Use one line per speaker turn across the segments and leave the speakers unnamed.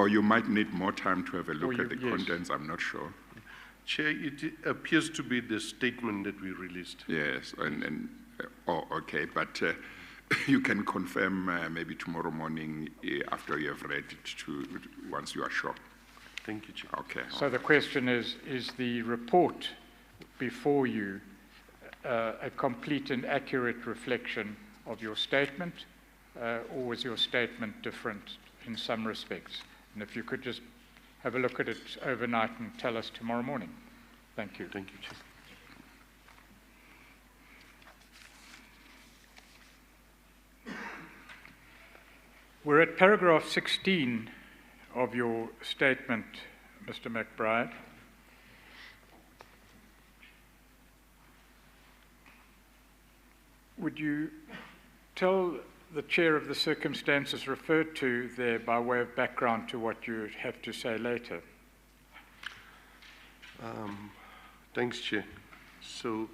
Or you might need more time to have a look at the
yes.
contents, I'm not sure.
Chair, it appears to be the statement that we released.
Yes, oh, okay, but you can confirm maybe tomorrow morning after you have read it, once you are sure.
Thank you, Chair.
Okay.
So the question is the report before you a complete and accurate reflection of your statement, or was your statement different in some respects? And if you could just have a look at it overnight and tell us tomorrow morning. Thank you.
Thank you, Chair.
We're at paragraph 16 of your statement, Mr. McBride. Would you tell the chair of the circumstances referred to there by way of background to what you have to say later?
Thanks, Chair. So,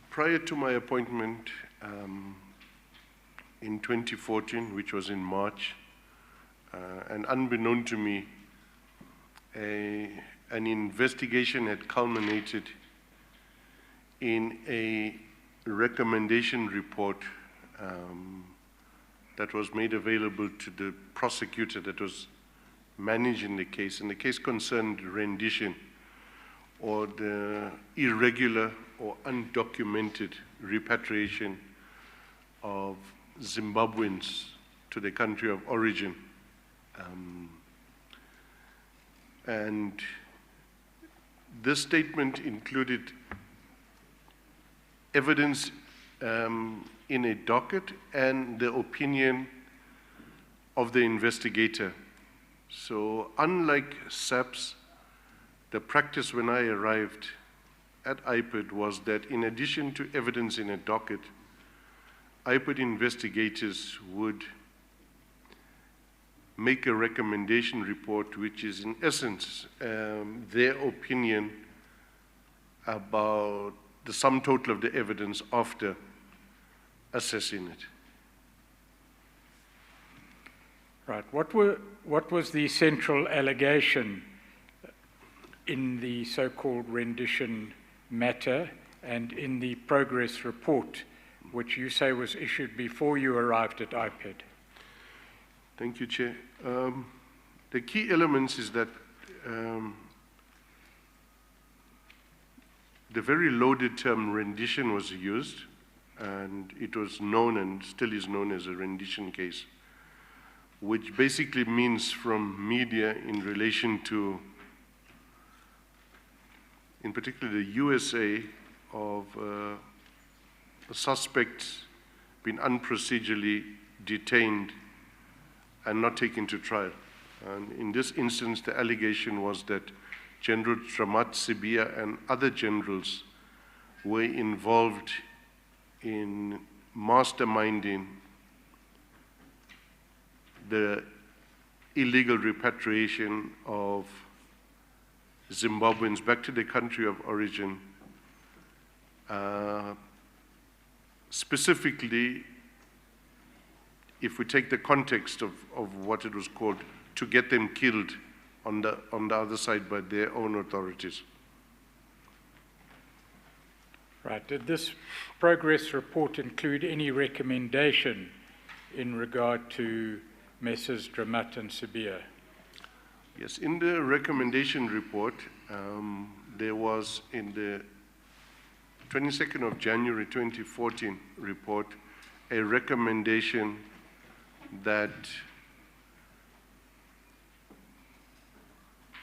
prior to my appointment in 2014, which was in March, and unbeknown to me, an investigation had culminated in a recommendation report that was made available to the prosecutor that was managing the case, and the case concerned rendition, or the irregular or undocumented repatriation of Zimbabweans to the country of origin. And this statement included evidence in a docket and the opinion of the investigator. So unlike SABC, the practice when I arrived at IPID was that in addition to evidence in a docket, IPID investigators would make a recommendation report, which is in essence their opinion about the sum total of the evidence after assessing it.
Right. What was the central allegation in the so-called rendition matter and in the progress report, which you say was issued before you arrived at IPID?
Thank you, Chair. The key elements is that the very loaded term rendition was used, and it was known and still is known as a rendition case, which basically means from media in relation to, in particular, the USA of a suspect being unprocedurally detained and not taken to trial. And in this instance, the allegation was that General Dramat, Sibia, and other generals were involved in masterminding the illegal repatriation of Zimbabweans back to the country of origin, specifically, if we take the context of what it was called, to get them killed on the other side by their own authorities.
Right. Did this progress report include any recommendation in regard to Messrs. Dramat and Sibia?
Yes, in the recommendation report, there was in the 22nd of January 2014 report a recommendation that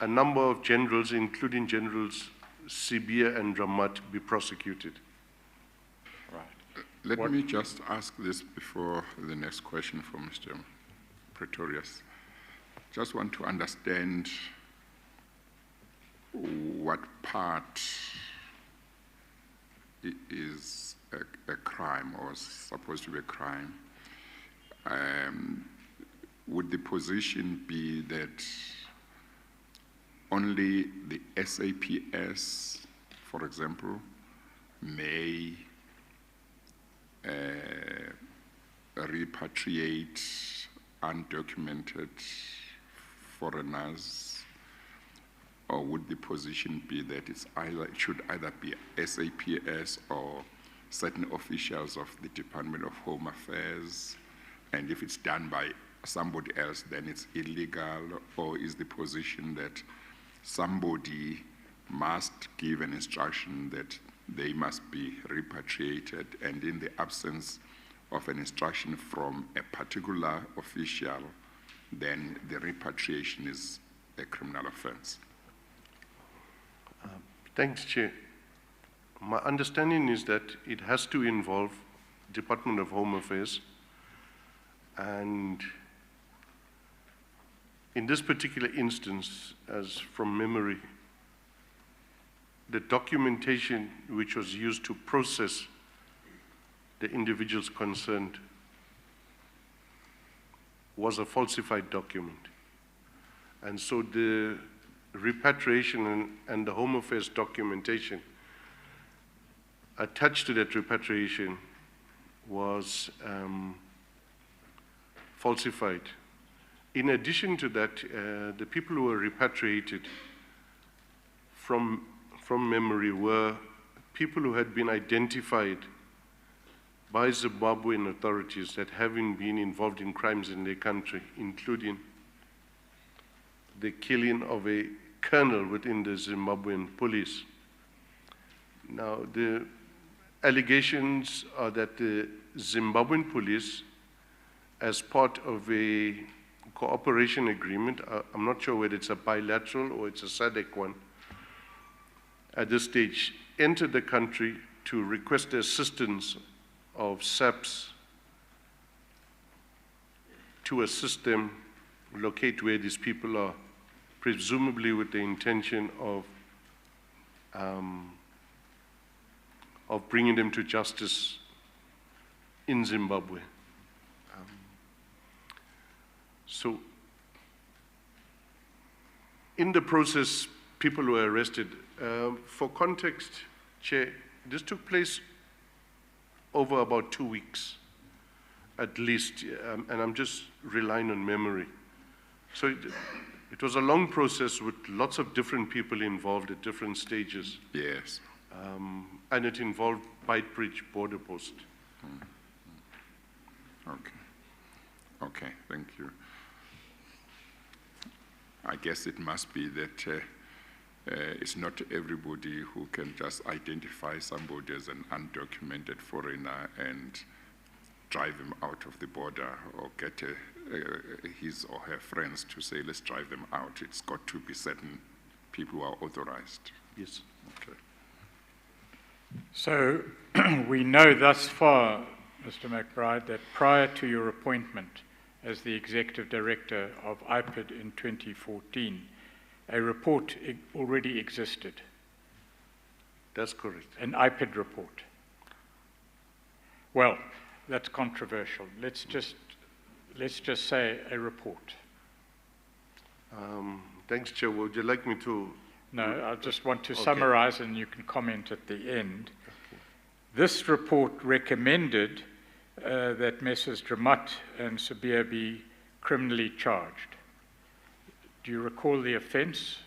a number of generals, including Generals Sibia and Dramat, be prosecuted.
Right.
Let me just ask this before the next question for Mr. Pretorius. Just want to understand what part is a crime or supposed to be a crime. Would the position be that only the SAPS, for example, may repatriate undocumented foreigners, or would the position be that it should either be SAPS or certain officials of the Department of Home Affairs, and if it's done by somebody else, then it's illegal? Or is the position that somebody must give an instruction that they must be repatriated, and in the absence of an instruction from a particular official, then the repatriation is a criminal offense?
Thanks, Chair. My understanding is that it has to involve Department of Home Affairs, and in this particular instance, as from memory, the documentation which was used to process the individuals concerned was a falsified document. And so the repatriation and the Home Affairs documentation attached to that repatriation was falsified. In addition to that, the people who were repatriated from memory were people who had been identified by Zimbabwean authorities that having been involved in crimes in their country, including the killing of a colonel within the Zimbabwean police. Now, the allegations are that the Zimbabwean police, as part of a cooperation agreement, I'm not sure whether it's a bilateral or it's a SADC one, at this stage, entered the country to request the assistance of SAPS to assist them locate where these people are, presumably with the intention of bringing them to justice in Zimbabwe. So, in the process, people were arrested. For context, Chair, this took place over about 2 weeks, at least, and I'm just relying on memory. So it was a long process with lots of different people involved at different stages.
Yes.
And it involved Beitbridge border post.
Okay. Okay, thank you. I guess it must be that it's not everybody who can just identify somebody as an undocumented foreigner and drive him out of the border, or get his or her friends to say, let's drive them out. It's got to be certain people who are authorized.
Yes.
Okay.
So we know thus far, Mr. McBride, that prior to your appointment as the Executive Director of IPID in 2014, a report already existed.
That's correct.
An IPID report. Well, that's controversial. Let's just say a report.
Thanks, Chair. Would you like me to?
No, I just want to summarize, and you can comment at the end.
Okay.
This report recommended that Messrs. Dramat and Sabir be criminally charged. Do you recall the offence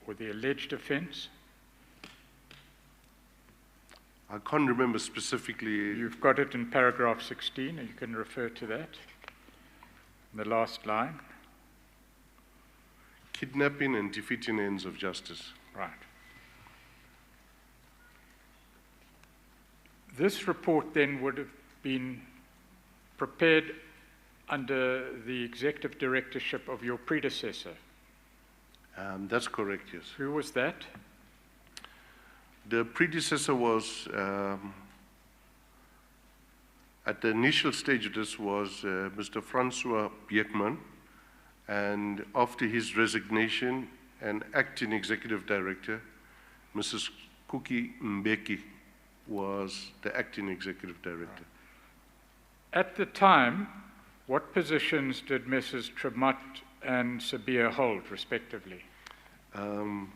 or the alleged offence?
I can't remember specifically.
You've got it in paragraph 16, and you can refer to that. In the last line.
Kidnapping and defeating ends of justice.
Right. This report then would have been prepared under the executive directorship of your predecessor.
That's correct, yes.
Who was that?
The predecessor was, at the initial stage of this, was Mr. Francois Beekman, and after his resignation, an acting executive director, Mrs. Kuki Mbeki, was the acting executive director.
At the time, what positions did Mrs. Dramat and Sabir hold, respectively? General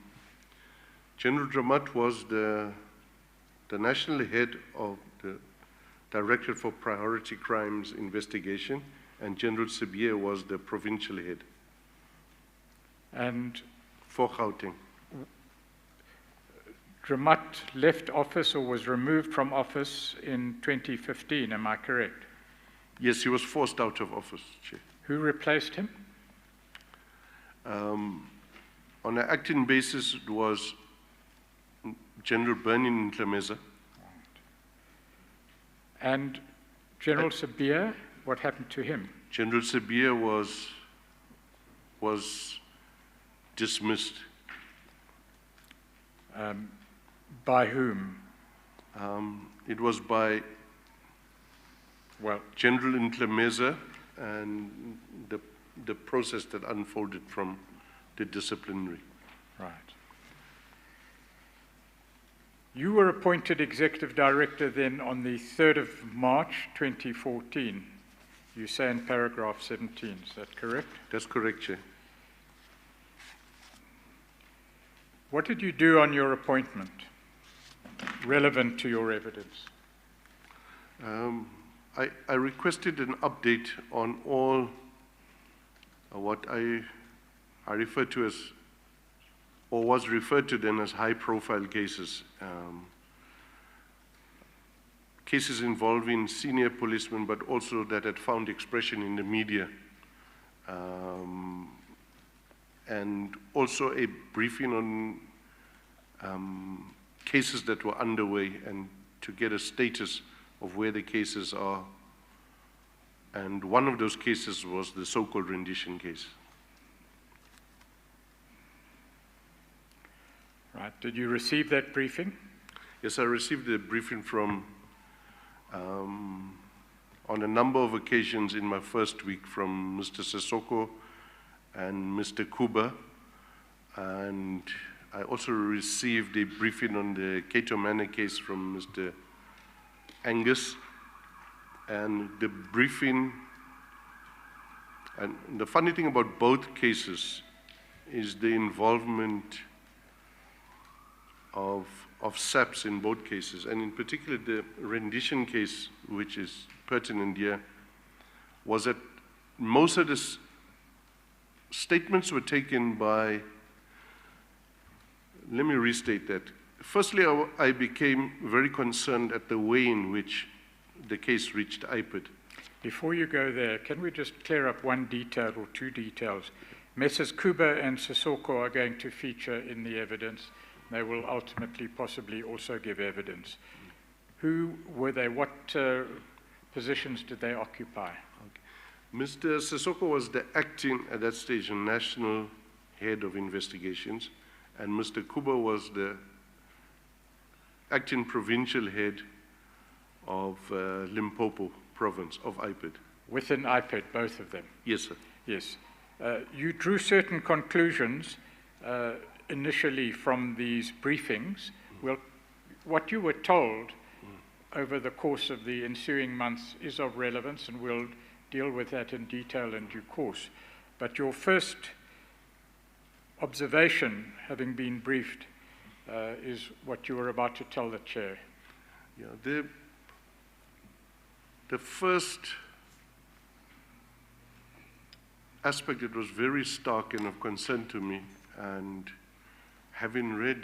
Dramat was the national head of the Directorate for Priority Crimes Investigation, and General Sabir was the provincial head
And
for Gauteng.
Dramat left office or was removed from office in 2015, am I correct?
Yes, he was forced out of office, Chair.
Who replaced him?
On an acting basis, it was General Bernin Ntlemeza.
And General Sabir, what happened to him?
General Sabir was dismissed.
By whom?
It was by
Well,
General Ntlemeza and the process that unfolded from the disciplinary.
right. You were appointed Executive Director then on the 3rd of March 2014. You say in paragraph 17, is that correct?
That's correct, Chair.
What did you do on your appointment relevant to your evidence?
I requested an update on all what I refer to as, or was referred to then as high-profile cases. Cases involving senior policemen, but also that had found expression in the media. And also a briefing on cases that were underway and to get a status of where the cases are. And one of those cases was the so-called Rendition case.
Right. Did you receive that briefing?
Yes, I received a briefing from, on a number of occasions in my first week, from Mr. Sissoko and Mr. Kuba. And I also received a briefing on the Cato Manor case from Mr. Angus. And the briefing, and the funny thing about both cases is the involvement of SAPs in both cases, and in particular the Rendition case, which is pertinent here, was that most of the statements were taken by, let me restate that. Firstly, I became very concerned at the way in which the case reached IPID.
Before you go there, can we just clear up one detail or two details? Messrs. Kuba and Sissoko are going to feature in the evidence. They will ultimately possibly also give evidence. Who were they? What positions did they occupy?
Okay. Mr. Sissoko was the acting, at that stage, national head of investigations, and Mr. Kuba was the acting provincial head of Limpopo province of IPID.
Within IPID, both of them?
Yes, sir.
Yes. You drew certain conclusions initially from these briefings. Well, what you were told over the course of the ensuing months is of relevance, and we'll deal with that in detail in due course. But your first observation, having been briefed, is what you were about to tell the chair.
Yeah, the first aspect that was very stark and of concern to me, and having read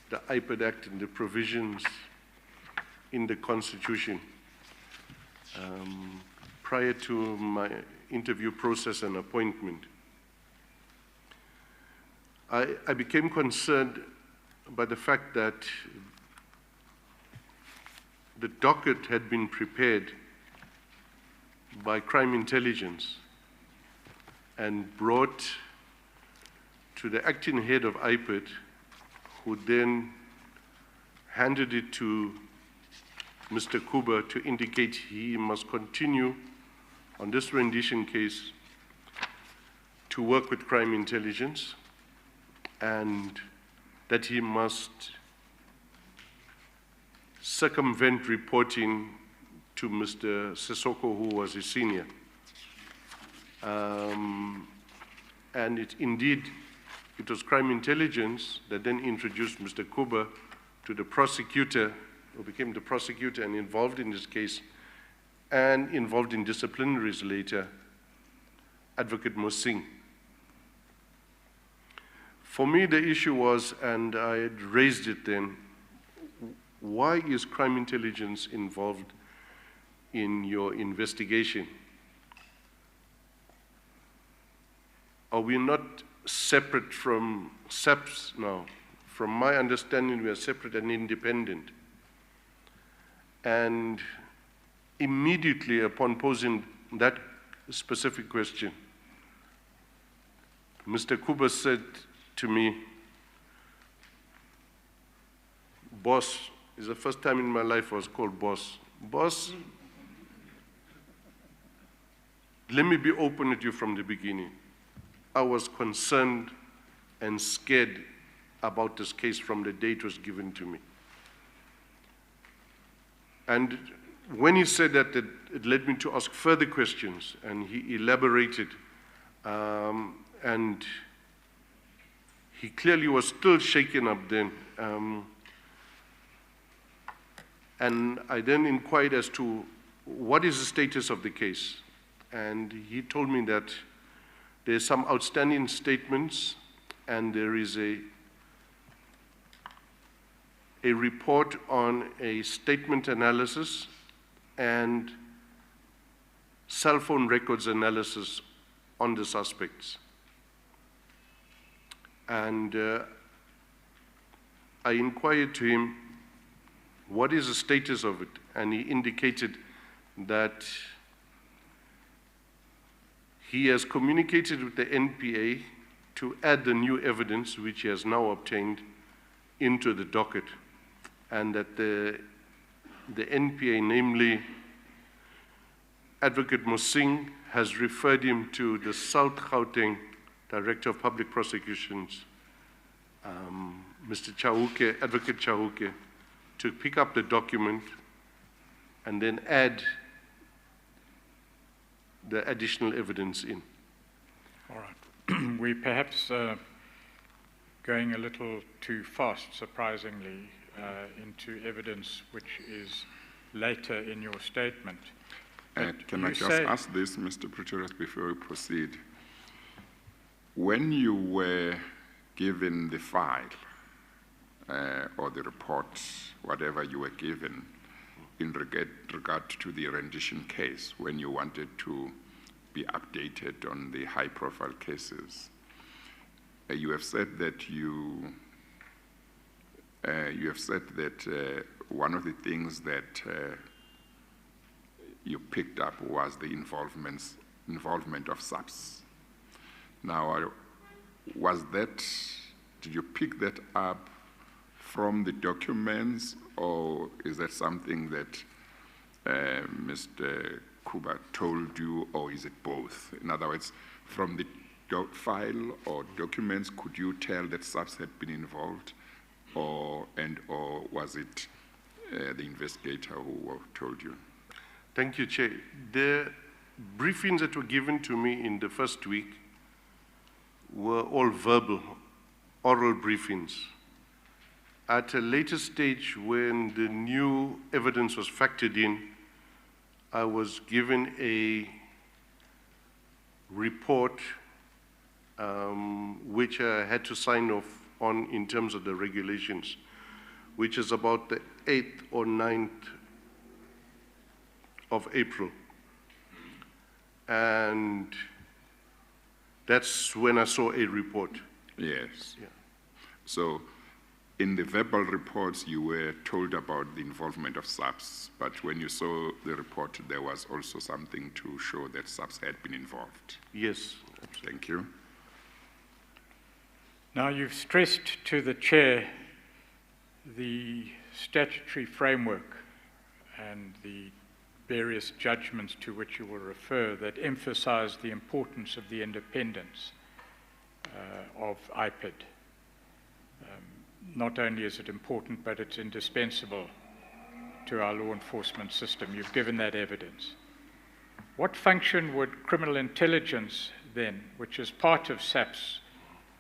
the IPID Act and the provisions in the Constitution prior to my interview process and appointment, I became concerned by the fact that the docket had been prepared by crime intelligence and brought to the acting head of IPID, who then handed it to Mr. Kuba to indicate he must continue on this Rendition case to work with crime intelligence, and that he must circumvent reporting to Mr. Sissoko, who was his senior. And it was crime intelligence that then introduced Mr. Kuba to the prosecutor who became the prosecutor and involved in this case, and involved in disciplinaries later, Advocate Mosing. For me, the issue was, and I had raised it then, why is crime intelligence involved in your investigation? Are we not separate from SAPS now? From my understanding, we are separate and independent. And immediately upon posing that specific question, Mr. Kuba said to me, boss, it's the first time in my life I was called boss. Boss, let me be open with you from the beginning. I was concerned and scared about this case from the day it was given to me. And when he said that, it led me to ask further questions, and he elaborated, and he clearly was still shaken up then. And I then inquired as to what is the status of the case. And he told me that there's some outstanding statements, and there is a report on a statement analysis and cell phone records analysis on the suspects. And I inquired to him, what is the status of it? And he indicated that he has communicated with the NPA to add the new evidence, which he has now obtained, into the docket, and that the NPA, namely Advocate Mosing, has referred him to the South Gauteng Director of Public Prosecutions, Mr. Chauke, Advocate Chauke, to pick up the document and then add the additional evidence in.
All right. We perhaps going a little too fast, surprisingly, into evidence which is later in your statement.
Can I just ask this, Mr. Pretorius, before we proceed? When you were given the file or the report, whatever you were given, in regard to the rendition case, when you wanted to be updated on the high-profile cases, you have said that one of the things that you picked up was the involvement of SABC. Now, did you pick that up from the documents, or is that something that Mr. Kuba told you, or is it both? In other words, from the file or documents, could you tell that SABC had been involved, or was it the investigator who told you?
Thank you, Chair. The briefings that were given to me in the first week were all verbal, oral briefings. At a later stage, when the new evidence was factored in, I was given a report which I had to sign off on in terms of the regulations, which is about the 8th or 9th of April. And that's when I saw a report.
Yes.
Yeah.
So in the verbal reports, you were told about the involvement of SABC, but when you saw the report, there was also something to show that SABC had been involved.
Yes. Absolutely.
Thank you.
Now, you've stressed to the Chair the statutory framework and the various judgments to which you will refer that emphasize the importance of the independence of IPID. Not only is it important, but it's indispensable to our law enforcement system. You've given that evidence. What function would criminal intelligence then, which is part of SABC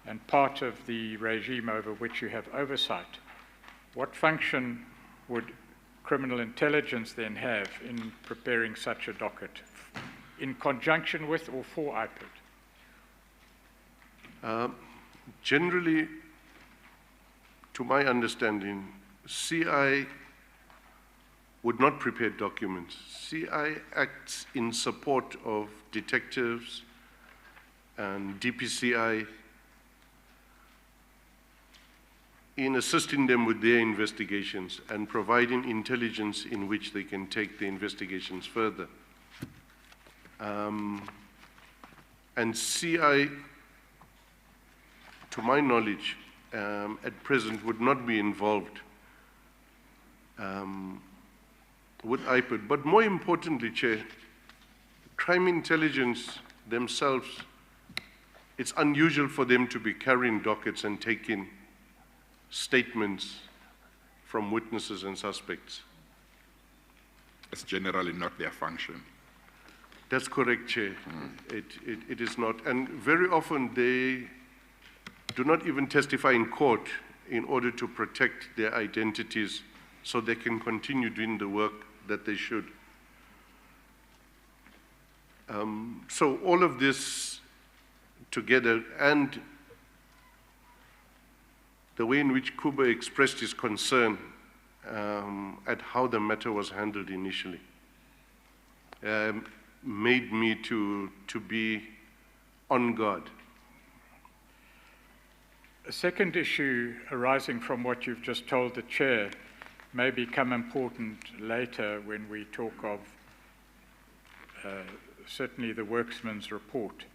and part of the regime over which you have oversight, what function would criminal intelligence then have in preparing such a docket, in conjunction with or for IPID?
Generally, to my understanding, CI would not prepare documents. CI acts in support of detectives and DPCI in assisting them with their investigations and providing intelligence in which they can take the investigations further. And CI, to my knowledge, at present would not be involved with IPID. But more importantly, Chair, crime intelligence themselves, it's unusual for them to be carrying dockets and taking statements from witnesses and suspects.
It's generally not their function.
That's correct, Chair. It is not. And very often they do not even testify in court in order to protect their identities so they can continue doing the work that they should. So all of this together, and the way in which Kuba expressed his concern at how the matter was handled initially, made me to be on guard.
A second issue arising from what you've just told the Chair may become important later when we talk of certainly the Worksman's report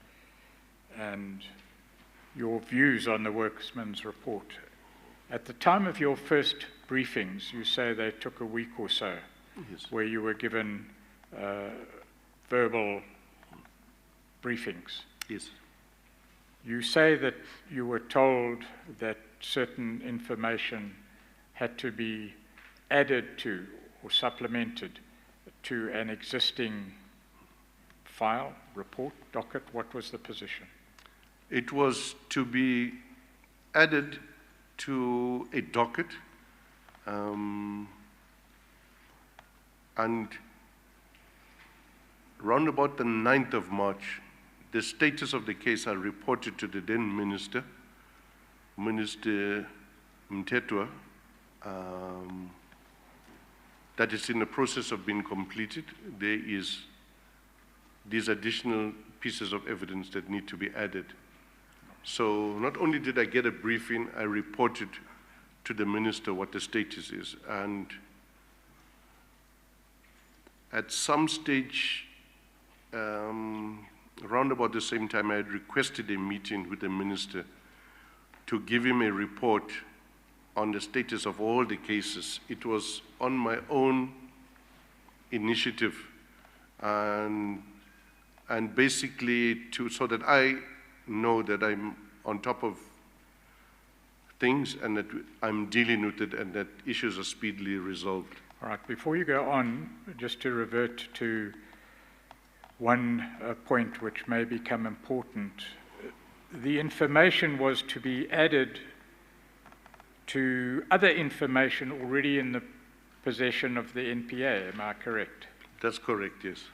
and your views on the Worksman's report. At the time of your first briefings, you say they took a week or so,
Yes.
where you were given verbal briefings.
Yes.
You say that you were told that certain information had to be added to or supplemented to an existing file, report, docket. What was the position?
It was to be added to a docket, and round about the 9th of March, the status of the case are reported to the then Minister, Minister Mtetwa, that is in the process of being completed. There is these additional pieces of evidence that need to be added. So not only did I get a briefing, I reported to the Minister what the status is. And at some stage, around about the same time, I had requested a meeting with the Minister to give him a report on the status of all the cases. It was on my own initiative, and basically so that I know that I'm on top of things and that I'm dealing with it and that issues are speedily resolved.
All right, before you go on, just to revert to one point which may become important. The information was to be added to other information already in the possession of the NPA, am I correct?
That's correct, yes.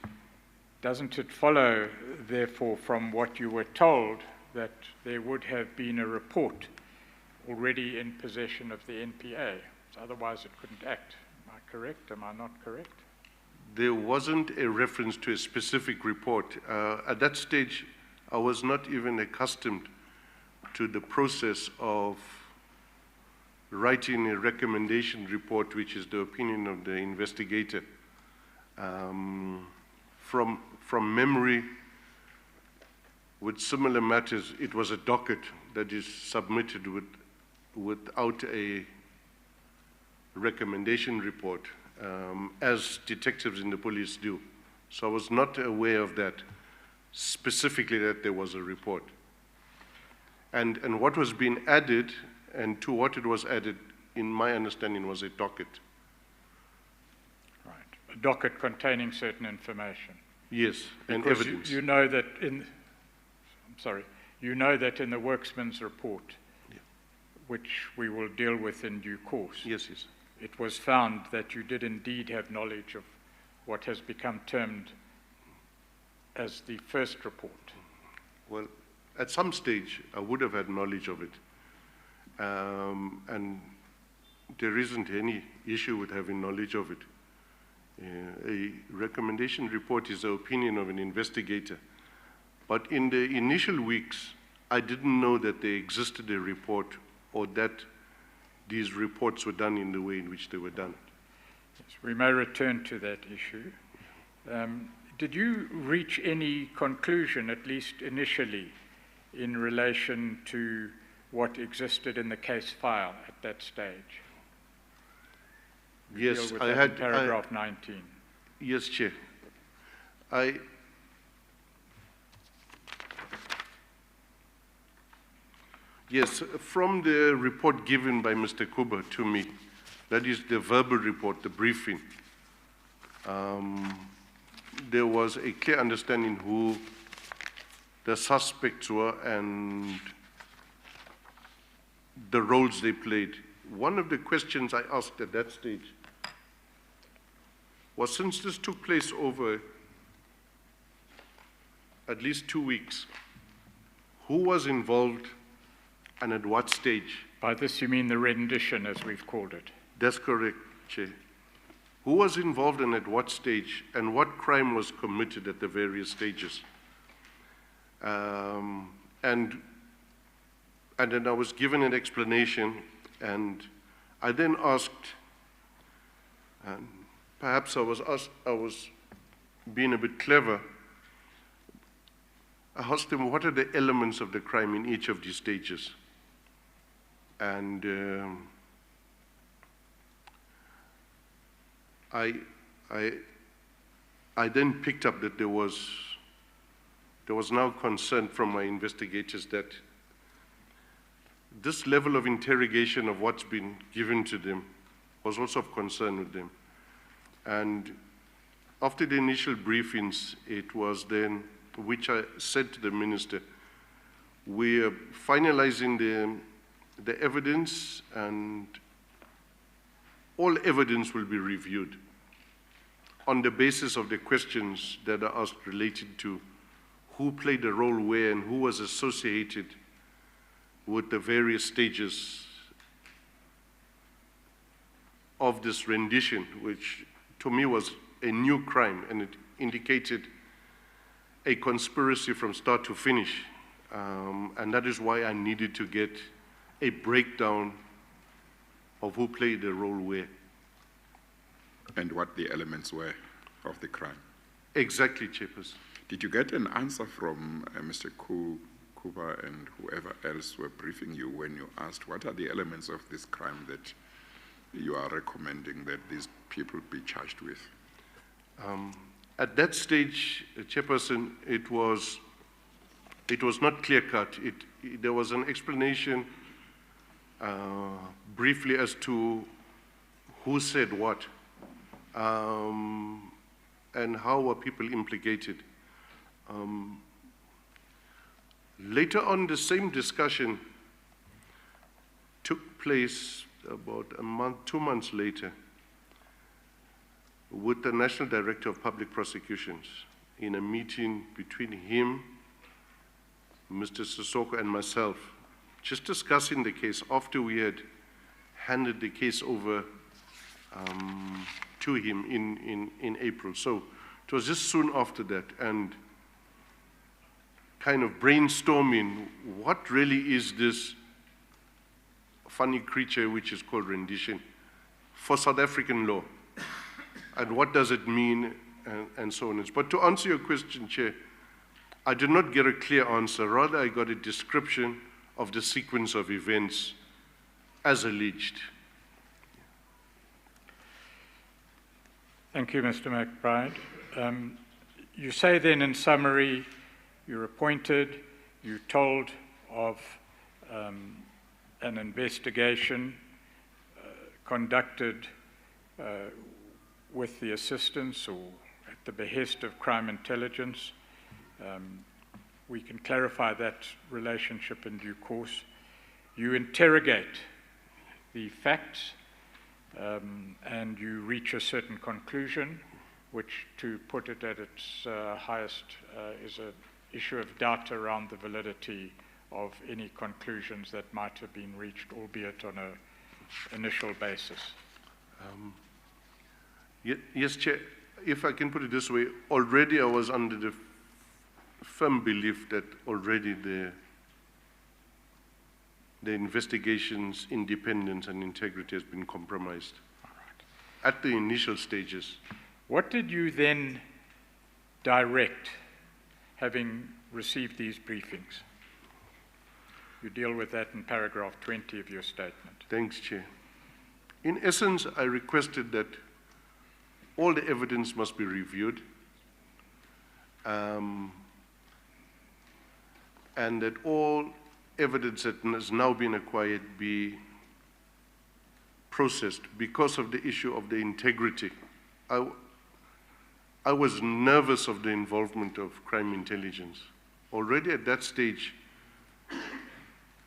Doesn't it follow, therefore, from what you were told, that there would have been a report already in possession of the NPA? Otherwise, it couldn't act. Am I correct? Am I not correct?
There wasn't a reference to a specific report. At that stage, I was not even accustomed to the process of writing a recommendation report, which is the opinion of the investigator. From memory, with similar matters, it was a docket that is submitted without a recommendation report, as detectives in the police do. So I was not aware of that, specifically that there was a report. And what was being added, and to what it was added, in my understanding, was a docket.
Right, a docket containing certain information.
Yes, and
Because
evidence.
you know that in, you know that in the Worksman's report,
Yeah.
which we will deal with in due course,
Yes, yes.
it was found that you did indeed have knowledge of what has become termed as the first report?
Well, at some stage, I would have had knowledge of it. And there isn't any issue with having knowledge of it. A recommendation report is the opinion of an investigator. But in the initial weeks, I didn't know that there existed a report or that these reports were done in the way in which they were done.
Yes, we may return to that issue. Did you reach any conclusion, at least initially, in relation to what existed in the case file at that stage?
Yes,
Deal with
I
that
had
in paragraph 19.
Yes, Chair. Yes, from the report given by Mr. Kuba to me, that is the verbal report, the briefing, there was a clear understanding who the suspects were and the roles they played. One of the questions I asked at that stage was, since this took place over at least 2 weeks, who was involved and at what stage?
By this you mean the rendition, as we've called it.
That's correct, Chair. Who was involved and at what stage, and what crime was committed at the various stages? And then I was given an explanation, and I then asked, and perhaps I was being a bit clever, I asked him, what are the elements of the crime in each of these stages? And I then picked up that there was now concern from my investigators that this level of interrogation of what's been given to them was also of concern with them. And after the initial briefings, it was then, which I said to the minister, we are finalizing the evidence, and all evidence will be reviewed on the basis of the questions that are asked related to who played a role where and who was associated with the various stages of this rendition, which to me was a new crime, and it indicated a conspiracy from start to finish. And that is why I needed to get a breakdown of who played the role where.
And what the elements were of the crime.
Exactly, Chairperson.
Did you get an answer from Mr. Kuba and whoever else were briefing you when you asked what are the elements of this crime that you are recommending that these people be charged with?
At that stage, Chairperson, it was not clear-cut. There was an explanation briefly as to who said what and how were people implicated. Later on, the same discussion took place about a month, 2 months later, with the National Director of Public Prosecutions in a meeting between him, Mr. Sissoko, and myself, just discussing the case after we had handed the case over to him in April. So it was just soon after that, and kind of brainstorming what really is this funny creature which is called rendition for South African law, and what does it mean, and so on. But to answer your question, Chair, I did not get a clear answer. Rather, I got a description of the sequence of events as alleged.
Thank you, Mr. McBride. You say then, in summary, you're appointed, you're told of an investigation conducted with the assistance or at the behest of crime intelligence. We can clarify that relationship in due course. You interrogate the facts, and you reach a certain conclusion, which, to put it at its highest, is an issue of doubt around the validity of any conclusions that might have been reached, albeit on an initial basis.
Yes, Chair. If I can put it this way, already I was under the firm belief that already the investigation's independence and integrity has been compromised at the initial stages.
What did you then direct, having received these briefings? You deal with that in paragraph 20 of your statement.
Thanks, Chair. In essence, I requested that all the evidence must be reviewed, and that all evidence that has now been acquired be processed because of the issue of the integrity. I was nervous of the involvement of crime intelligence. Already at that stage,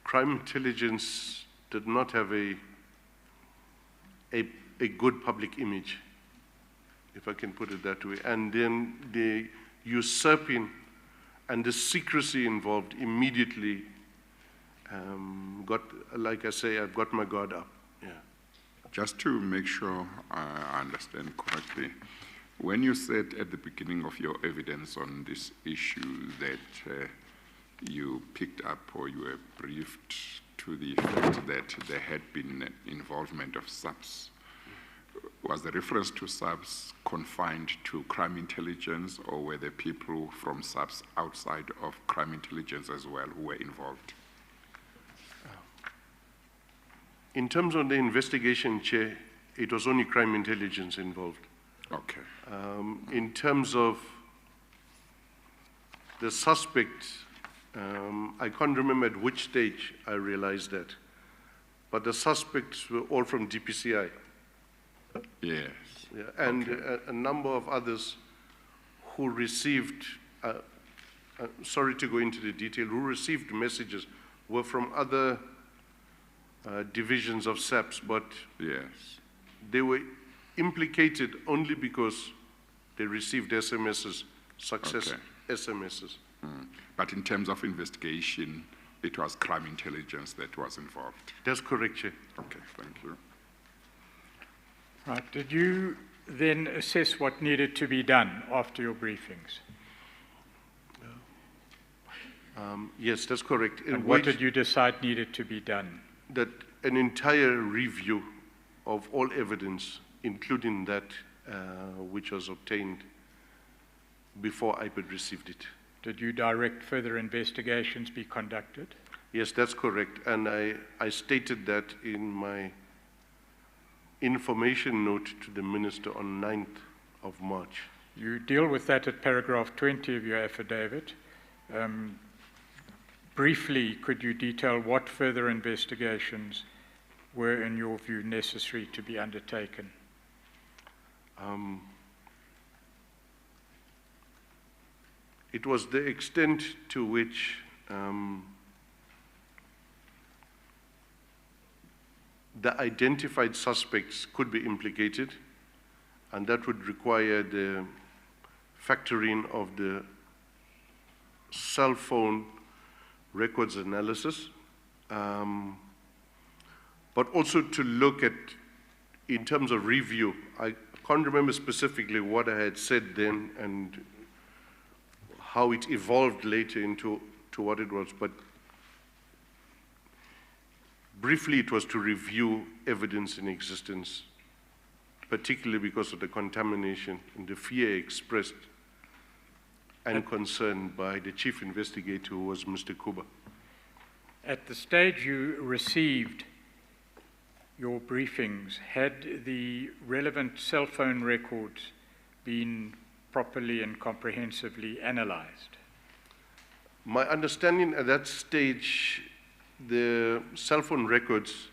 crime intelligence did not have a good public image, if I can put it that way. And then the usurping and the secrecy involved immediately got, like I say, I've got my guard up. Yeah.
Just to make sure I understand correctly, when you said at the beginning of your evidence on this issue that you picked up or you were briefed to the effect that there had been involvement of SABS, was the reference to SABS confined to crime intelligence, or were there people from SABS outside of crime intelligence as well who were involved?
In terms of the investigation, Chair, it was only crime intelligence involved.
Okay.
In terms of the suspect, I can't remember at which stage I realized that, but the suspects were all from DPCI.
Yes.
Yeah, and okay. a number of others who received, sorry to go into the detail, who received messages were from other divisions of SAPS, but
yes,
they were implicated only because they received SMSs, success
okay.
SMSs.
But in terms of investigation, it was crime intelligence that was involved.
That's correct, Chair.
Okay, thank you.
Right. Did you then assess what needed to be done after your briefings?
Yes, that's correct.
And what did you decide needed to be done?
That an entire review of all evidence, including that which was obtained before IPID received it.
Did you direct further investigations be conducted?
Yes, that's correct. And I stated that in my information note to the Minister on 9th of March.
You deal with that at paragraph 20 of your affidavit. Briefly, could you detail what further investigations were, in your view, necessary to be undertaken?
It was the extent to which the identified suspects could be implicated, and that would require the factoring of the cell phone records analysis, but also to look at, in terms of review, I can't remember specifically what I had said then and how it evolved later into what it was, but briefly it was to review evidence in existence, particularly because of the contamination and the fear expressed and concern by the chief investigator, who was Mr. Kuba.
At the stage you received your briefings, had the relevant cell phone records been properly and comprehensively analyzed?
My understanding at that stage, the cell phone records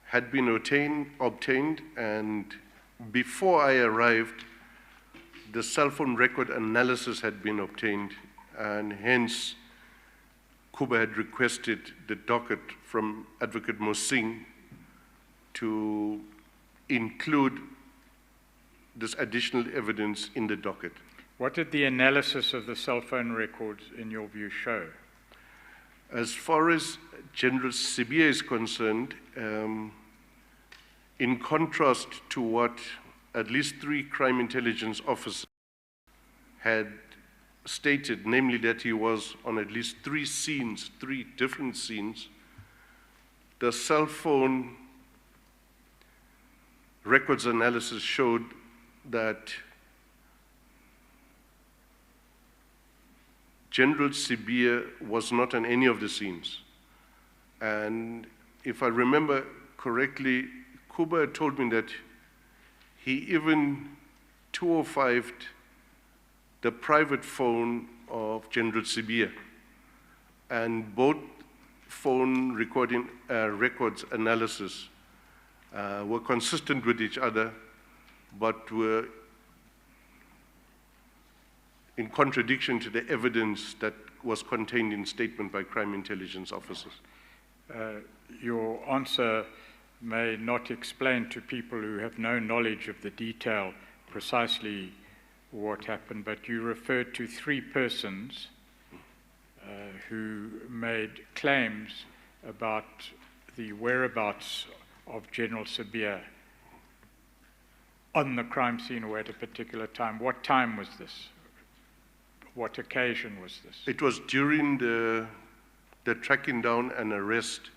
had been obtained, and before I arrived, the cell phone record analysis had been obtained, and hence Kuba had requested the docket from Advocate Mosing to include this additional evidence in the docket.
What did the analysis of the cell phone records, in your view, show?
As far as General Sibiya is concerned, in contrast to what at least 3 crime intelligence officers had stated, namely that he was on at least 3 scenes, 3 different scenes, the cell phone records analysis showed that General Sibiya was not on any of the scenes. And if I remember correctly, Kuba told me that he even 205'd the private phone of General Sibiya, and both phone recording records analysis were consistent with each other, but were in contradiction to the evidence that was contained in statement by crime intelligence officers.
Your answer may not explain to people who have no knowledge of the detail precisely what happened, but you referred to 3 persons who made claims about the whereabouts of General Sibiya on the crime scene or at a particular time. What time was this? What occasion was this?
It was during the tracking down and arrest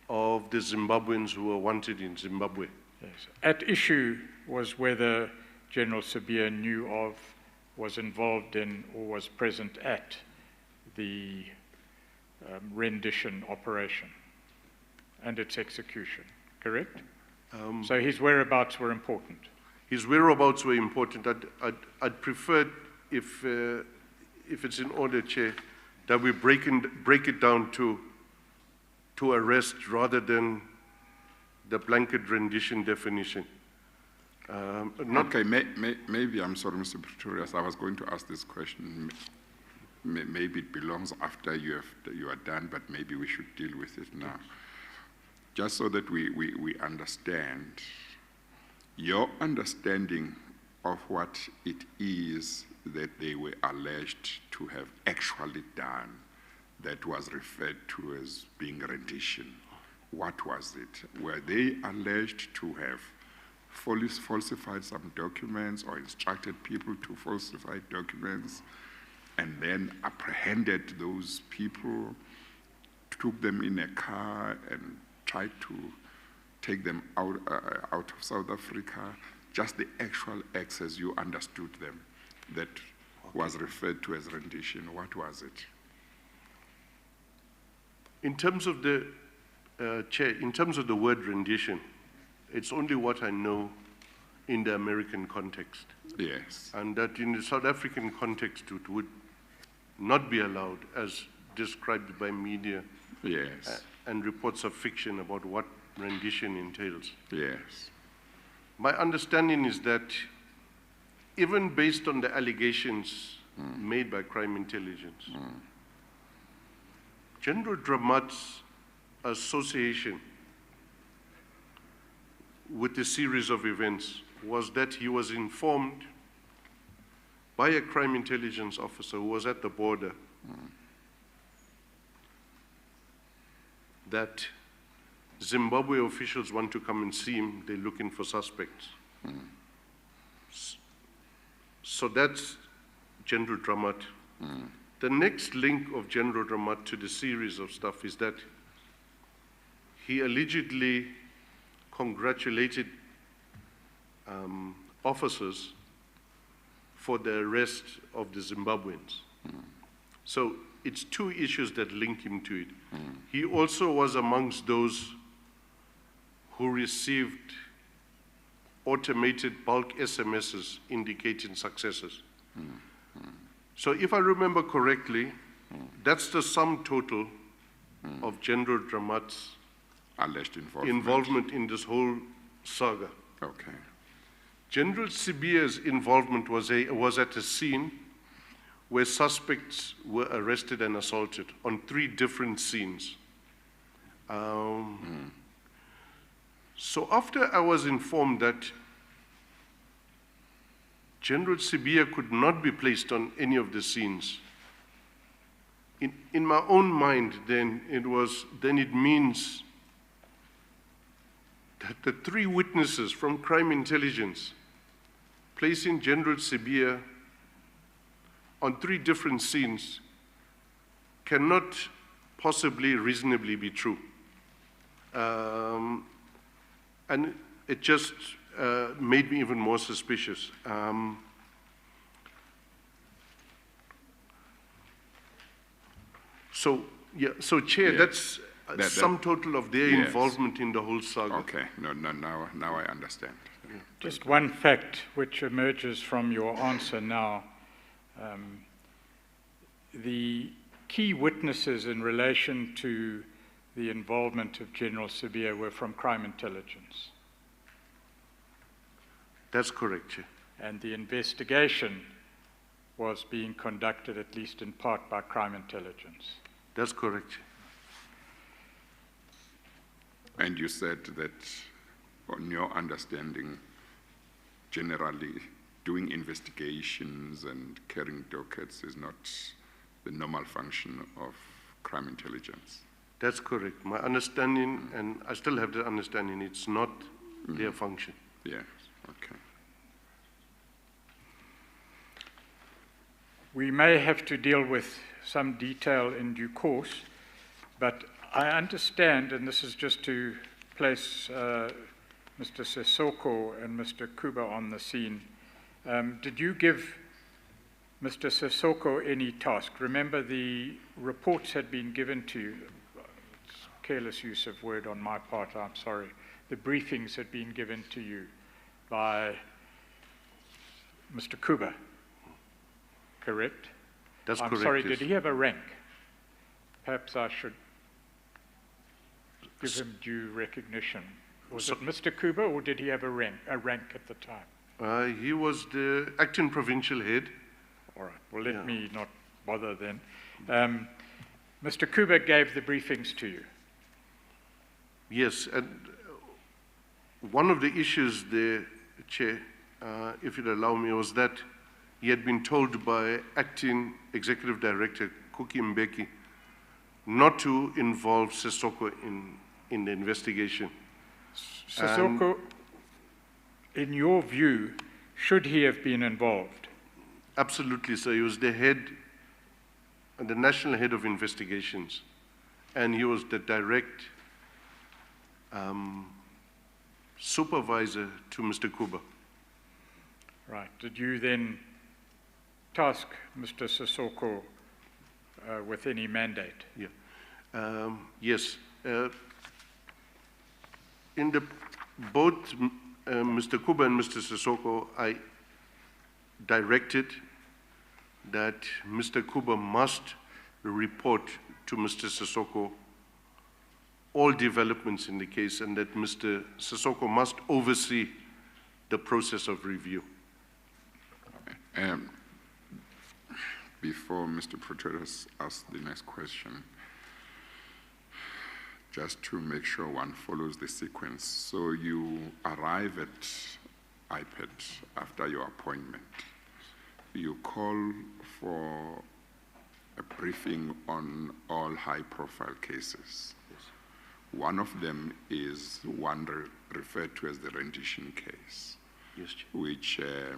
of the Zimbabweans who were wanted in Zimbabwe.
Yes. At issue was whether General Sibiya knew of, was involved in, or was present at the rendition operation and its execution, correct? So his whereabouts were important.
His whereabouts were important. I'd prefer, if it's in order, Chair, that we break it down to arrest rather than the blanket rendition definition.
Okay, maybe, I'm sorry, Mr. Pretorius, I was going to ask this question. Maybe it belongs after you are done, but maybe we should deal with it now. Just so that we understand, your understanding of what it is that they were alleged to have actually done that was referred to as being rendition. What was it? Were they alleged to have falsified some documents or instructed people to falsify documents and then apprehended those people, took them in a car and tried to take them out of South Africa? Just the actual acts as you understood them that was referred to as rendition. What was it?
In terms of the, Chair, in terms of the word rendition, it's only what I know in the American context.
Yes.
And that in the South African context, it would not be allowed as described by media.
Yes.
And reports of fiction about what rendition entails.
Yes.
My understanding is that even based on the allegations made by crime intelligence, General Dramat's association with a series of events was that he was informed by a crime intelligence officer who was at the border that Zimbabwe officials want to come and see him, they're looking for suspects. So that's General Dramat. The next link of General Dramat to the series of stuff is that he allegedly congratulated officers for the arrest of the Zimbabweans. So it's 2 issues that link him to it. He also was amongst those who received automated bulk SMSs indicating successes. So if I remember correctly, that's the sum total of General Dramat's
Alleged
involvement in this whole saga.
Okay.
General Sibiya's involvement was at a scene where suspects were arrested and assaulted on 3 different scenes. So after I was informed that General Sibiya could not be placed on any of the scenes, in my own mind, then it means that the 3 witnesses from crime intelligence placing General Sibiya on 3 different scenes cannot possibly reasonably be true. And it just made me even more suspicious. So Chair,
Yeah.
that's sum total of their
Yes.
involvement in the whole saga.
Okay, now I understand.
Just one fact which emerges from your answer now. The key witnesses in relation to the involvement of General Sibiya were from crime intelligence.
That's correct, Chair.
And the investigation was being conducted, at least in part, by crime intelligence.
That's correct, Chair.
And you said that, on your understanding, generally doing investigations and carrying dockets is not the normal function of crime intelligence.
That's correct. My understanding, and I still have the understanding, it's not their function.
Yes, okay.
We may have to deal with some detail in due course, but I understand, and this is just to place Mr. Sissoko and Mr. Kuba on the scene. Did you give Mr. Sissoko any task? Remember, the reports had been given to you. It's careless use of word on my part, I'm sorry. The briefings had been given to you by Mr. Kuba, correct?
That's
I'm
correct.
sorry,
Yes.
did he have a rank? Perhaps I should give him due recognition. Was it Mr. Kuba, or did he have a rank at the time?
He was the acting provincial head.
All right, well, let me not bother then. Mr. Kuba gave the briefings to you.
Yes, and one of the issues there, Chair, if you'd allow me, was that he had been told by acting executive director Kuki Mbeki not to involve Sissoko in the investigation.
Sissoko, in your view, should he have been involved?
Absolutely, sir. He was the head, the national head of investigations, and he was the direct supervisor to Mr. Kuba.
Right. Did you then task Mr. Sissoko with any mandate?
Yeah. Yes. In both Mr. Kuba and Mr. Sissoko, I directed that Mr. Kuba must report to Mr. Sissoko all developments in the case, and that Mr. Sissoko must oversee the process of review.
Before Mr. Procedural asks the next question, just to make sure one follows the sequence. So you arrive at IPID after your appointment. You call for a briefing on all high-profile cases.
Yes.
One of them is one referred to as the Rendition case,
Yes, Chair.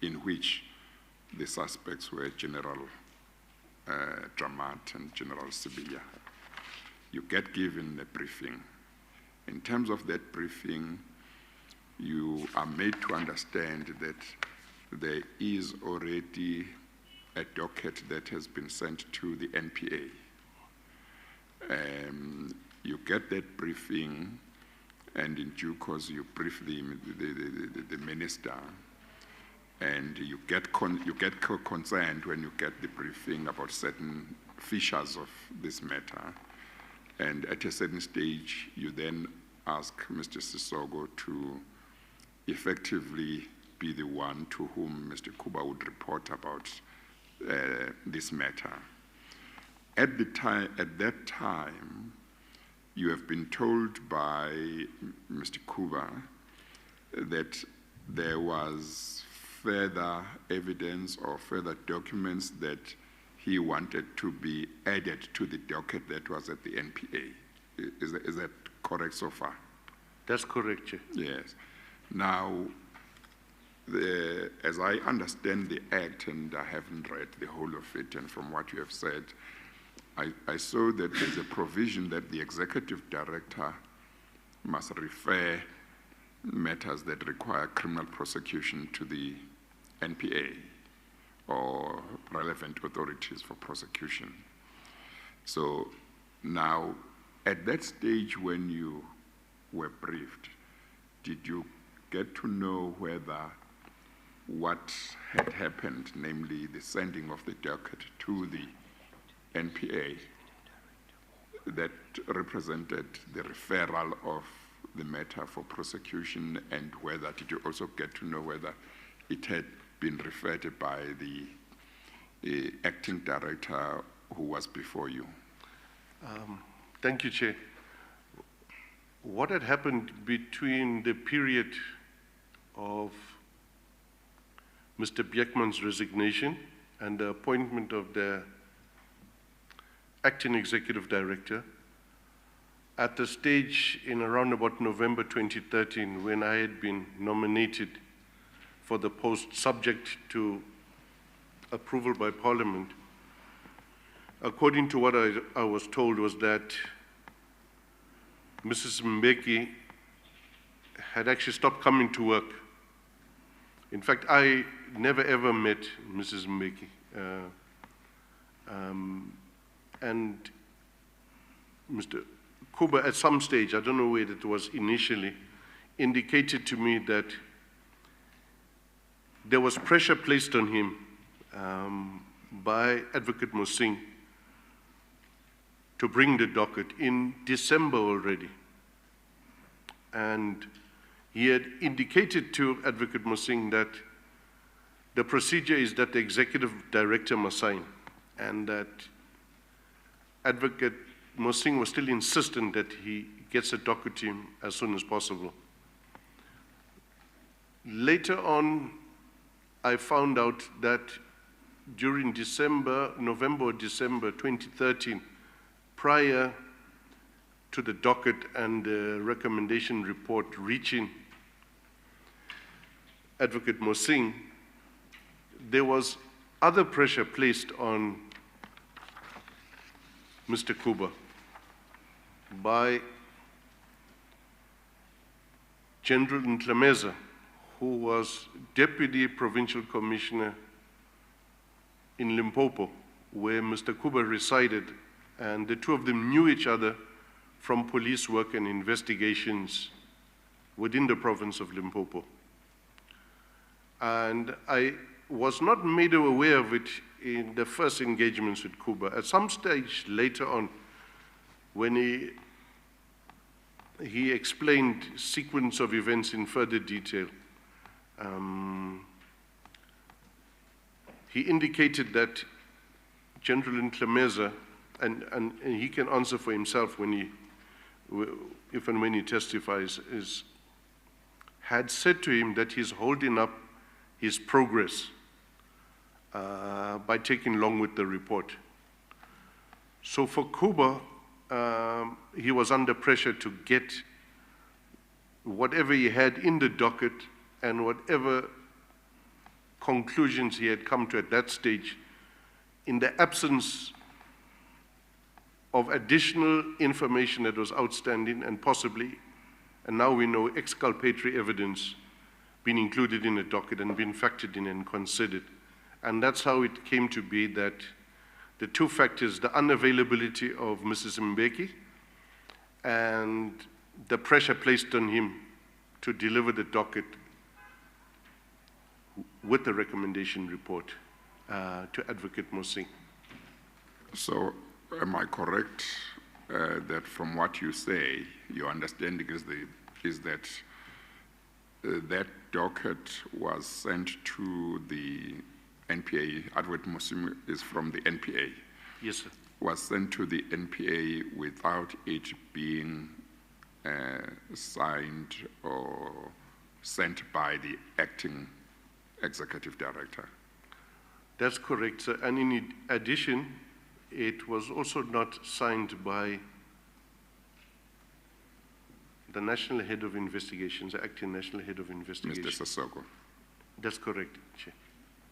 in which the suspects were General Dramat and General Sibiya. You get given a briefing. In terms of that briefing, you are made to understand that there is already a docket that has been sent to the NPA. You get that briefing, and in due course you brief the minister, and you get concerned when you get the briefing about certain features of this matter. And at a certain stage, you then ask Mr. Sissoko to effectively be the one to whom Mr. Kuba would report about this matter. At that time, you have been told by Mr. Kuba that there was further evidence or further documents that he wanted to be added to the docket that was at the NPA. Is that correct so far?
That's correct, Chair.
Yes. Now, as I understand the Act, and I haven't read the whole of it, and from what you have said, I saw that there's a provision that the executive director must refer matters that require criminal prosecution to the NPA or relevant authorities for prosecution. So now, at that stage when you were briefed, did you get to know whether what had happened, namely the sending of the docket to the NPA, that represented the referral of the matter for prosecution, and whether, did you also get to know whether it had been referred by the acting director who was before you?
Thank you, Chair. What had happened between the period of Mr. Bjekman's resignation and the appointment of the acting executive director, at the stage in around about November 2013, when I had been nominated for the post subject to approval by Parliament, according to what I was told, was that Mrs. Mbeki had actually stopped coming to work. In fact, I never ever met Mrs. Mbeki. And Mr. Kuba, at some stage, I don't know where it was initially, indicated to me that there was pressure placed on him by Advocate Mosing to bring the docket in December already. And he had indicated to Advocate Mosing that the procedure is that the executive director must sign, and that Advocate Mosing was still insistent that he gets a docket to him as soon as possible. Later on, I found out that during November or December 2013, prior to the docket and the recommendation report reaching Advocate Mosing, there was other pressure placed on Mr. Kuba by General Ntlemeza, who was Deputy Provincial Commissioner in Limpopo, where Mr. Kuba resided, and the two of them knew each other from police work and investigations within the province of Limpopo. And I was not made aware of it in the first engagements with Kuba. At some stage later on, when he explained sequence of events in further detail, he indicated that General Ntlemeza, and he can answer for himself if and when he testifies, had said to him that he's holding up his progress by taking along with the report. So for Kuba, he was under pressure to get whatever he had in the docket and whatever conclusions he had come to at that stage, in the absence of additional information that was outstanding and possibly, and now we know, exculpatory evidence being included in the docket and being factored in and considered. And that's how it came to be that the two factors, the unavailability of Mrs. Mbeki and the pressure placed on him to deliver the docket with the recommendation report to Advocate Mosing.
So am I correct that from what you say, your understanding is that that docket was sent to the NPA, Advocate Mosing is from the NPA,
Yes, sir.
was sent to the NPA without it being signed or sent by the acting executive director.
That's correct, sir. And in addition, it was also not signed by the National Head of Investigations, the acting National Head of Investigations.
Mr. Sissoko.
That's correct, Chair.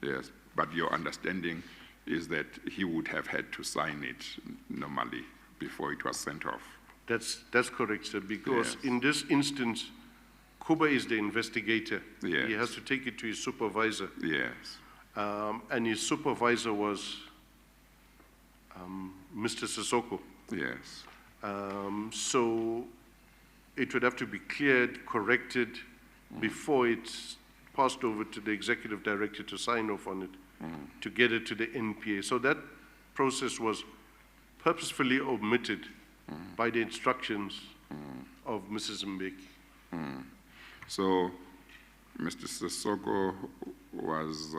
Yes, but your understanding is that he would have had to sign it normally before it was sent off.
That's correct, sir, because
Yes.
in this instance, Kuba is the investigator.
Yes.
He has to take it to his supervisor.
Yes,
And his supervisor was Mr. Sissoko.
yes,
So it would have to be cleared, corrected, before it's passed over to the executive director to sign off on it, to get it to the NPA. So that process was purposefully omitted by the instructions of Mrs. Mbeki.
So Mr. Sissoko was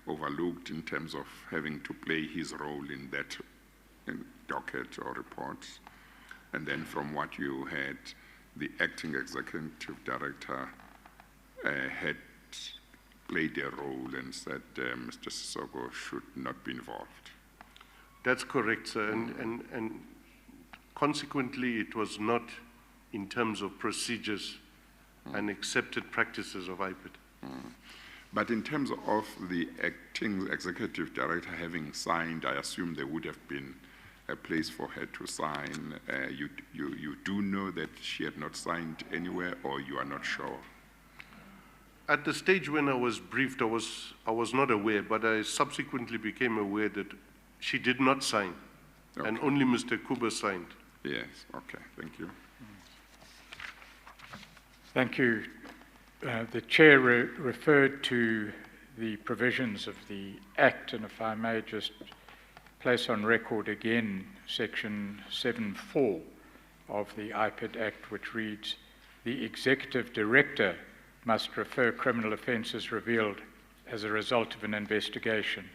overlooked in terms of having to play his role in that docket or report. And then from what you had, the acting executive director had played a role and said Mr. Sissoko should not be involved.
That's correct, sir. And consequently, it was not in terms of procedures and accepted practices of IPID.
But in terms of the acting executive director having signed, I assume there would have been a place for her to sign. You do know that she had not signed anywhere, or you are not sure?
At the stage when I was briefed, I was not aware, but I subsequently became aware that she did not sign, and
Okay.
only Mr. Kuba signed.
Yes, okay, thank you.
Thank you. The Chair referred to the provisions of the Act, and if I may just place on record again Section 7(4) of the IPID Act, which reads, "The Executive Director must refer criminal offences revealed as a result of an investigation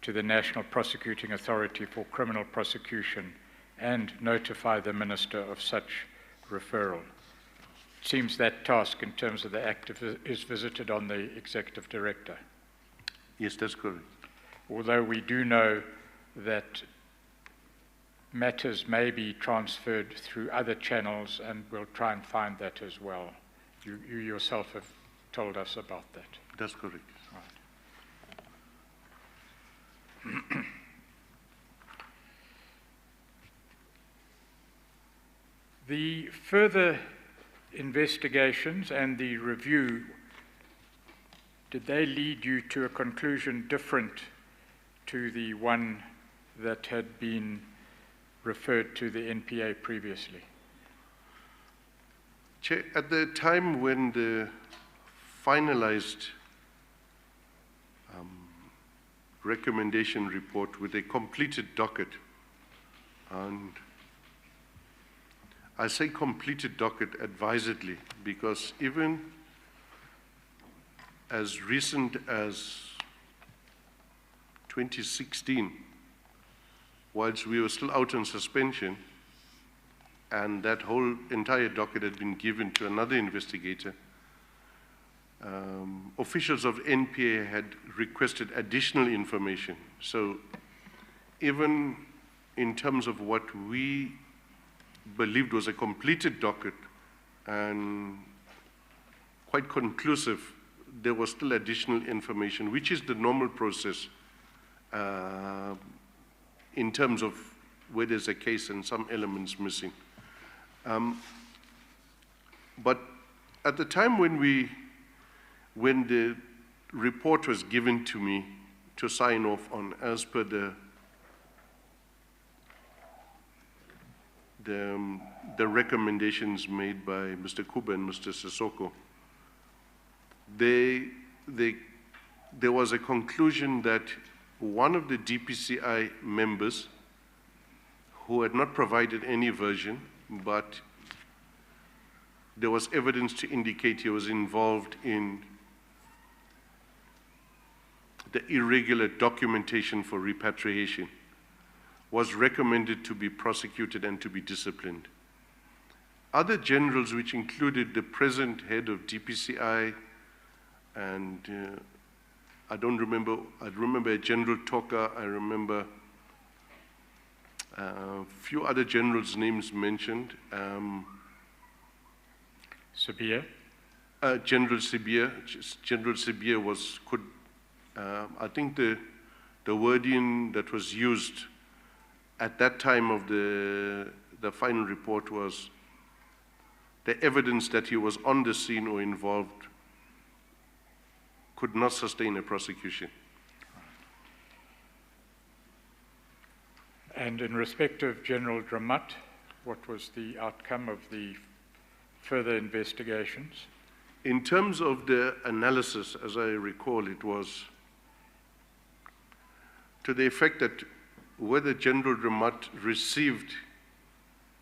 to the National Prosecuting Authority for criminal prosecution and notify the Minister of such referral." It seems that task in terms of the Act is visited on the Executive Director.
Yes, that's correct.
Although we do know that matters may be transferred through other channels, and we'll try and find that as well. You yourself have told us about that.
That's correct.
The further investigations and the review, did they lead you to a conclusion different to the one that had been referred to the NPA previously?
Chair, at the time when the finalized recommendation report with a completed docket, and I say completed docket advisedly because even as recent as 2016, whilst we were still out on suspension, and that whole entire docket had been given to another investigator, officials of NPA had requested additional information. So even in terms of what we believed was a completed docket and quite conclusive, there was still additional information, which is the normal process in terms of where there's a case and some elements missing. But at the time when the report was given to me to sign off on as per the recommendations made by Mr. Kuba and Mr. Sissoko, there was a conclusion that one of the DPCI members who had not provided any version, but there was evidence to indicate he was involved in the irregular documentation for repatriation, was recommended to be prosecuted and to be disciplined. Other generals, which included the present head of DPCI, and I remember a General Toka, I remember a few other generals' names mentioned.
Sabir?
General Sabir. General Sabir I think the wording that was used at that time of the final report was the evidence that he was on the scene or involved could not sustain a prosecution.
And in respect of General Dramat, what was the outcome of the further investigations?
In terms of the analysis, as I recall, it was to the effect that whether General Dramat received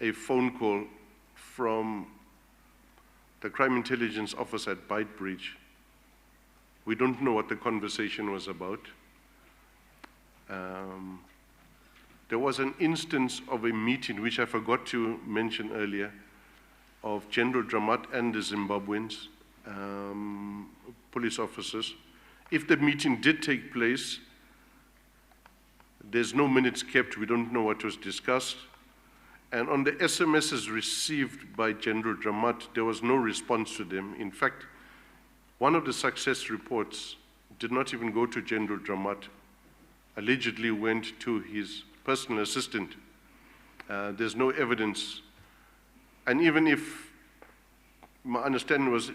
a phone call from the crime intelligence officer at Beitbridge. We don't know what the conversation was about. There was an instance of a meeting, which I forgot to mention earlier, of General Dramat and the Zimbabweans, police officers. If the meeting did take place, there's no minutes kept, we don't know what was discussed. And on the SMSs received by General Dramat, there was no response to them. In fact, one of the success reports did not even go to General Dramat, allegedly went to his personal assistant. There's no evidence. And even if, my understanding was,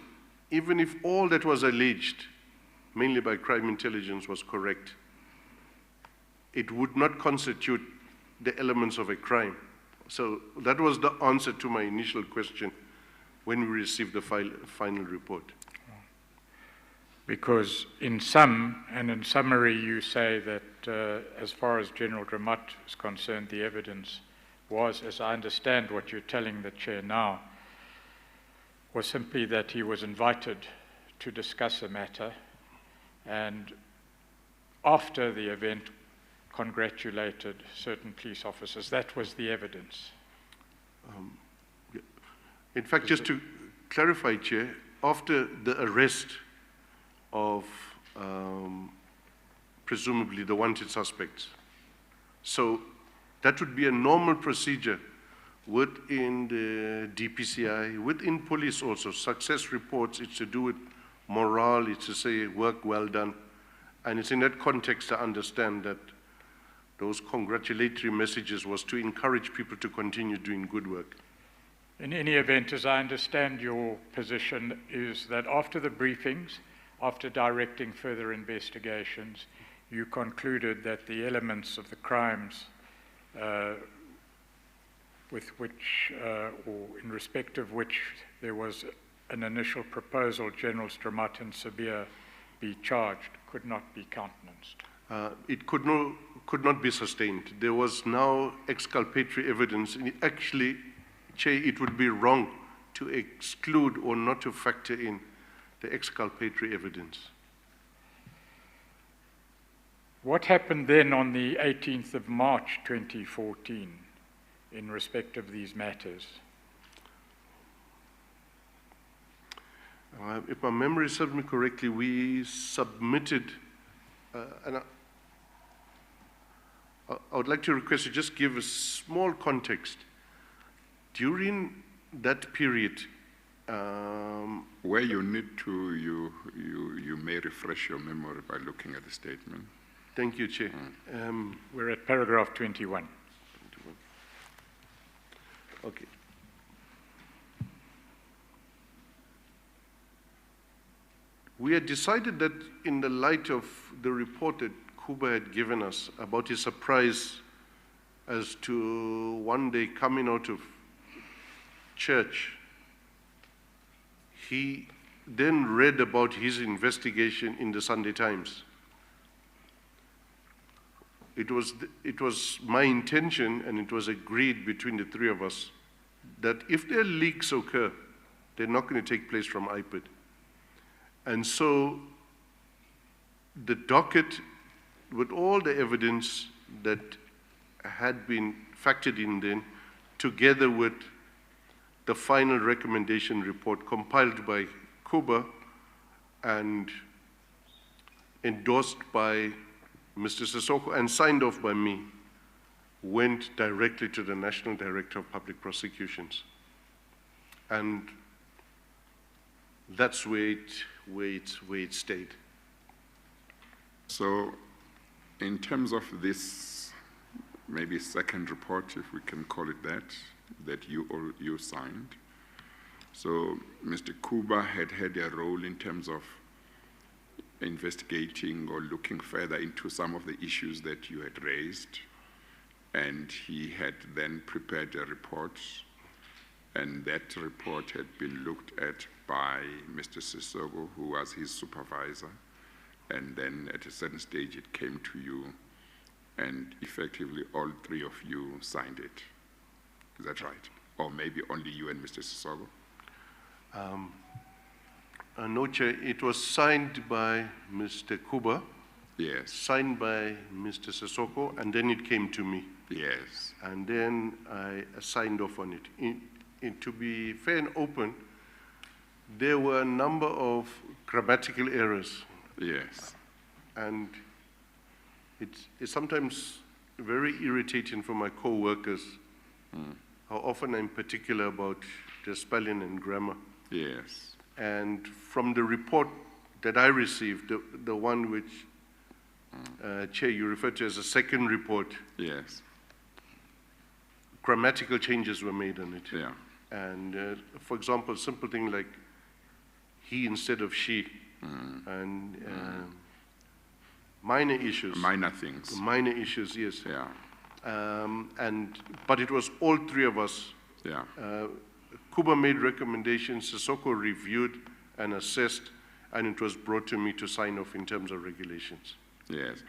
even if all that was alleged, mainly by crime intelligence, was correct, it would not constitute the elements of a crime. So that was the answer to my initial question when we received the final report.
Because in sum, and in summary, you say that as far as General Dramat is concerned, the evidence was, as I understand what you're telling the chair now, was simply that he was invited to discuss a matter, and after the event congratulated certain police officers. That was the evidence.
In fact, just to clarify, Chair, after the arrest of presumably the wanted suspects, so that would be a normal procedure within the DPCI, within police also. Success reports, it's to do with morale, it's to say work well done. And it's in that context to understand that those congratulatory messages was to encourage people to continue doing good work.
In any event, as I understand your position, is that after the briefings, after directing further investigations, you concluded that the elements of the crimes with which, or in respect of which there was an initial proposal, Generals Dramat and Sabir be charged, could not be countenanced.
It could not be sustained. There was now exculpatory evidence. And actually, Chair, it would be wrong to exclude or not to factor in the exculpatory evidence.
What happened then on the 18th of March 2014 in respect of these matters?
If my memory serves me correctly, we submitted, and I would like to request you just give a small context. During that period,
where you need to, you may refresh your memory by looking at the statement.
Thank you, Chair.
We're at paragraph 21.
Okay. We had decided that in the light of the report that Kuba had given us about his surprise as to one day coming out of church, he then read about his investigation in the Sunday Times. It was my intention, and it was agreed between the three of us, that if there are leaks occur, they're not going to take place from IPID. And so the docket, with all the evidence that had been factored in then, together with the final recommendation report compiled by Kuba and endorsed by Mr. Sissoko and signed off by me, went directly to the National Director of Public Prosecutions. And that's where it stayed.
So, in terms of this, maybe second report, if we can call it that you signed. So, Mr. Kuba had a role in terms of investigating or looking further into some of the issues that you had raised, and he had then prepared a report, and that report had been looked at by Mr. Sissoko, who was his supervisor, and then at a certain stage it came to you, and effectively all three of you signed it. Is that right? Or maybe only you and Mr. Sissoko?
No, Chair, it was signed by Mr. Kuba,
Yes.
signed by Mr. Sissoko, and then it came to me.
Yes.
And then I signed off on it. To be fair and open, there were a number of grammatical errors.
Yes.
And it's sometimes very irritating for my co-workers how often I'm particular about their spelling and grammar.
Yes.
And from the report that I received, the one which, Chair, you referred to as a second report,
Yes.
grammatical changes were made on it.
Yeah.
And for example, simple thing like he instead of she, and minor issues.
Minor things.
Minor issues, yes.
Yeah.
But it was all three of us.
Yeah.
Kuba made recommendations, Sissoko reviewed and assessed, and it was brought to me to sign off in terms of regulations.
Yes.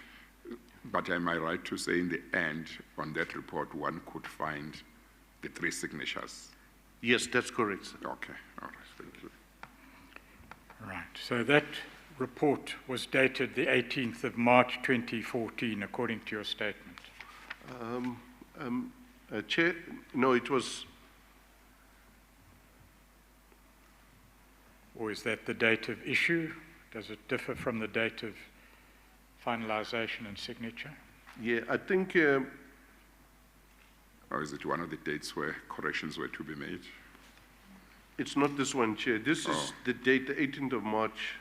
But am I right to say in the end, on that report, one could find the three signatures?
Yes, that's correct, sir.
Okay. All right. Thank you.
Right. So that report was dated the 18th of March 2014, according to your statement.
Chair, no, it was...
Or is that the date of issue? Does it differ from the date of finalization and signature?
Yeah, I think...
Or is it one of the dates where corrections were to be made?
It's not this one, Chair. This is the date, the 18th of March.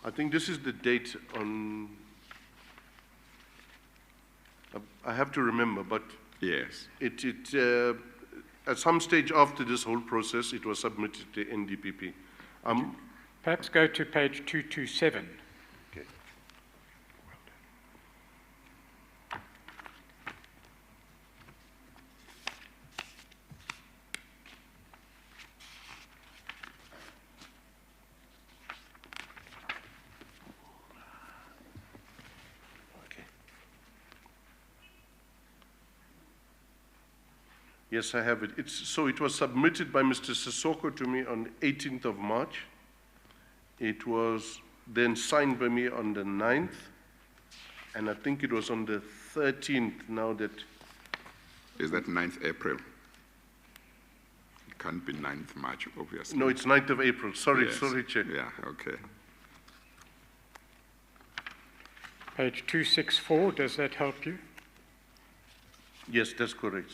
I think this is the date on... I have to remember, but...
Yes.
At some stage after this whole process, it was submitted to NDPP.
Perhaps go to page 227.
Okay. Yes, I have it. So it was submitted by Mr. Sissoko to me on the 18th of March. It was then signed by me on the 9th, and I think it was on the 13th now that...
Is that 9th April? It can't be 9th March, obviously.
No, it's 9th of April. Sorry,
Yes.
sorry, Chair.
Yeah, okay.
Page 264, does that help you?
Yes, that's correct.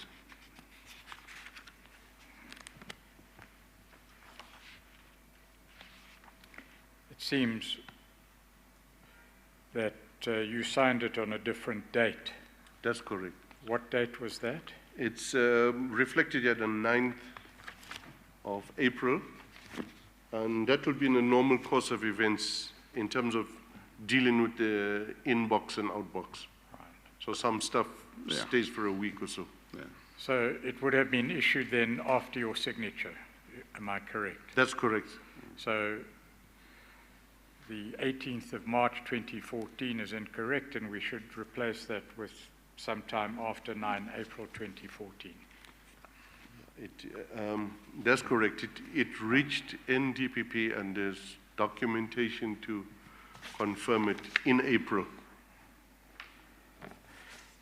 It seems that you signed it on a different date.
That's correct.
What date was that?
It's reflected at the 9th of April, and that will be in the normal course of events in terms of dealing with the inbox and outbox.
Right.
So some stuff stays for a week or so.
Yeah.
So it would have been issued then after your signature, am I correct?
That's correct.
So the 18th of March 2014 is incorrect, and we should replace that with sometime after 9 April 2014.
That's correct. It reached NDPP and there's documentation to confirm it in April.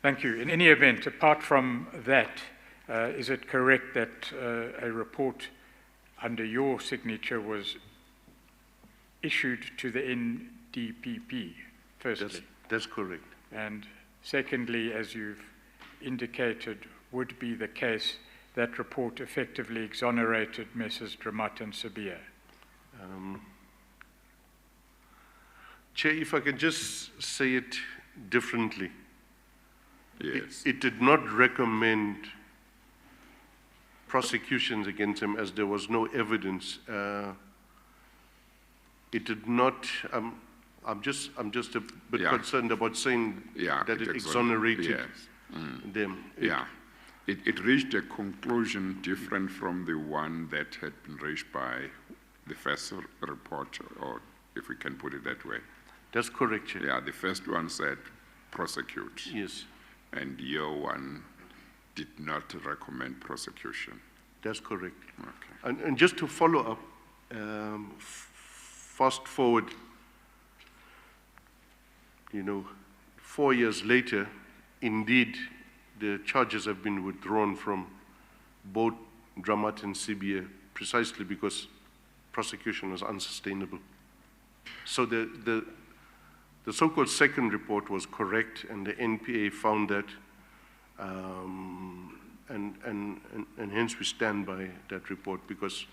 Thank you. In any event, apart from that, is it correct that a report under your signature was issued to the NDPP, firstly?
That's correct.
And secondly, as you've indicated, would be the case that report effectively exonerated Messrs. Dramat and Sabia?
Chair, if I can just say it differently.
Yes.
It did not recommend prosecutions against him as there was no evidence. It did not. I'm just a bit concerned about saying that it exonerated them.
It reached a conclusion different from the one that had been reached by the first report, or if we can put it that way.
That's correct, Chair.
Yeah, the first one said prosecute.
Yes.
And your one did not recommend prosecution.
That's correct.
Okay.
And just to follow up, fast forward, 4 years later, indeed, the charges have been withdrawn from both Dramat and CBA precisely because prosecution was unsustainable. So the so-called second report was correct, and the NPA found that, and hence we stand by that report because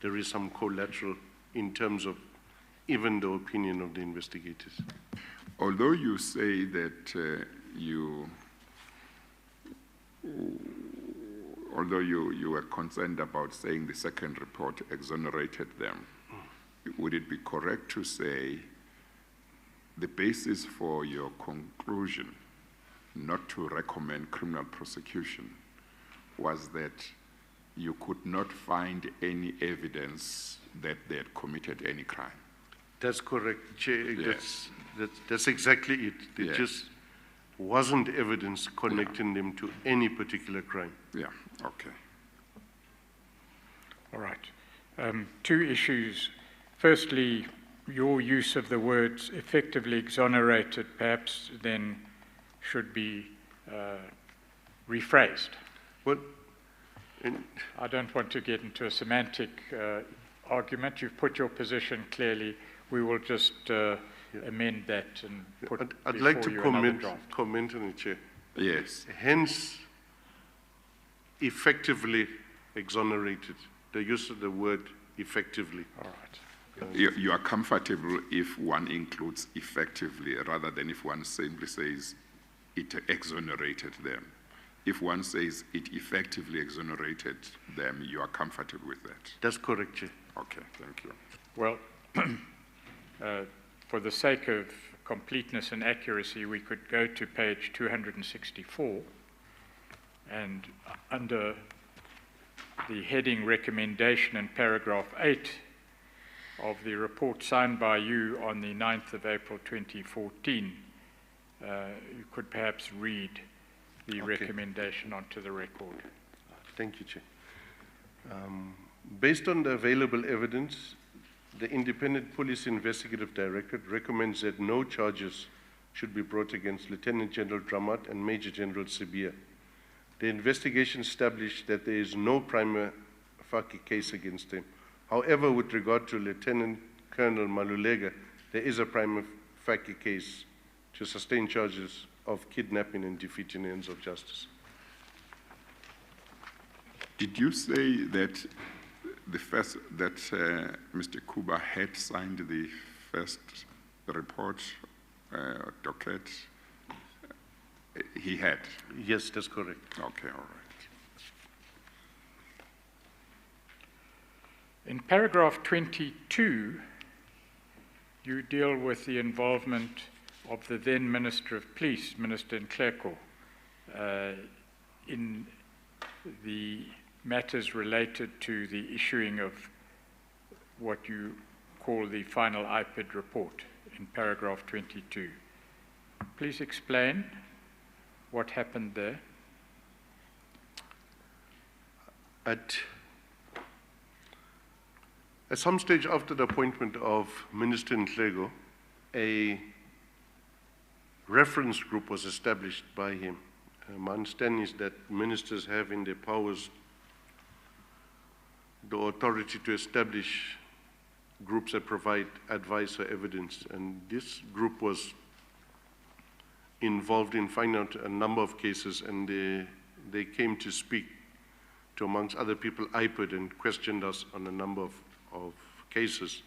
there is some collateral in terms of even the opinion of the investigators.
Although you say that although you were concerned about saying the second report exonerated them, would it be correct to say the basis for your conclusion not to recommend criminal prosecution was that you could not find any evidence that they had committed any crime?
That's correct, Chair.
Yes.
That's exactly it. There just wasn't evidence connecting them to any particular crime.
Yeah, okay.
All right. Two issues. Firstly, your use of the words effectively exonerated perhaps then should be rephrased.
Well,
I don't want to get into a semantic argument. You've put your position clearly. We will just amend that and put
I'd like to
draft.
comment on it, Chair.
Yes.
Hence, effectively exonerated, the use of the word effectively.
All right.
You are comfortable if one includes effectively rather than if one simply says it exonerated them. If one says it effectively exonerated them, you are comfortable with that?
That's correct, Chair.
Okay, thank you.
Well, for the sake of completeness and accuracy, we could go to page 264, and under the heading recommendation in paragraph 8 of the report signed by you on the 9th of April 2014, you could perhaps read the recommendation onto the record.
Thank you, Chair. Based on the available evidence, the Independent Police Investigative Directorate recommends that no charges should be brought against Lieutenant General Dramat and Major General Sabia. The investigation established that there is no prima facie case against them. However, with regard to Lieutenant Colonel Malulega, there is a prima facie case to sustain charges of kidnapping and defeating the ends of justice.
Did you say that Mr. Kuba had signed the first report, docket? He had?
Yes, that's correct.
Okay, all right.
In paragraph 22, you deal with the involvement of the then Minister of Police, Minister Nkleko, in the matters related to the issuing of what you call the final IPID report in paragraph 22. Please explain what happened there.
At some stage after the appointment of Minister Nhlego, a reference group was established by him. My understanding is that ministers have in their powers the authority to establish groups that provide advice or evidence, and this group was involved in finding out a number of cases, and they came to speak to, amongst other people, IPID, and questioned us on a number of cases.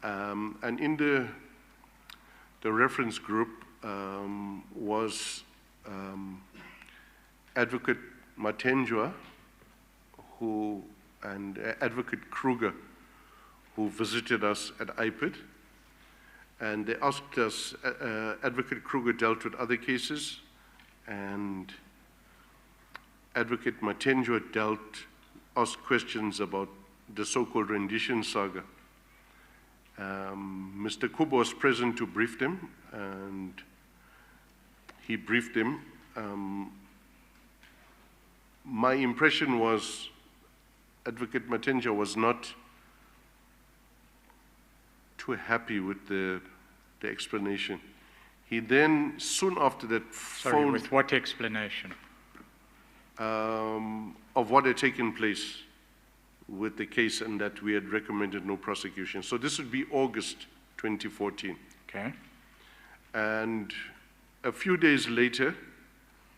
And in the reference group was Advocate Mathenjwa, and Advocate Kruger, who visited us at IPID. And they asked us, Advocate Kruger dealt with other cases, and Advocate Mathenjwa asked questions about the so-called Rendition saga. Mr. Kuba was present to brief them, and he briefed them. My impression was Advocate Mathenjwa was not too happy with the explanation. He then, soon after that,
Sorry, with what explanation?
Of what had taken place with the case, and that we had recommended no prosecution. So this would be August 2014.
Okay.
And a few days later,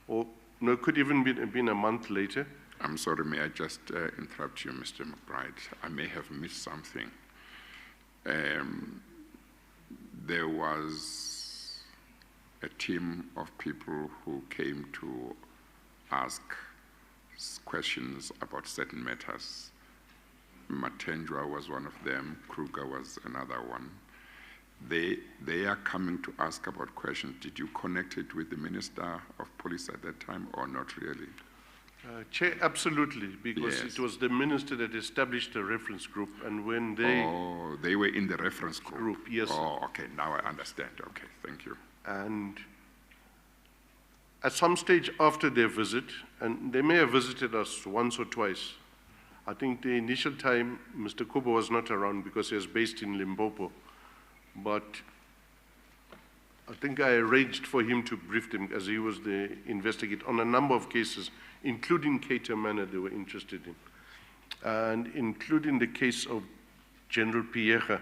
or no, it could even been a month later.
I'm sorry, may I just interrupt you, Mr. McBride? I may have missed something. There was a team of people who came to ask questions about certain matters. Mathenjwa was one of them, Kruger was another one. They are coming to ask about questions. Did you connect it with the Minister of Police at that time, or not really?
Chair, absolutely, because
Yes.
it was the minister that established the reference group, and when they...
Oh, they were in the reference group?
Yes.
Oh, okay, now I understand. Okay, thank you.
And at some stage after their visit, and they may have visited us once or twice, I think the initial time, Mr. Kuba was not around because he was based in Limpopo, but I think I arranged for him to brief them as he was the investigator on a number of cases, including Cater Manor they were interested in, and including the case of General Pienaar,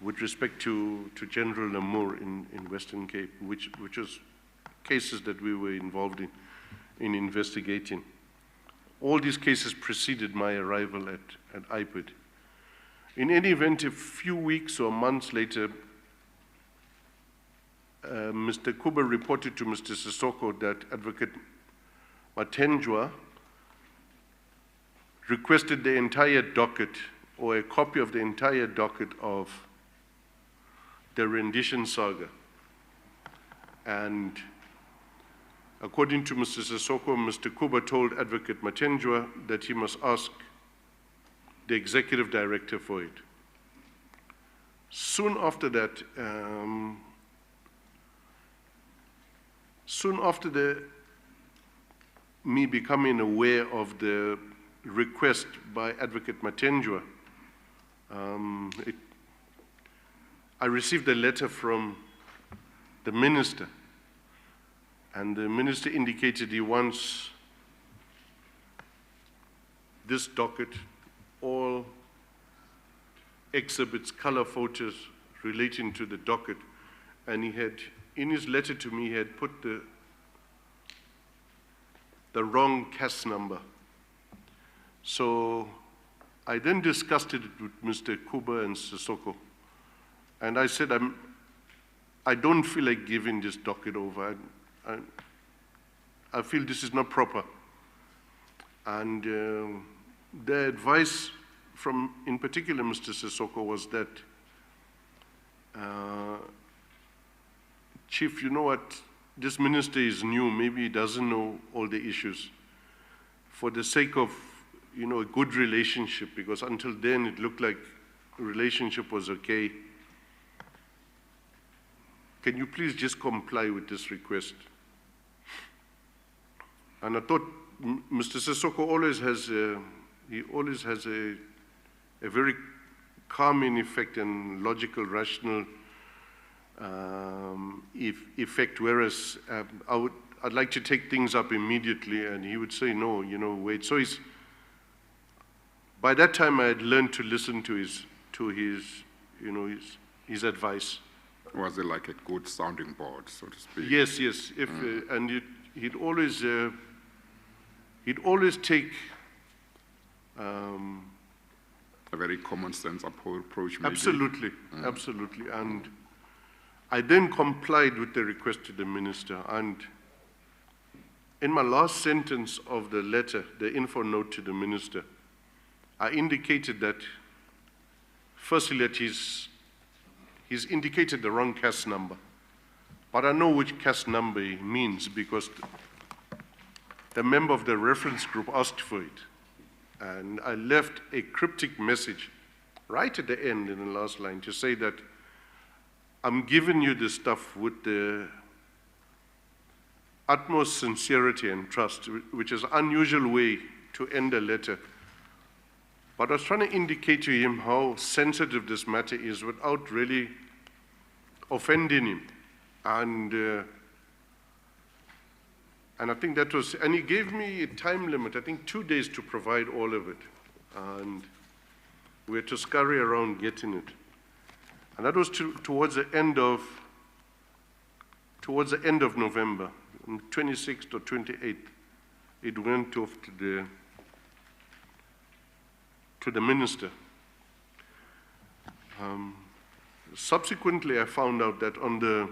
with respect to General Lamour in Western Cape, which was cases that we were involved in investigating. All these cases preceded my arrival at IPID. In any event, a few weeks or months later, Mr. Kuba reported to Mr. Sissoko that Advocate Mathenjwa requested the entire docket, or a copy of the entire docket of the Rendition saga. And according to Mr. Sissoko, Mr. Kuba told Advocate Mathenjwa that he must ask the executive director for it. Soon after that, me becoming aware of the request by Advocate Mathenjwa, I received a letter from the minister, and the minister indicated he wants this docket, all exhibits, color photos relating to the docket, and he had, in his letter to me, he had put the wrong CAS number. So I then discussed it with Mr. Kuba and Sissoko, and I said, I don't feel like giving this docket over. I feel this is not proper. And the advice from, in particular, Mr. Sissoko was that, Chief, you know what, this minister is new, maybe he doesn't know all the issues. For the sake of, you know, a good relationship, because until then it looked like the relationship was okay, can you please just comply with this request? And I thought Mr. Sissoko always has a very calming effect and logical, rational effect, whereas I'd like to take things up immediately, and he would say, no, wait. So by that time I had learned to listen to his advice.
Was it like a good sounding board, so to speak?
Yes. And he'd always take
a very common sense approach, maybe?
Absolutely. And I then complied with the request to the minister, and in my last sentence of the letter, the info note to the minister, I indicated that, firstly, that he's indicated the wrong CAS number. But I know which CAS number he means because the member of the reference group asked for it. And I left a cryptic message right at the end in the last line to say that I'm giving you this stuff with the utmost sincerity and trust, which is an unusual way to end a letter. But I was trying to indicate to him how sensitive this matter is without really offending him. And I think that was, and he gave me a time limit, I think 2 days to provide all of it. And we had to scurry around getting it. And that was towards the end of November, on 26th or 28th, it went off to the minister. Subsequently, I found out that on the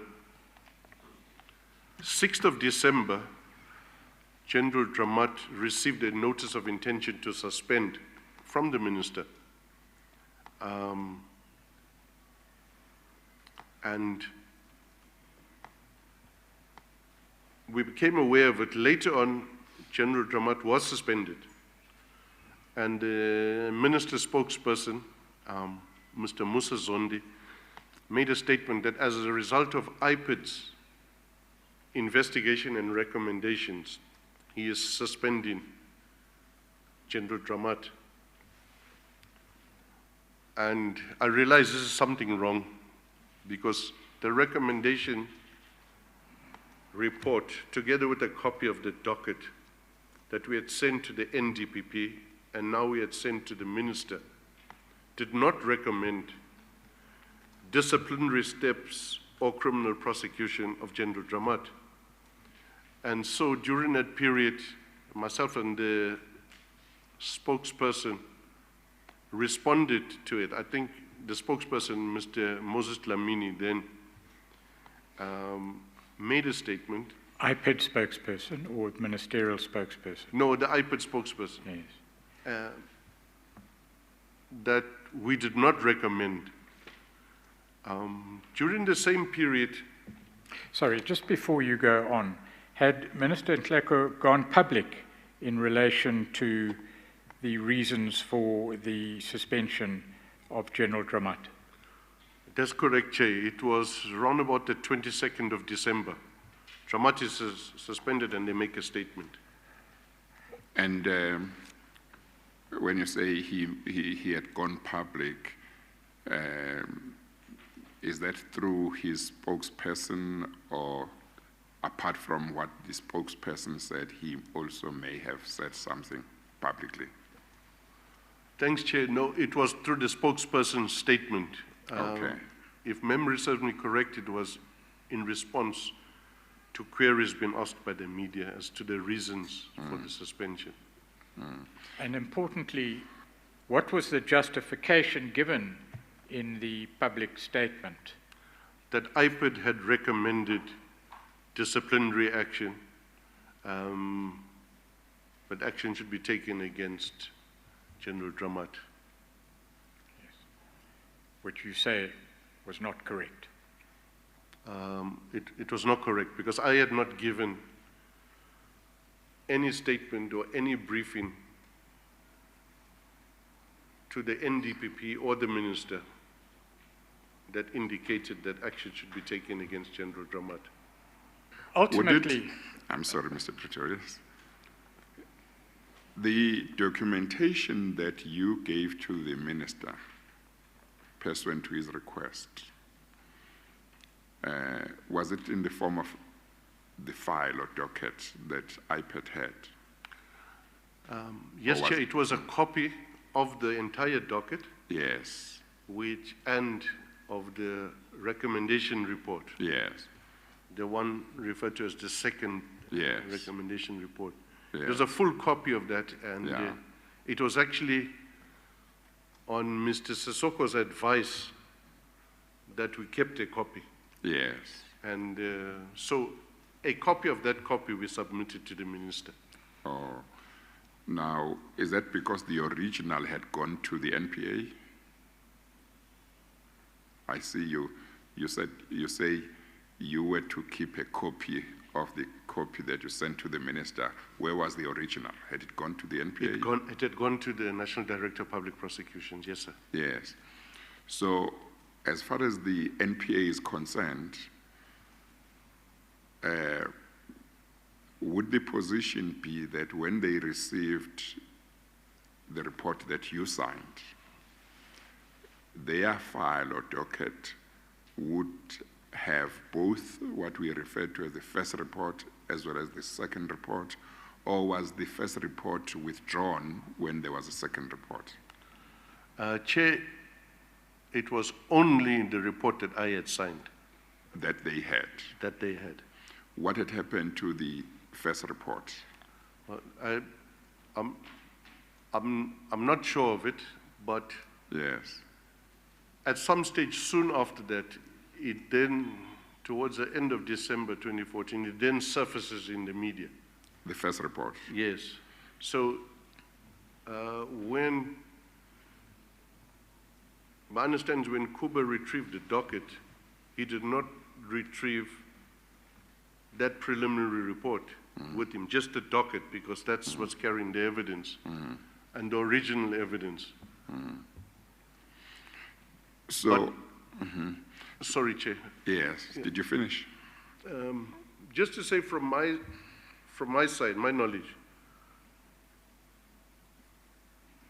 6th of December, General Dramat received a notice of intention to suspend from the minister. And we became aware of it. Later on, General Dramat was suspended. And the minister spokesperson, Mr. Musa Zondi, made a statement that as a result of IPID's investigation and recommendations, he is suspending General Dramat. And I realized this is something wrong because the recommendation report, together with a copy of the docket that we had sent to the NDPP and now we had sent to the minister, did not recommend disciplinary steps or criminal prosecution of General Dramat. And so during that period, myself and the spokesperson responded to it. I think the spokesperson, Mr. Moses Dlamini, then made a statement.
IPID spokesperson or ministerial spokesperson?
No, the IPID spokesperson.
Yes.
That we did not recommend. During the same period.
Sorry, just before you go on, had Minister Nhleko gone public in relation to the reasons for the suspension of General Dramat?
That's correct, Chair. It was around about the 22nd of December. Dramat is suspended and they make a statement.
And when you say he had gone public, is that through his spokesperson, or apart from what the spokesperson said, he also may have said something publicly?
Thanks, Chair. No, it was through the spokesperson's statement.
Okay.
If memory serves me correct, it was in response to queries being asked by the media as to the reasons for the suspension.
And importantly, what was the justification given in the public statement?
That IPID had recommended disciplinary action, but action should be taken against General Dramat.
Yes. Which you say was not correct.
It was not correct because I had not given any statement or any briefing to the NDPP or the minister that indicated that action should be taken against General Dramat.
Ultimately,
I'm sorry, Mr. Pretorius. The documentation that you gave to the minister pursuant to his request, was it in the form of the file or docket that IPID had?
Yes, Chair, it was a copy of the entire docket,
Yes,
and of the recommendation report,
yes,
the one referred to as the second
Yes.
recommendation report.
yes.
There's a full copy of that, and
Yeah.
it was actually on Mr. Sissoko's advice that we kept a copy.
Yes.
And so a copy of that copy we submitted to the minister.
Oh. Now, is that because the original had gone to the NPA? I see you say you were to keep a copy of the copy that you sent to the minister. Where was the original? Had it gone to the NPA?
It had gone to the National Director of Public Prosecutions, yes, sir.
Yes. So, as far as the NPA is concerned, would the position be that when they received the report that you signed, their file or docket would have both what we refer to as the first report as well as the second report, or was the first report withdrawn when there was a second report?
Chair, it was only the report that I had signed
That they had.
that they had.
What had happened to the first report?
Well, I'm not sure of it, but
Yes.
at some stage soon after that, it then, towards the end of December 2014, it then surfaces in the media.
The first report.
Yes. So my understanding is when Kuba retrieved the docket, he did not retrieve that preliminary report with him, just the docket, because that's what's carrying the evidence and the original evidence.
So,
Sorry, Chair.
yes, did you finish?
Just to say from my side, my knowledge,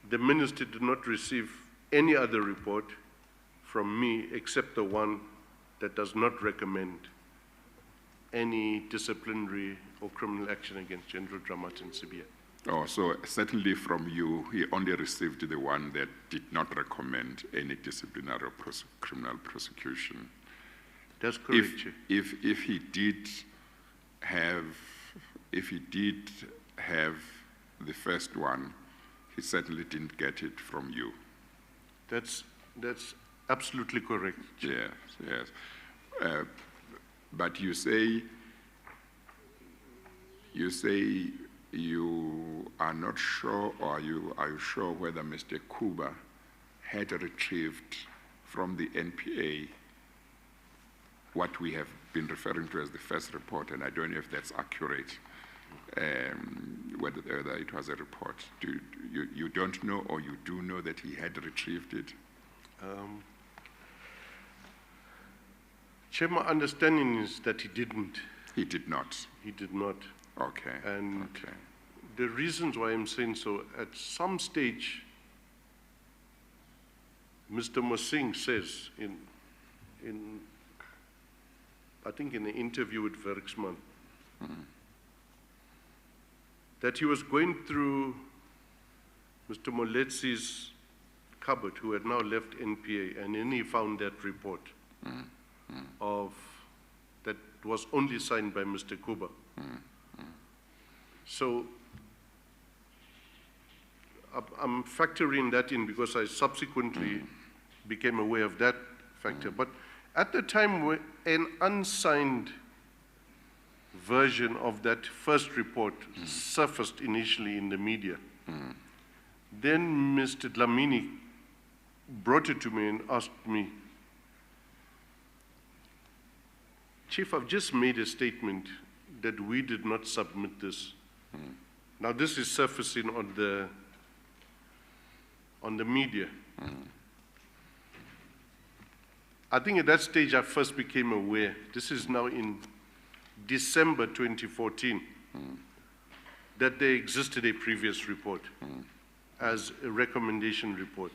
the minister did not receive any other report from me except the one that does not recommend any disciplinary or criminal action against General Dramat and Sibia.
Oh, so certainly from you, he only received the one that did not recommend any disciplinary or criminal prosecution.
That's correct, Chair.
If he did have the first one, he certainly didn't get it from you.
That's absolutely correct, Chair.
Yes, yes. But you say you are not sure, or are you sure whether Mr. Kuba had retrieved from the NPA what we have been referring to as the first report, and I don't know if that's accurate, whether it was a report. You don't know, or you do know that he had retrieved it?
Chair, my understanding is that he didn't.
He did not.
He did not.
Okay.
And
okay.
the reasons why I'm saying so, at some stage, Mr. Mosing says I think in an interview with Werksman, that he was going through Mr. Moletsi's cupboard, who had now left NPA, and then he found that report that was only signed by Mr. Kuba. So I'm factoring that in because I subsequently became aware of that factor. But at the time, an unsigned version of that first report surfaced initially in the media. Then Mr. Dlamini brought it to me and asked me, Chief, I've just made a statement that we did not submit this. Now this is surfacing on the media. I think at that stage I first became aware, this is now in December 2014, that there existed a previous report as a recommendation report.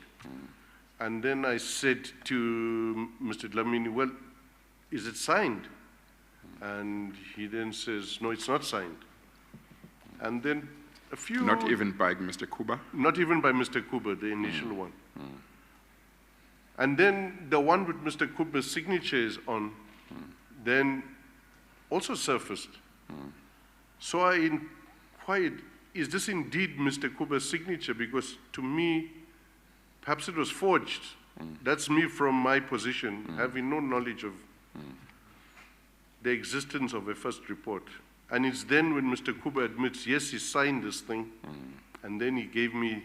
And then I said to Mr. Dlamini, well, is it signed? And he then says, no, it's not signed. And then a few...
Not even by Mr. Kuba?
Not even by Mr. Kuba, the initial one. And then the one with Mr. Kuba's signature is on, then also surfaced. So I inquired, is this indeed Mr. Kuba's signature? Because to me, perhaps it was forged. That's me from my position, having no knowledge of the existence of a first report. And it's then when Mr. Kuba admits, yes, he signed this thing, and then he gave me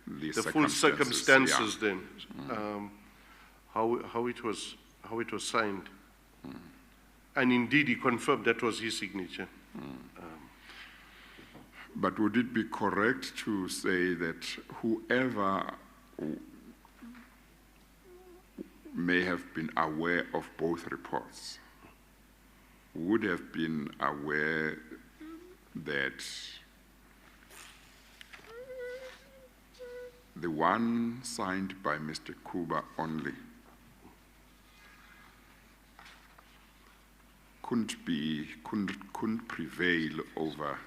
the full circumstances then, how it was signed. And indeed, he confirmed that was his signature.
But would it be correct to say that whoever may have been aware of both reports would have been aware that the one signed by Mr. Kuba only couldn't prevail over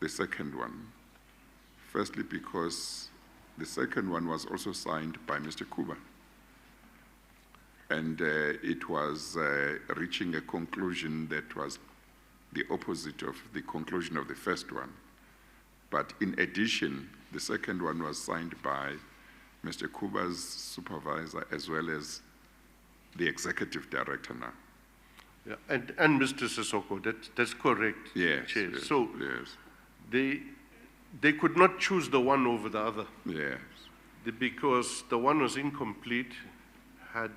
the second one. Firstly, because the second one was also signed by Mr. Kuba. And it was reaching a conclusion that was the opposite of the conclusion of the first one. But in addition, the second one was signed by Mr. Kuba's supervisor as well as the executive director now.
Yeah, and Mr. Sissoko, that's correct,
yes,
Chair.
Yes,
so
yes.
They could not choose the one over the other.
Yes.
Because the one was incomplete, had...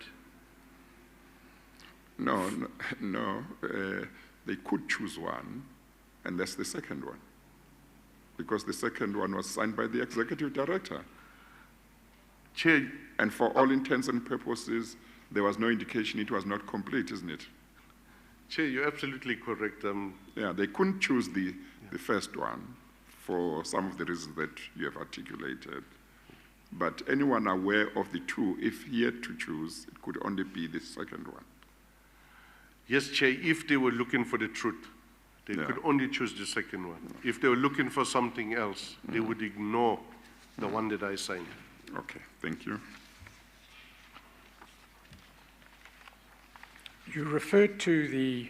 No, they could choose one, and that's the second one. Because the second one was signed by the executive director.
Chair,
and for all intents and purposes, there was no indication it was not complete, isn't it?
Chair, you're absolutely correct.
Yeah, they couldn't choose the first one for some of the reasons that you have articulated. But anyone aware of the two, if he had to choose, it could only be the second one.
Yes, Chair, if they were looking for the truth, they could only choose the second one. If they were looking for something else, they would ignore the one that I signed.
Okay, thank you.
You referred to the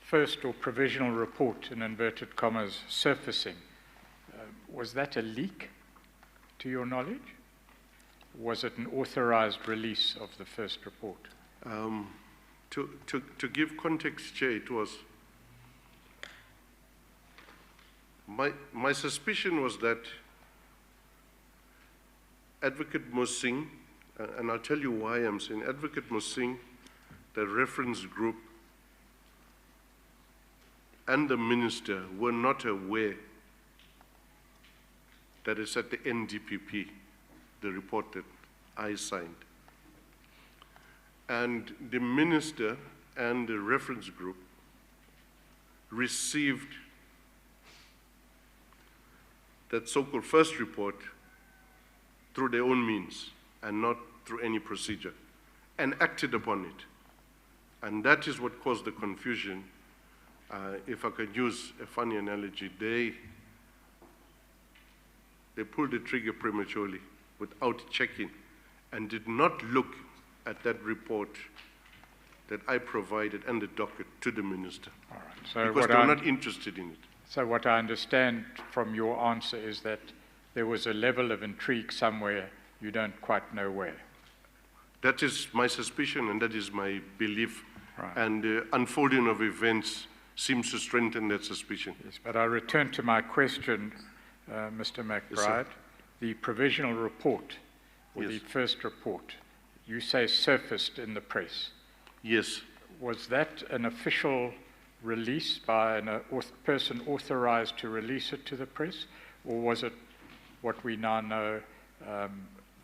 first or provisional report, in inverted commas, surfacing. Was that a leak, to your knowledge? Was it an authorized release of the first report?
To give context, Chair, it was my suspicion was that Advocate Mosing, and I'll tell you why I'm saying Advocate Mosing, the reference group, and the minister were not aware that it's at the NDPP, the report that I signed. And the minister and the reference group received that so-called first report through their own means and not through any procedure, and acted upon it. And that is what caused the confusion. If I could use a funny analogy, they pulled the trigger prematurely without checking and did not look at that report that I provided and the docket to the minister.
All right. So
because they were not interested in it.
So what I understand from your answer is that there was a level of intrigue somewhere, you don't quite know where.
That is my suspicion and that is my belief.
Right.
And the unfolding of events seems to strengthen that suspicion.
Yes, but I return to my question, Mr. McBride.
Yes,
the provisional report, or
yes.
the first report, you say surfaced in the press.
Yes.
Was that an official release by a person authorized to release it to the press, or was it what we now know,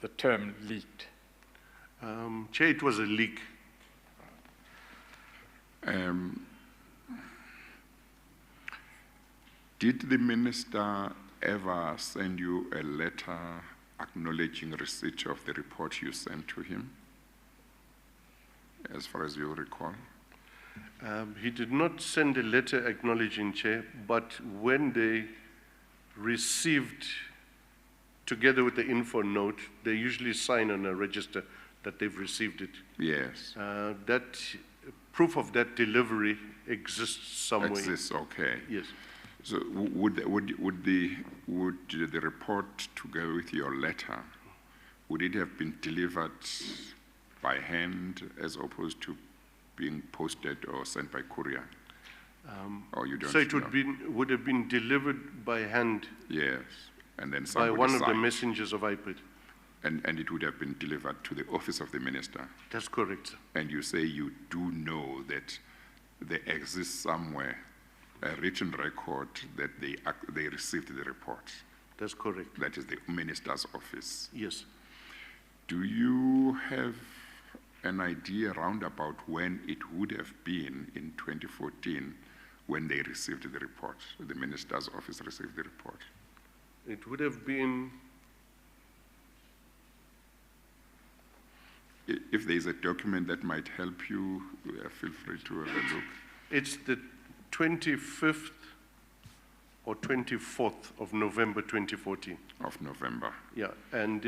the term leaked?
Chair, it was a leak.
Did the minister ever send you a letter acknowledging receipt of the report you sent to him, as far as you recall?
He did not send a letter acknowledging, Chair, but when they received, together with the info note, they usually sign on a register that they've received it.
Yes.
That proof of that delivery exists somewhere.
Exists, okay.
Yes.
So would the report, together with your letter, would it have been delivered by hand as opposed to being posted or sent by courier? Or you don't
so it
know?
would have been delivered by hand.
Yes, and then
by
somebody
one of the
signed.
messengers of IPID.
And it would have been delivered to the office of the minister.
That's correct, sir.
And you say you do know that there exists somewhere a written record that they received the report.
That's correct.
That is the minister's office.
Yes.
Do you have an idea round about when it would have been in 2014 when they received the report, the minister's office received the report?
It would have been,
if there is a document that might help you, feel free to have a look.
it's the 25th or 24th of November 2014.
Of November.
Yeah, and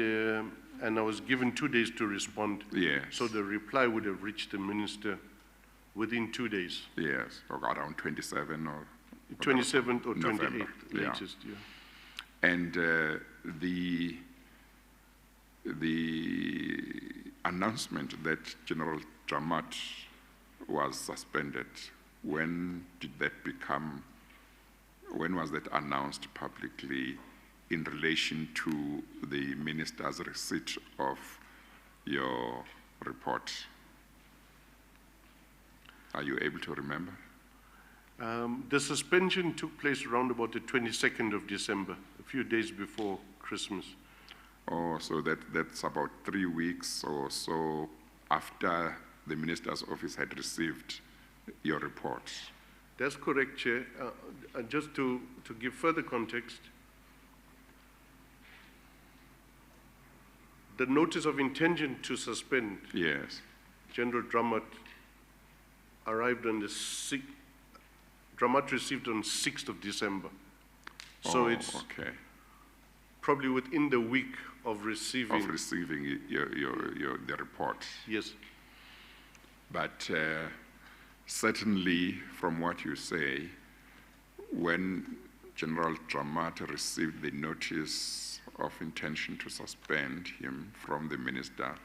I was given 2 days to respond.
Yes.
So the reply would have reached the minister within 2 days.
Yes, or around 27 or
27th or
November,
28th
yeah.
latest, yeah.
And the announcement that General Dramat was suspended, when was that announced publicly in relation to the minister's receipt of your report? Are you able to remember?
The suspension took place around about the 22nd of December, a few days before Christmas.
Oh, so that's about 3 weeks or so after the minister's office had received your report.
That's correct, Chair. Just to give further context, the notice of intention to suspend
Yes.
General Dramat arrived on the 6th, Dramat received on 6th of December. So it's
okay.
probably within the week of receiving.
Of receiving the report.
Yes.
But certainly, from what you say, when General Dramat received the notice of intention to suspend him from the minister,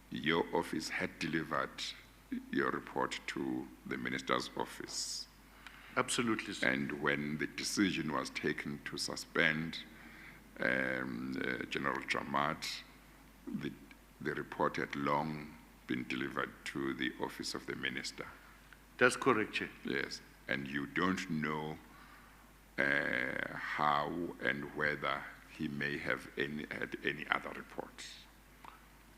your office had delivered your report to the minister's office.
Absolutely, sir.
And when the decision was taken to suspend General Dramat, the report had long been delivered to the office of the minister.
That's correct, Chair.
Yes, and you don't know how and whether he may have had any other reports.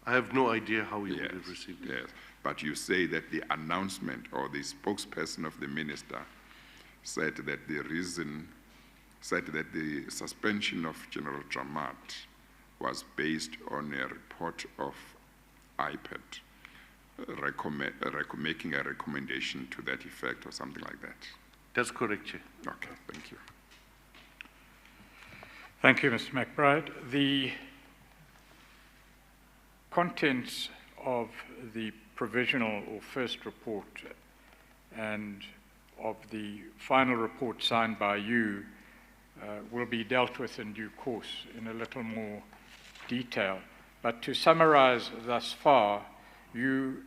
I have no idea how he would have received it.
Yes, but you say that the announcement or the spokesperson of the minister said that the suspension of General Dramat was based on a report of IPID, making a recommendation to that effect or something like that.
That's correct, Chair.
Okay, thank you.
Thank you, Mr. McBride. The contents of the provisional or first report and of the final report signed by you will be dealt with in due course in a little more detail. But to summarize thus far, you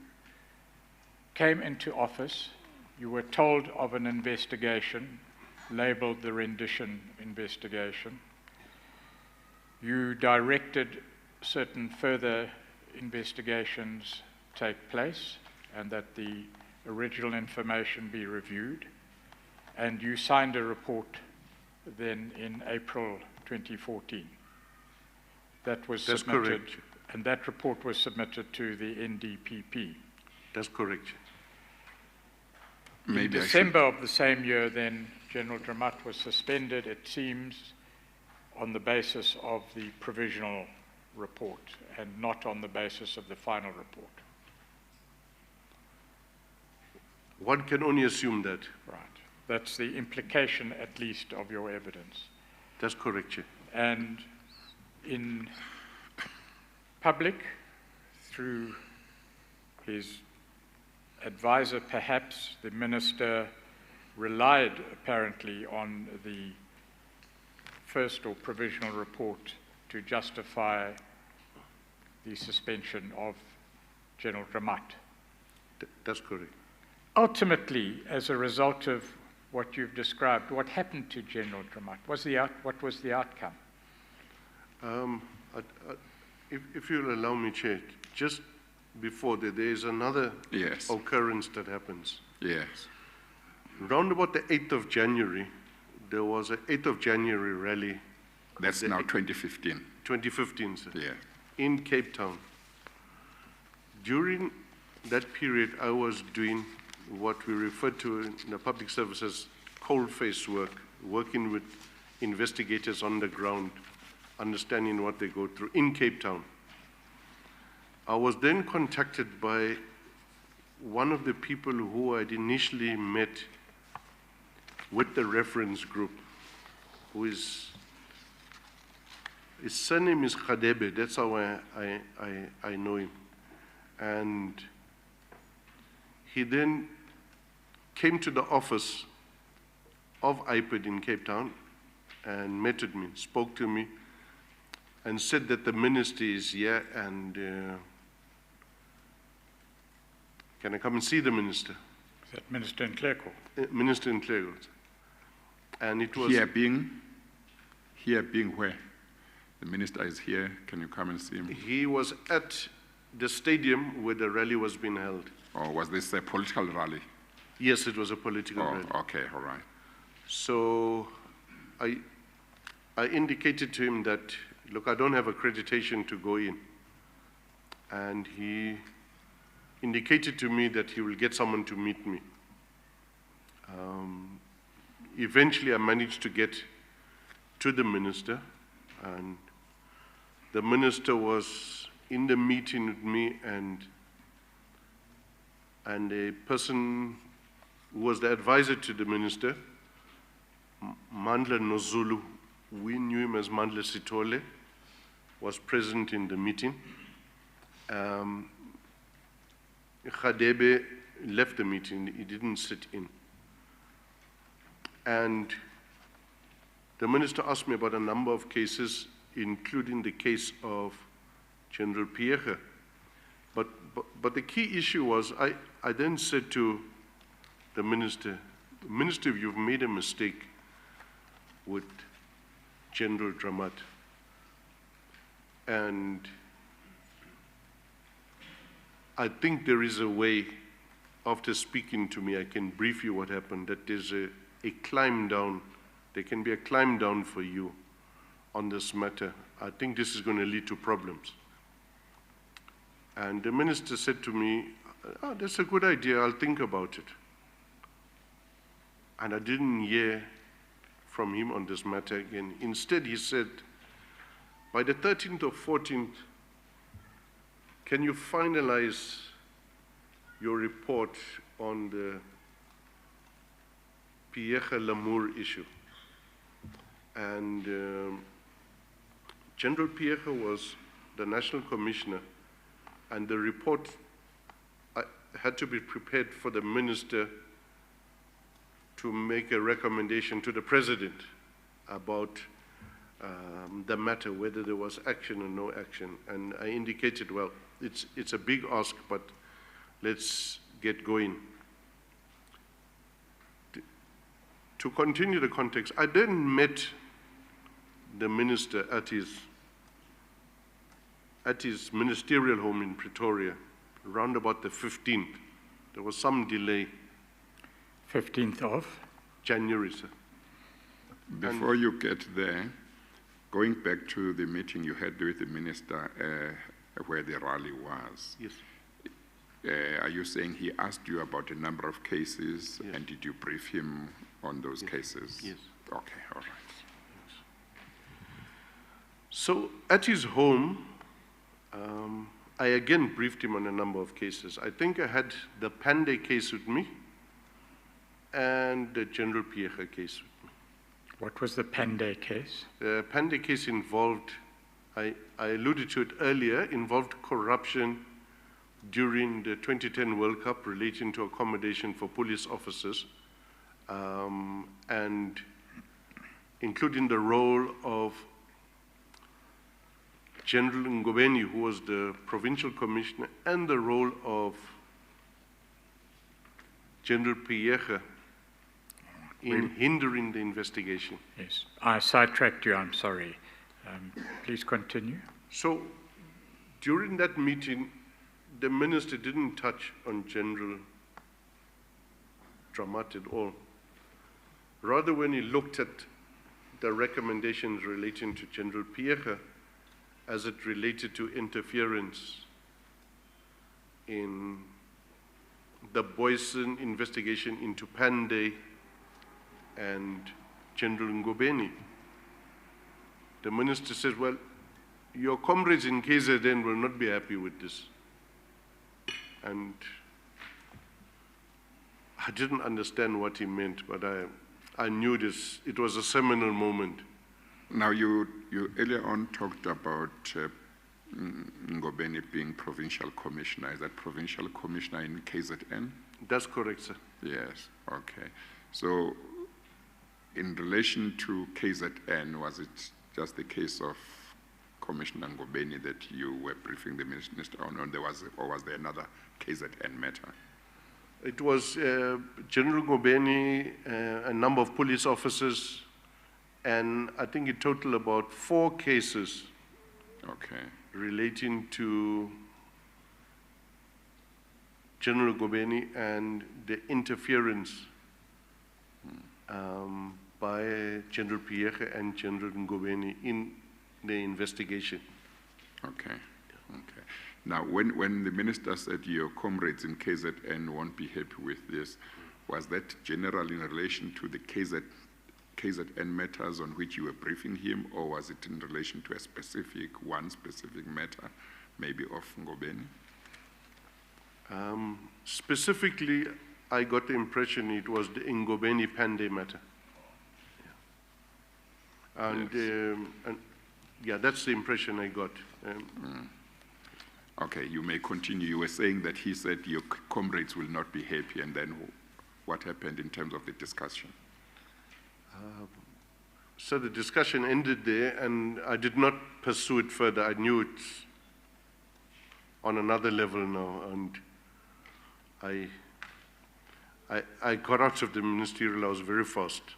came into office, you were told of an investigation labeled the Rendition investigation. You directed certain further investigations take place and that the original information be reviewed. And you signed a report then in April 2014. That was
That's
submitted,
correct.
and that report was submitted to the NDPP.
That's correct.
In
Maybe
December of the same year, then, General Dramat was suspended, it seems, on the basis of the provisional report and not on the basis of the final report.
One can only assume that.
Right. That's the implication, at least, of your evidence.
That's correct, Chair.
And in public, through his advisor, perhaps, the minister relied apparently on the first or provisional report to justify the suspension of General Dramat.
That's correct.
Ultimately, as a result of what you've described, what happened to General Dramat? What was the outcome?
If you'll allow me, Chair, just before that, there is another
Yes.
occurrence that happens.
Yes.
Round about the 8th of January, there was an 8th of January rally.
That's now 2015.
2015, sir.
Yeah.
In Cape Town. During that period, I was doing what we refer to in the public services cold-face work, working with investigators on the ground, understanding what they go through in Cape Town. I was then contacted by one of the people who I'd initially met with the reference group, who is, his surname is Khadebe, that's how I know him. And he then came to the office of IPID in Cape Town and met with me, spoke to me, and said that the minister is here and can I come and see the minister?
Is that Minister Nkleko?
Minister in Clearwood. And it was
Here being where? The minister is here. Can you come and see him?
he was at the stadium where the rally was being held.
Or was this a political rally?
Yes, it was a political
Oh,
rally.
okay, all right.
So I indicated to him that, look, I don't have accreditation to go in. And he indicated to me that he will get someone to meet me. Eventually, I managed to get to the minister, and the minister was in the meeting with me, and a person who was the advisor to the minister, Mandla Nozulu, we knew him as Mandla Sitole, was present in the meeting. Khadebe left the meeting, he didn't sit in. And the minister asked me about a number of cases, including the case of General Pienaar. But the key issue was, I then said to the minister, you've made a mistake with General Dramat. And I think there is a way, after speaking to me, I can brief you what happened, that there's a climb down, there can be a climb down for you on this matter. I think this is going to lead to problems. And the minister said to me, oh, that's a good idea, I'll think about it. And I didn't hear from him on this matter again. Instead, he said, by the 13th or 14th, can you finalize your report on the Pienaar-Lamour issue? And General Pienaar was the National Commissioner, and the report had to be prepared for the minister to make a recommendation to the president about the matter, whether there was action or no action. And I indicated, well, it's a big ask, but let's get going. To continue the context, I then met the minister at his ministerial home in Pretoria, around about the 15th. There was some delay.
15th of?
January, sir.
Before you get there, going back to the meeting you had with the minister where the rally was.
Yes.
Are you saying he asked you about a number of cases,
Yes.
and did you brief him on those cases?
Yes.
Okay, all right.
So at his home, I again briefed him on a number of cases. I think I had the Pande case with me and the General Pienaar case with me.
What was the Pande case?
The Pande case involved, I alluded to it earlier, involved corruption during the 2010 World Cup relating to accommodation for police officers, and including the role of General Ngobeni, who was the provincial commissioner, and the role of General Pienaar in hindering the investigation.
Yes, I sidetracked you, I'm sorry. Please continue.
So during that meeting, the minister didn't touch on General Dramat at all. Rather, when he looked at the recommendations relating to General Pienaar as it related to interference in the Boyson investigation into Pande and General Ngobeni, the minister said, well, your comrades in KZN will not be happy with this. And I didn't understand what he meant, but I knew this. It was a seminal moment.
Now, you earlier on talked about Ngobeni being provincial commissioner. Is that provincial commissioner in KZN?
That's correct, sir.
Yes, okay. So, in relation to KZN, was it just the case of Commissioner Ngobeni that you were briefing the minister on, or was there another KZN matter?
It was General Ngobeni, a number of police officers, and I think in total about 4 cases relating to General Ngobeni and the interference by General Pienaar and General Ngobeni in the investigation.
Okay. Now, when the minister said your comrades in KZN won't be happy with this, was that general in relation to the KZN matters on which you were briefing him, or was it in relation to one specific matter, maybe of Ngobeni?
Specifically, I got the impression it was the Ngobeni Pande matter. And,
yes.
And yeah, that's the impression I got.
Okay, you may continue. You were saying that he said your comrades will not be happy, and then what happened in terms of the discussion?
So the discussion ended there, and I did not pursue it further. I knew it's on another level now, and I got out of the ministerial. I was very fast.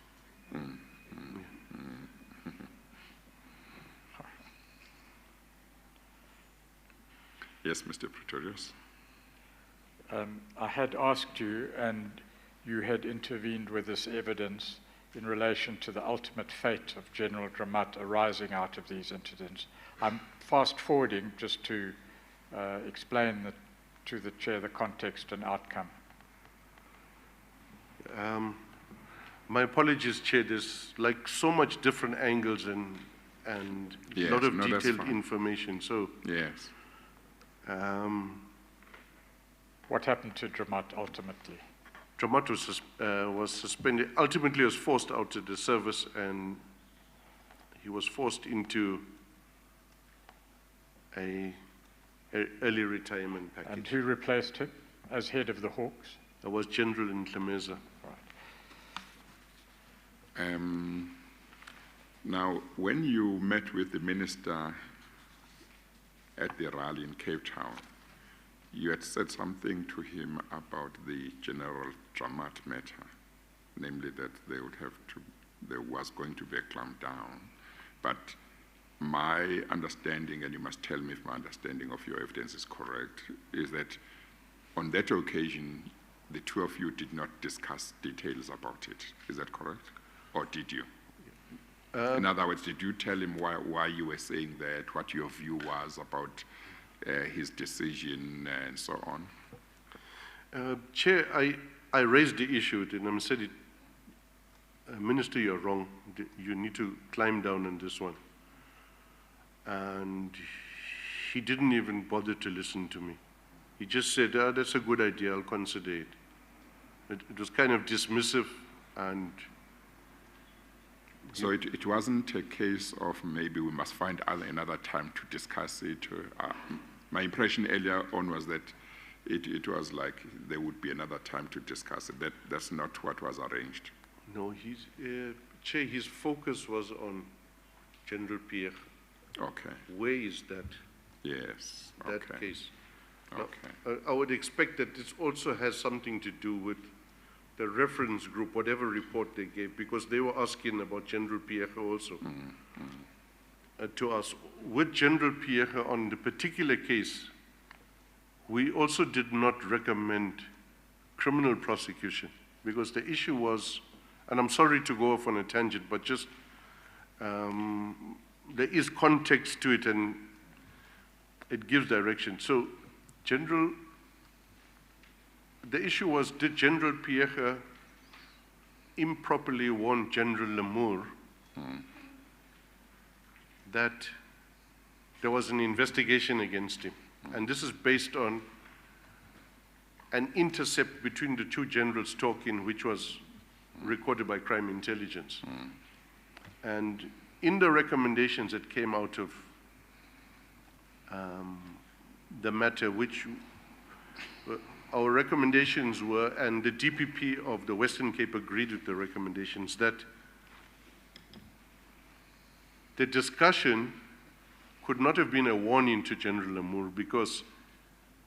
Yes, Mr. Pretorius.
I had asked you, and you had intervened with this evidence in relation to the ultimate fate of General Dramat arising out of these incidents. I'm fast forwarding just to explain to the Chair the context and outcome.
My apologies, Chair. There's like so much different angles and
yes,
a lot of
no,
detailed information. So
yes.
What happened to Dramat ultimately?
Dramat was suspended. Ultimately, was forced out of the service, and he was forced into a early retirement package.
And who replaced him as head of the Hawks?
That was General Ntlemeza.
Right.
Now, when you met with the minister at the rally in Cape Town, you had said something to him about the General Dramat matter, namely that there was going to be a clampdown. But my understanding, and you must tell me if my understanding of your evidence is correct, is that on that occasion, the two of you did not discuss details about it. Is that correct? Or did you? In other words, did you tell him why you were saying that, what your view was about his decision and so on?
Chair, I raised the issue with him and said Minister, you're wrong. You need to climb down on this one. And he didn't even bother to listen to me. He just said, that's a good idea, I'll consider it. It was kind of dismissive, and
so it wasn't a case of maybe we must find another time to discuss it. My impression earlier on was that it was like there would be another time to discuss it. That's not what was arranged.
No, Chair, his focus was on General Pierre.
Okay.
Where is that?
Yes.
That
okay.
case.
Okay.
Now, I would expect that this also has something to do with the reference group, whatever report they gave, because they were asking about General Pierre also to us. With General Pierre on the particular case, we also did not recommend criminal prosecution, because the issue was, and I'm sorry to go off on a tangent, but just there is context to it and it gives direction. So the issue was, did General Pierre improperly warn General Lamour that there was an investigation against him? And this is based on an intercept between the two generals talking, which was recorded by crime intelligence. And in the recommendations that came out of the matter, which our recommendations were, and the DPP of the Western Cape agreed with the recommendations, that the discussion could not have been a warning to General Lamour, because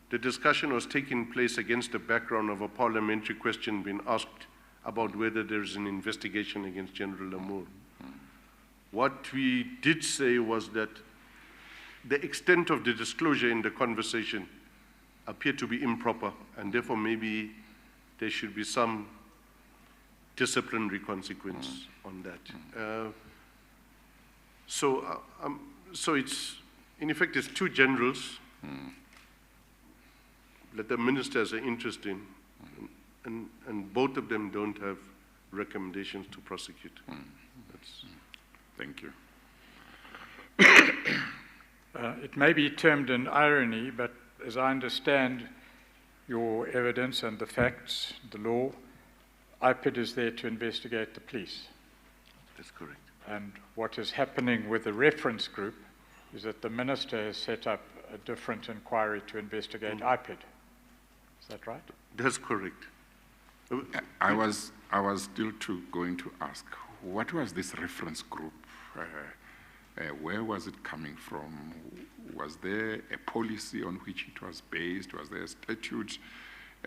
the discussion was taking place against the background of a parliamentary question being asked about whether there is an investigation against General Lamour. What we did say was that the extent of the disclosure in the conversation appeared to be improper, and therefore maybe there should be some disciplinary consequence on that. So it's, in effect, it's two generals that the ministers are interested in, and both of them don't have recommendations to prosecute.
Thank you.
It may be termed an irony, but as I understand your evidence and the facts, the law, IPID is there to investigate the police.
That's correct.
And what is happening with the reference group is that the minister has set up a different inquiry to investigate IPID. Is that right?
That's correct.
I was still going to ask, what was this reference group? Where was it coming from? Was there a policy on which it was based? Was there a statute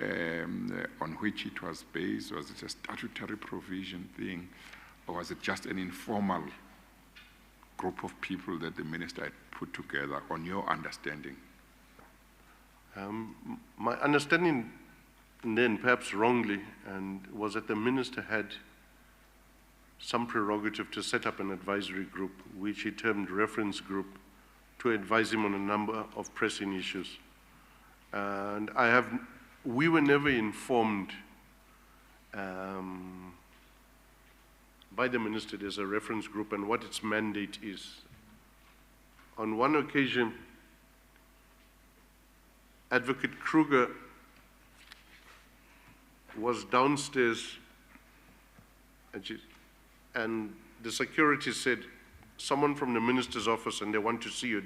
on which it was based? Was it a statutory provision thing? Or was it just an informal group of people that the minister had put together, on your understanding?
My understanding then, perhaps wrongly, and was that the minister had some prerogative to set up an advisory group, which he termed reference group, to advise him on a number of pressing issues. And we were never informed by the minister there's a reference group and what its mandate is. On one occasion, Advocate Kruger was downstairs and the security said, someone from the minister's office and they want to see you,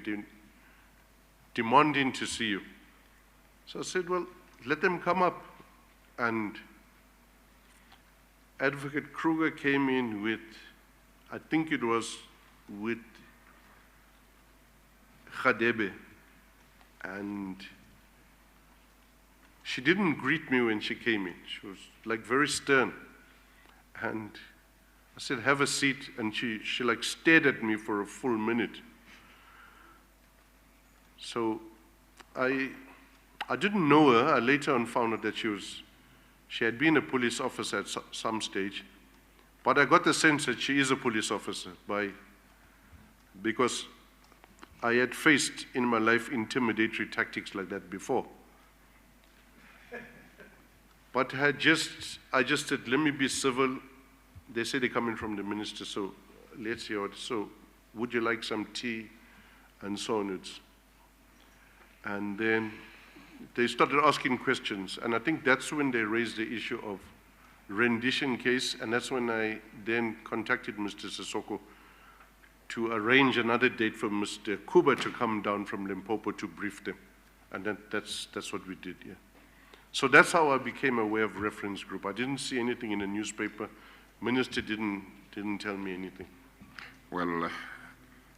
demanding to see you. So I said, well, let them come up. And Advocate Kruger came in with, I think it was with Khadebe, and she didn't greet me when she came in. She was like very stern. And I said, have a seat, and she like stared at me for a full minute. So I didn't know her. I later on found out that she had been a police officer at some stage, but I got the sense that she is a police officer because I had faced in my life intimidatory tactics like that before. But I just said, let me be civil, they say they're coming from the minister, so let's hear it. So would you like some tea? And so on. And then they started asking questions, and I think that's when they raised the issue of rendition case, and that's when I then contacted Mr. Sissoko to arrange another date for Mr. Kuba to come down from Limpopo to brief them. And then that's what we did, yeah. So that's how I became aware of reference group. I didn't see anything in the newspaper. Minister didn't tell me anything.
Well,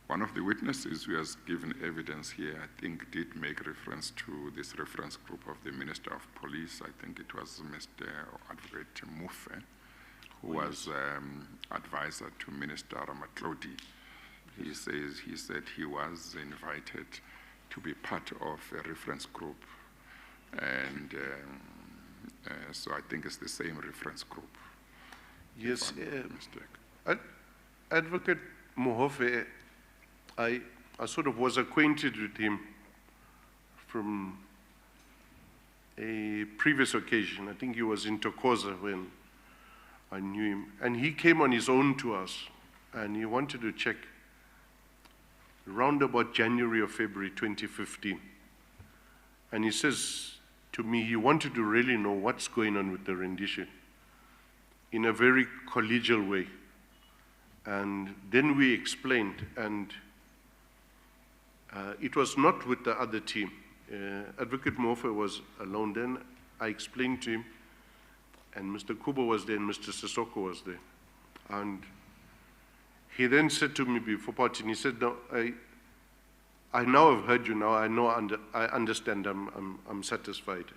one of the witnesses who has given evidence here, I think, did make reference to this reference group of the Minister of Police. I think it was Mr. Advocate Mufe, who was advisor to Minister Ramatlodi. He said he was invited to be part of a reference group. And so I think it's the same reference group.
Yes, Advocate Muhofe, I sort of was acquainted with him from a previous occasion. I think he was in Tokoza when I knew him. And he came on his own to us, and he wanted to check around about January or February 2015. And he says to me he wanted to really know what's going on with the rendition in a very collegial way. And then we explained, and it was not with the other team. Advocate Mofe was alone then. I explained to him, and Mr. Kubo was there, and Mr. Sissoko was there. And he then said to me before parting, he said, no, I now have heard you now, I understand, I'm satisfied.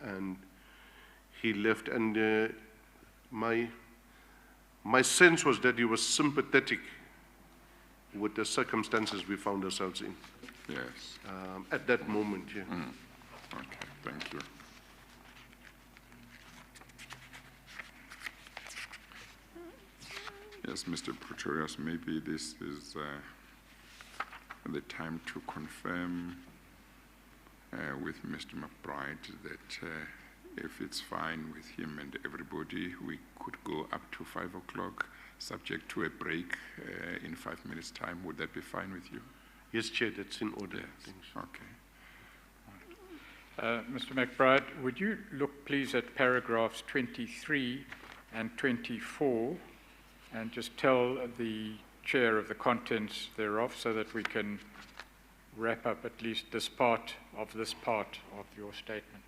And he left, and my sense was that he was sympathetic with the circumstances we found ourselves in.
Yes.
At that moment, yeah.
Okay, thank you. Yes, Mr. Pretorius, maybe this is the time to confirm with Mr. McBride that if it's fine with him and everybody, we could go up to 5 o'clock, subject to a break in 5 minutes' time. Would that be fine with you?
Yes, Chair, that's in order.
Yes. Okay.
Mr. McBride, would you look please at paragraphs 23 and 24 and just tell the Chair of the contents thereof so that we can wrap up at least this part of your statement.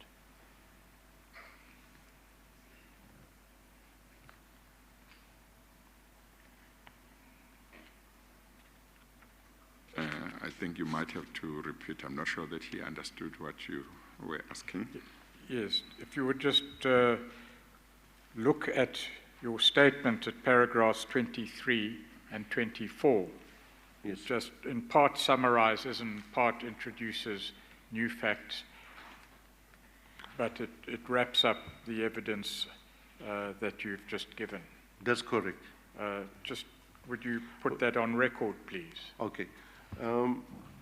I think you might have to repeat. I'm not sure that he understood what you were asking.
Yes, if you would just look at your statement at paragraphs 23 and 24.
Yes.
It just in part summarizes and in part introduces new facts, but it wraps up the evidence that you've just given.
That's correct.
Just would you put that on record, please?
Okay.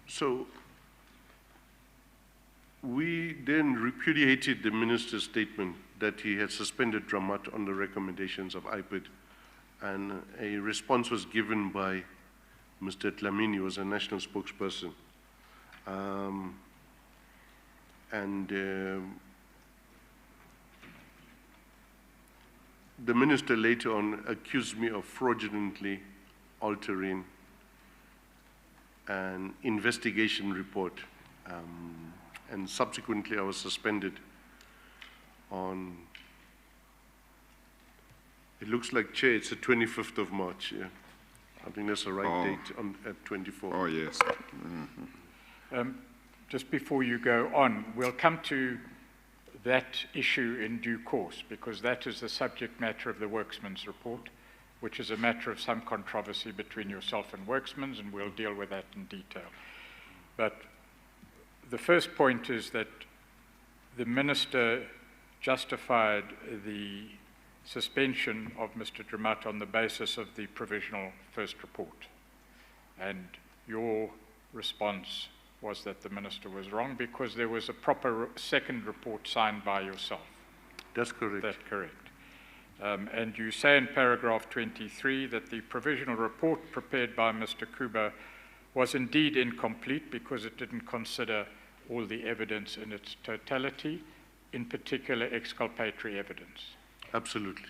So we then repudiated the minister's statement that he had suspended Dramat on the recommendations of IPID, and a response was given by Mr. Tlamini, who was a national spokesperson. The minister later on accused me of fraudulently altering an investigation report, and subsequently I was suspended on, it looks like, Chair, it's the 25th of March, yeah. I think that's the right date at 24.
Oh, yes.
Just before you go on, we'll come to that issue in due course, because that is the subject matter of the Worksman's report, which is a matter of some controversy between yourself and Worksman's, and we'll deal with that in detail. But the first point is that the minister justified the suspension of Mr. Dramat on the basis of the provisional first report. And your response was that the minister was wrong because there was a proper second report signed by yourself.
That's correct.
That's correct. And you say in paragraph 23 that the provisional report prepared by Mr. Kuba was indeed incomplete because it didn't consider all the evidence in its totality, in particular exculpatory evidence.
Absolutely.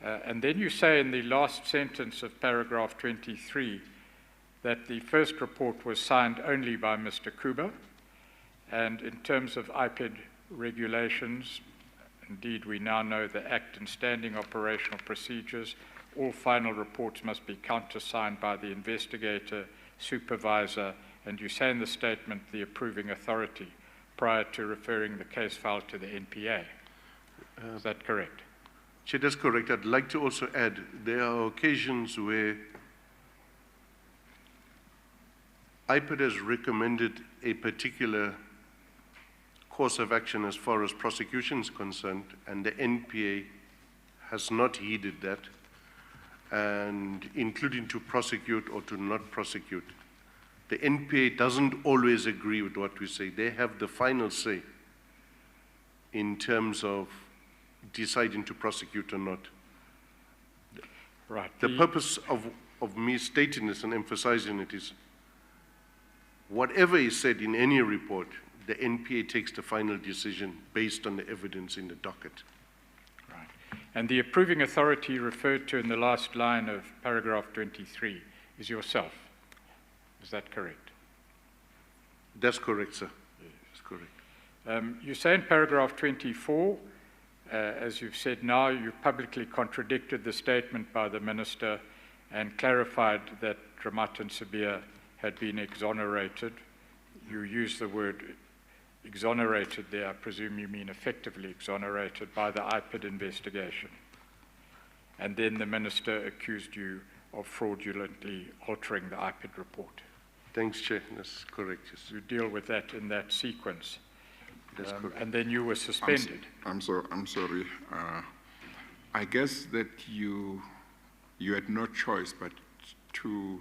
And then you say in the last sentence of paragraph 23 that the first report was signed only by Mr. Kuba, and in terms of IPID regulations, indeed we now know the Act and standing operational procedures, all final reports must be countersigned by the investigator, supervisor, and you say in the statement the approving authority prior to referring the case file to the NPA. Is that correct?
Chair, that's correct. I'd like to also add, there are occasions where IPID has recommended a particular course of action as far as prosecution is concerned, and the NPA has not heeded that, and including to prosecute or to not prosecute. The NPA doesn't always agree with what we say. They have the final say in terms of deciding to prosecute or not.
Right.
The purpose of me stating this and emphasizing it is whatever is said in any report, the NPA takes the final decision based on the evidence in the docket.
Right. And the approving authority referred to in the last line of paragraph 23 is yourself. Is that correct?
That's correct, sir. That's correct.
You say in paragraph 24, as you've said now, you publicly contradicted the statement by the minister and clarified that Dramat and Sabir had been exonerated. You use the word exonerated there. I presume you mean effectively exonerated by the IPID investigation. And then the minister accused you of fraudulently altering the IPID report.
Thanks, Chair. That's correct. Yes.
You deal with that in that sequence.
That's correct.
And then you were suspended.
I'm sorry. I guess that you had no choice but to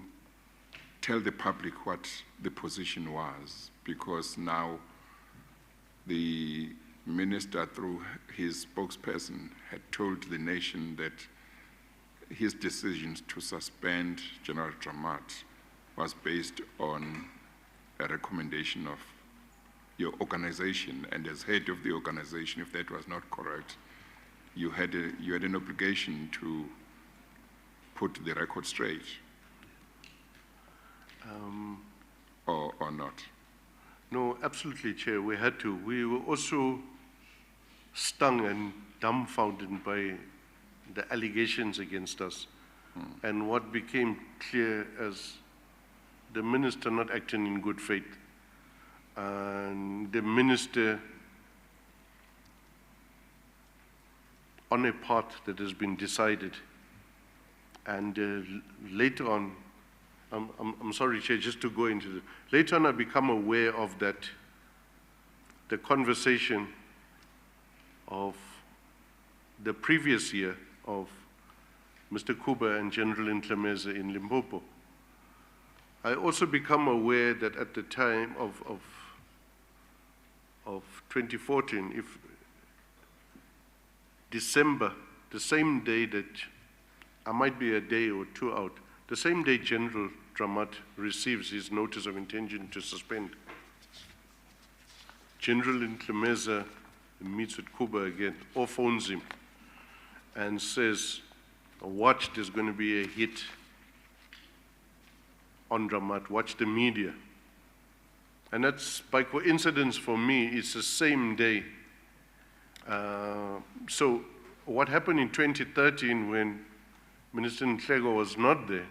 tell the public what the position was, because now the minister, through his spokesperson, had told the nation that his decisions to suspend General Dramat was based on a recommendation of your organization, and as head of the organization, if that was not correct, you had an obligation to put the record straight, or not?
No, absolutely, Chair. We had to. We were also stung and dumbfounded by the allegations against us, and what became clear as the minister not acting in good faith, and the minister on a path that has been decided. And later on, I'm sorry, Chair, just to go into the, later on I become aware of that, the conversation of the previous year of Mr. Kuba and General Intlemeza in Limpopo. I also become aware that at the time of 2014, if December, the same day that I might be a day or two out, the same day General Dramat receives his notice of intention to suspend, General Intlemeza meets with Kuba again, or phones him, and says, watch, there's going to be a hit on Dramat, watch the media. And that's, by coincidence for me, it's the same day. So what happened in 2013 when Minister Nhlego was not there,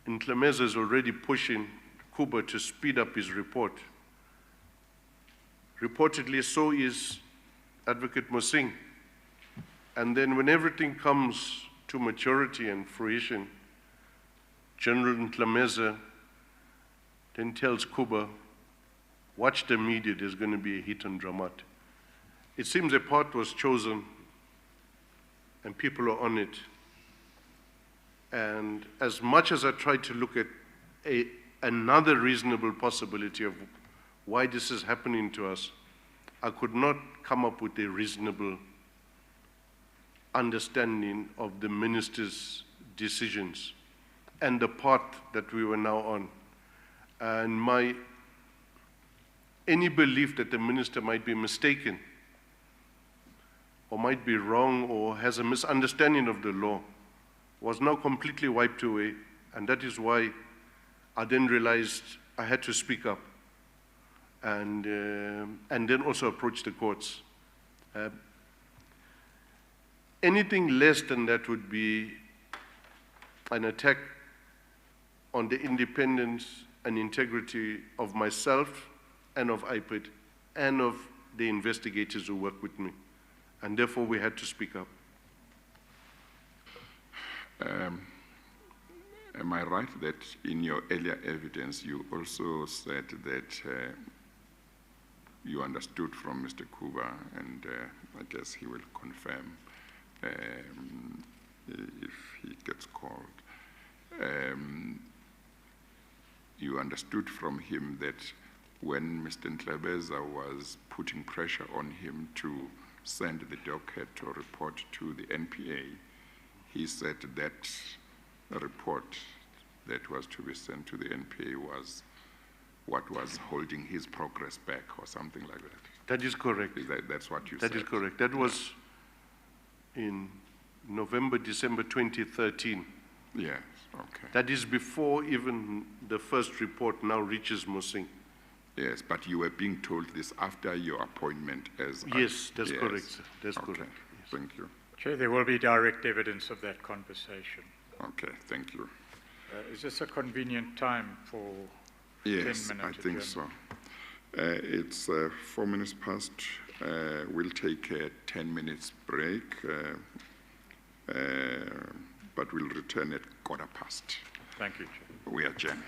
Intlemeza is already pushing Kuba to speed up his report. Reportedly, so is Advocate Mosing. And then when everything comes to maturity and fruition, General Intlemeza then tells Kuba, watch the media, there's going to be a hit on Dramat. It seems a path was chosen and people are on it. And as much as I tried to look at another reasonable possibility of why this is happening to us, I could not come up with a reasonable misunderstanding of the minister's decisions and the path that we were now on. And any belief that the minister might be mistaken or might be wrong or has a misunderstanding of the law was now completely wiped away. And that is why I then realized I had to speak up and then also approach the courts. Anything less than that would be an attack on the independence and integrity of myself and of IPID and of the investigators who work with me. And therefore, we had to speak up.
Am I right that in your earlier evidence, you also said that you understood from Mr. Kuba, and I guess he will confirm if he gets called. You understood from him that when Mr. Ntlebeza was putting pressure on him to send the docket or report to the NPA, he said that report that was to be sent to the NPA was what was holding his progress back or something like that.
That is correct.
That's what you said?
That is correct. That was in November, December 2013.
Yes, okay.
That is before even the first report now reaches Mosing.
Yes, but you were being told this after your appointment as...
Yes, that's
yes.
correct, sir. That's
okay.
correct. Yes.
Thank you.
Chair, there will be direct evidence of that conversation.
Okay, thank you.
Is this a convenient time for
Yes,
10
I
minutes?
think so. It's 4 minutes past. We'll take a 10 minutes break, but we'll return at 1:15.
Thank you, Chair.
We adjourn.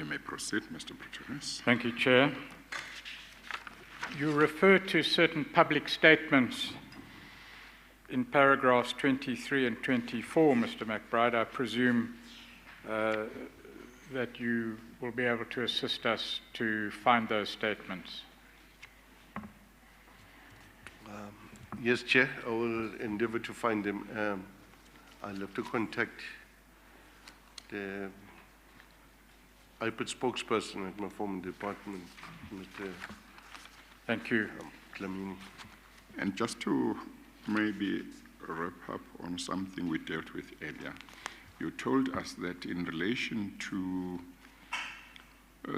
You may proceed, Mr. Pretorius.
Thank you, Chair. You refer to certain public statements in paragraphs 23 and 24, Mr. McBride. I presume that you will be able to assist us to find those statements.
Yes, Chair, I will endeavor to find them. I'll have to contact the IPID spokesperson at my former department, Mr.
Thank you.
Clamini.
And just to maybe wrap up on something we dealt with earlier, you told us that in relation to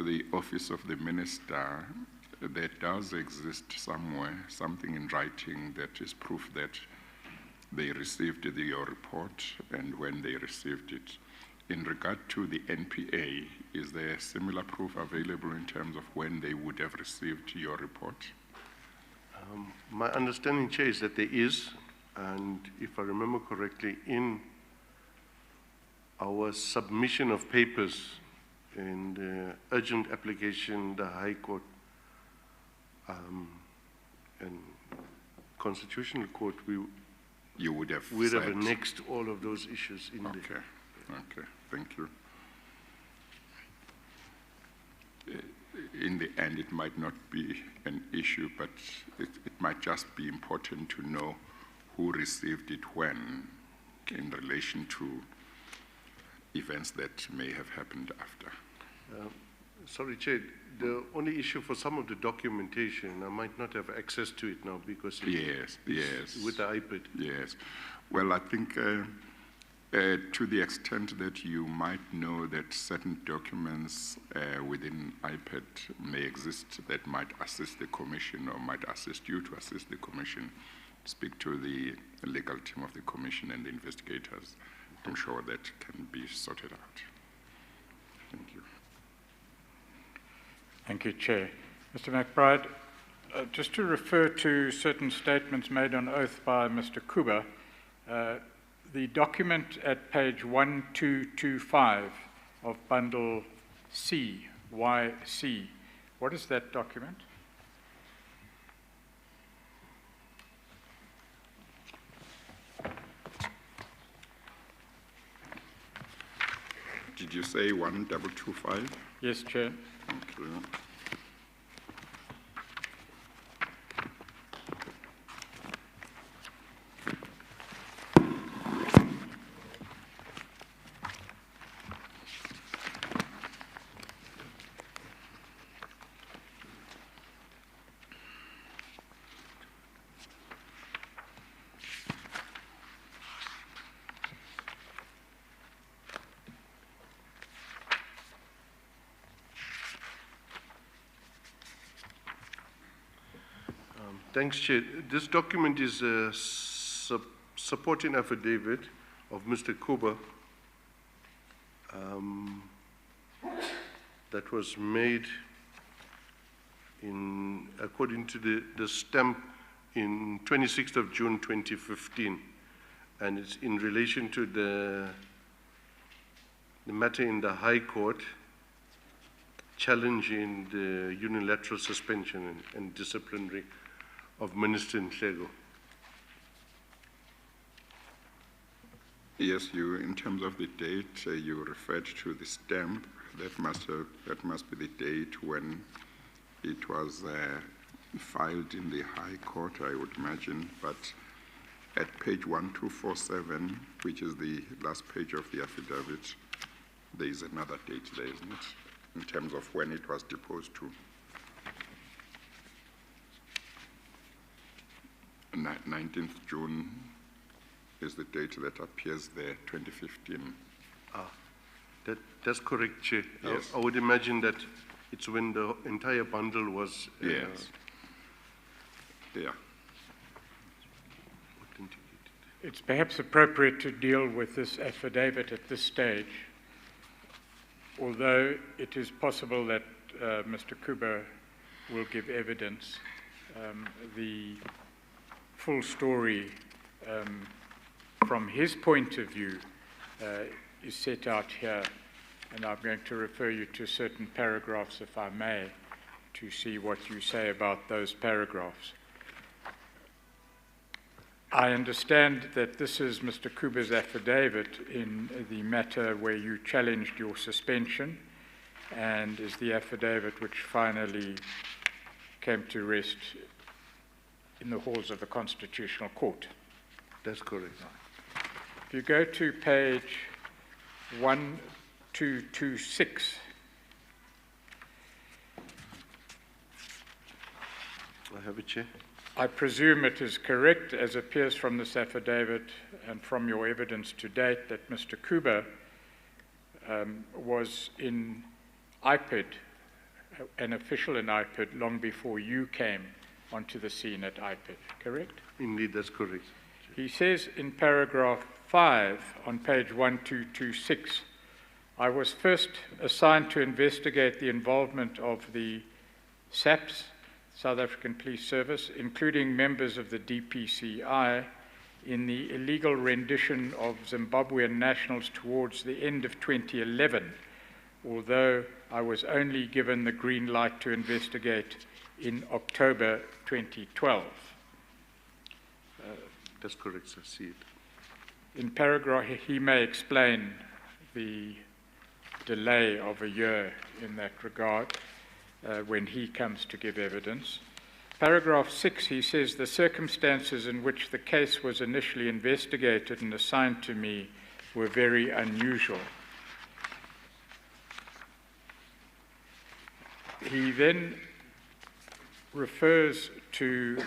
the office of the minister, there does exist somewhere something in writing that is proof that they received your report and when they received it. In regard to the NPA, is there similar proof available in terms of when they would have received your report?
My understanding, Chair, is that there is, and if I remember correctly, in our submission of papers in the urgent application, the High Court and Constitutional Court,
You would have
we'd have
said-
annexed all of those issues in there.
Okay, thank you. In the end, it might not be an issue, but it might just be important to know who received it when in relation to events that may have happened after.
Sorry, Chair, the only issue for some of the documentation, I might not have access to it now because it's with the IPID.
Yes. Well, I think to the extent that you might know that certain documents within IPID may exist that might assist the Commission or might assist you to assist the Commission, speak to the legal team of the Commission and the investigators. I'm sure that can be sorted out. Thank you.
Thank you, Chair. Mr. McBride, just to refer to certain statements made on oath by Mr. Kuba, the document at page 1225 of bundle C, YC, what is that document?
Did you say 1225?
Yes, Chair.
Thank you.
Thanks, Chair. This document is a supporting affidavit of Mr. Kuba that was made according to the stamp in 26th of June 2015, and it's in relation to the matter in the High Court challenging the unilateral suspension and disciplinary of Minister Nhlego.
Yes, in terms of the date, you referred to the stamp. That must be the date when it was filed in the High Court, I would imagine. But at page 1247, which is the last page of the affidavit, there is another date there, isn't it? In terms of when it was deposed to. 19th June is the date that appears there, 2015.
That's correct, Chair.
Yes.
I would imagine that it's when the entire bundle was
Yes. Yeah.
authenticated.
It's perhaps appropriate to deal with this affidavit at this stage, although it is possible that Mr. Kuba will give evidence. The full story from his point of view is set out here and I'm going to refer you to certain paragraphs, if I may, to see what you say about those paragraphs. I understand that this is Mr. Kuba's affidavit in the matter where you challenged your suspension, and is the affidavit which finally came to rest in the halls of the Constitutional Court.
That's correct.
If you go to page 1226,
I have it, Chair.
I presume it is correct, as appears from this affidavit and from your evidence to date, that Mr. Kuba was in IPID, an official in IPID, long before you came onto the scene at IPID, correct?
Indeed, that's correct.
He says in paragraph 5 on page 1226, I was first assigned to investigate the involvement of the SAPS, South African Police Service, including members of the DPCI, in the illegal rendition of Zimbabwean nationals towards the end of 2011, although I was only given the green light to investigate in October 2012.
That's correct, sir. See it.
In paragraph, he may explain the delay of a year in that regard when he comes to give evidence. Paragraph 6, he says, the circumstances in which the case was initially investigated and assigned to me were very unusual. He then refers to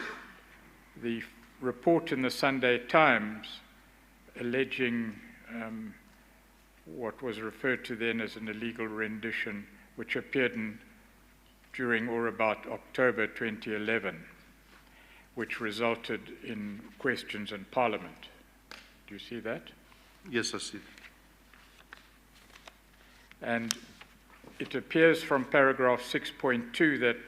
the report in the Sunday Times alleging what was referred to then as an illegal rendition, which appeared during or about October 2011, which resulted in questions in Parliament. Do you see that?
Yes, I see.
And it appears from paragraph 6.2 that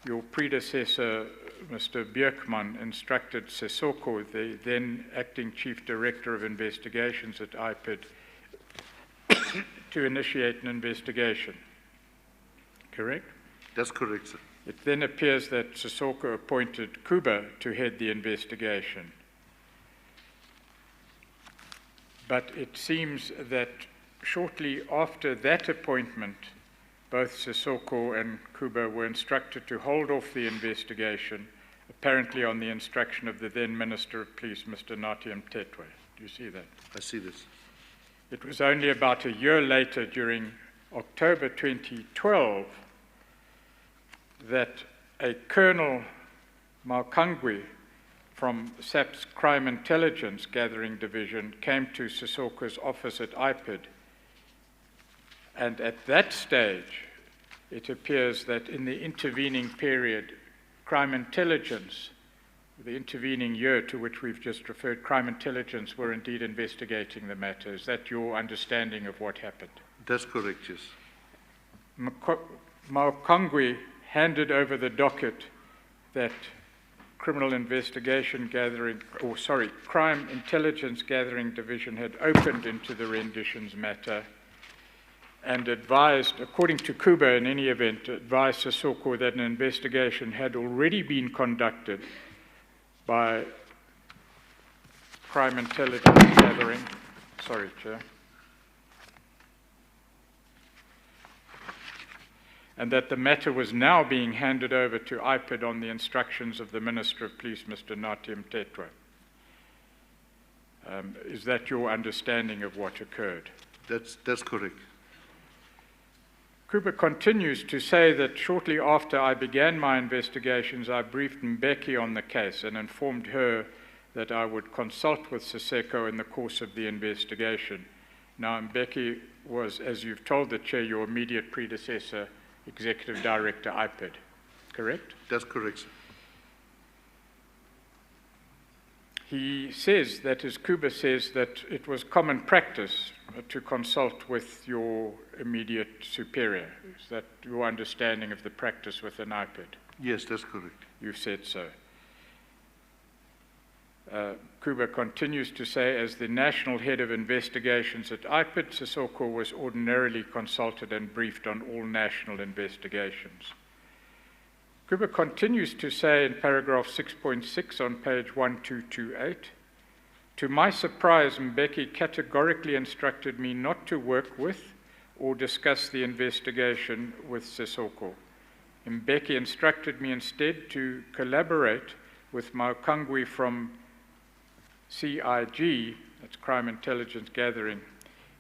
your predecessor, Mr. Bjerkman, instructed Sissoko, the then acting Chief Director of Investigations at IPID, to initiate an investigation. Correct?
That's correct, sir.
It then appears that Sissoko appointed Kuba to head the investigation. But it seems that shortly after that appointment, both Sissoko and Kuba were instructed to hold off the investigation, apparently on the instruction of the then Minister of Police, Mr. Nathi Mthethwa. Do you see that?
I see this.
It was only about a year later, during October 2012, that a Colonel Maukangwe from SAP's Crime Intelligence Gathering Division came to Sissoko's office at IPID. And at that stage, it appears that in the intervening period, Crime Intelligence, the intervening year to which we've just referred, Crime Intelligence were indeed investigating the matter. Is that your understanding of what happened?
That's correct, yes.
Maukangwe handed over the docket that Crime Intelligence Gathering Division had opened into the renditions matter, and advised, according to Kuba in any event, advised Sissoko that an investigation had already been conducted by Crime Intelligence Gathering. Sorry, Chair. And that the matter was now being handed over to IPID on the instructions of the Minister of Police, Mr. Nathi Mthethwa. Is that your understanding of what occurred?
That's correct.
Kuba continues to say that shortly after I began my investigations, I briefed Mbeki on the case and informed her that I would consult with Sissoko in the course of the investigation. Now, Mbeki was, as you've told the Chair, your immediate predecessor, Executive Director, IPID, correct?
That's correct, sir.
He says that, as Kuba says, that it was common practice to consult with your immediate superior. Is that your understanding of the practice within IPID?
Yes, that's correct.
You've said so. Kuba continues to say, as the national head of investigations at IPID, Sissoko was ordinarily consulted and briefed on all national investigations. Kuba continues to say in paragraph 6.6 on page 1228, to my surprise, Mbeki categorically instructed me not to work with or discuss the investigation with Sissoko. Mbeki instructed me instead to collaborate with Maukangwi from CIG, that's Crime Intelligence Gathering,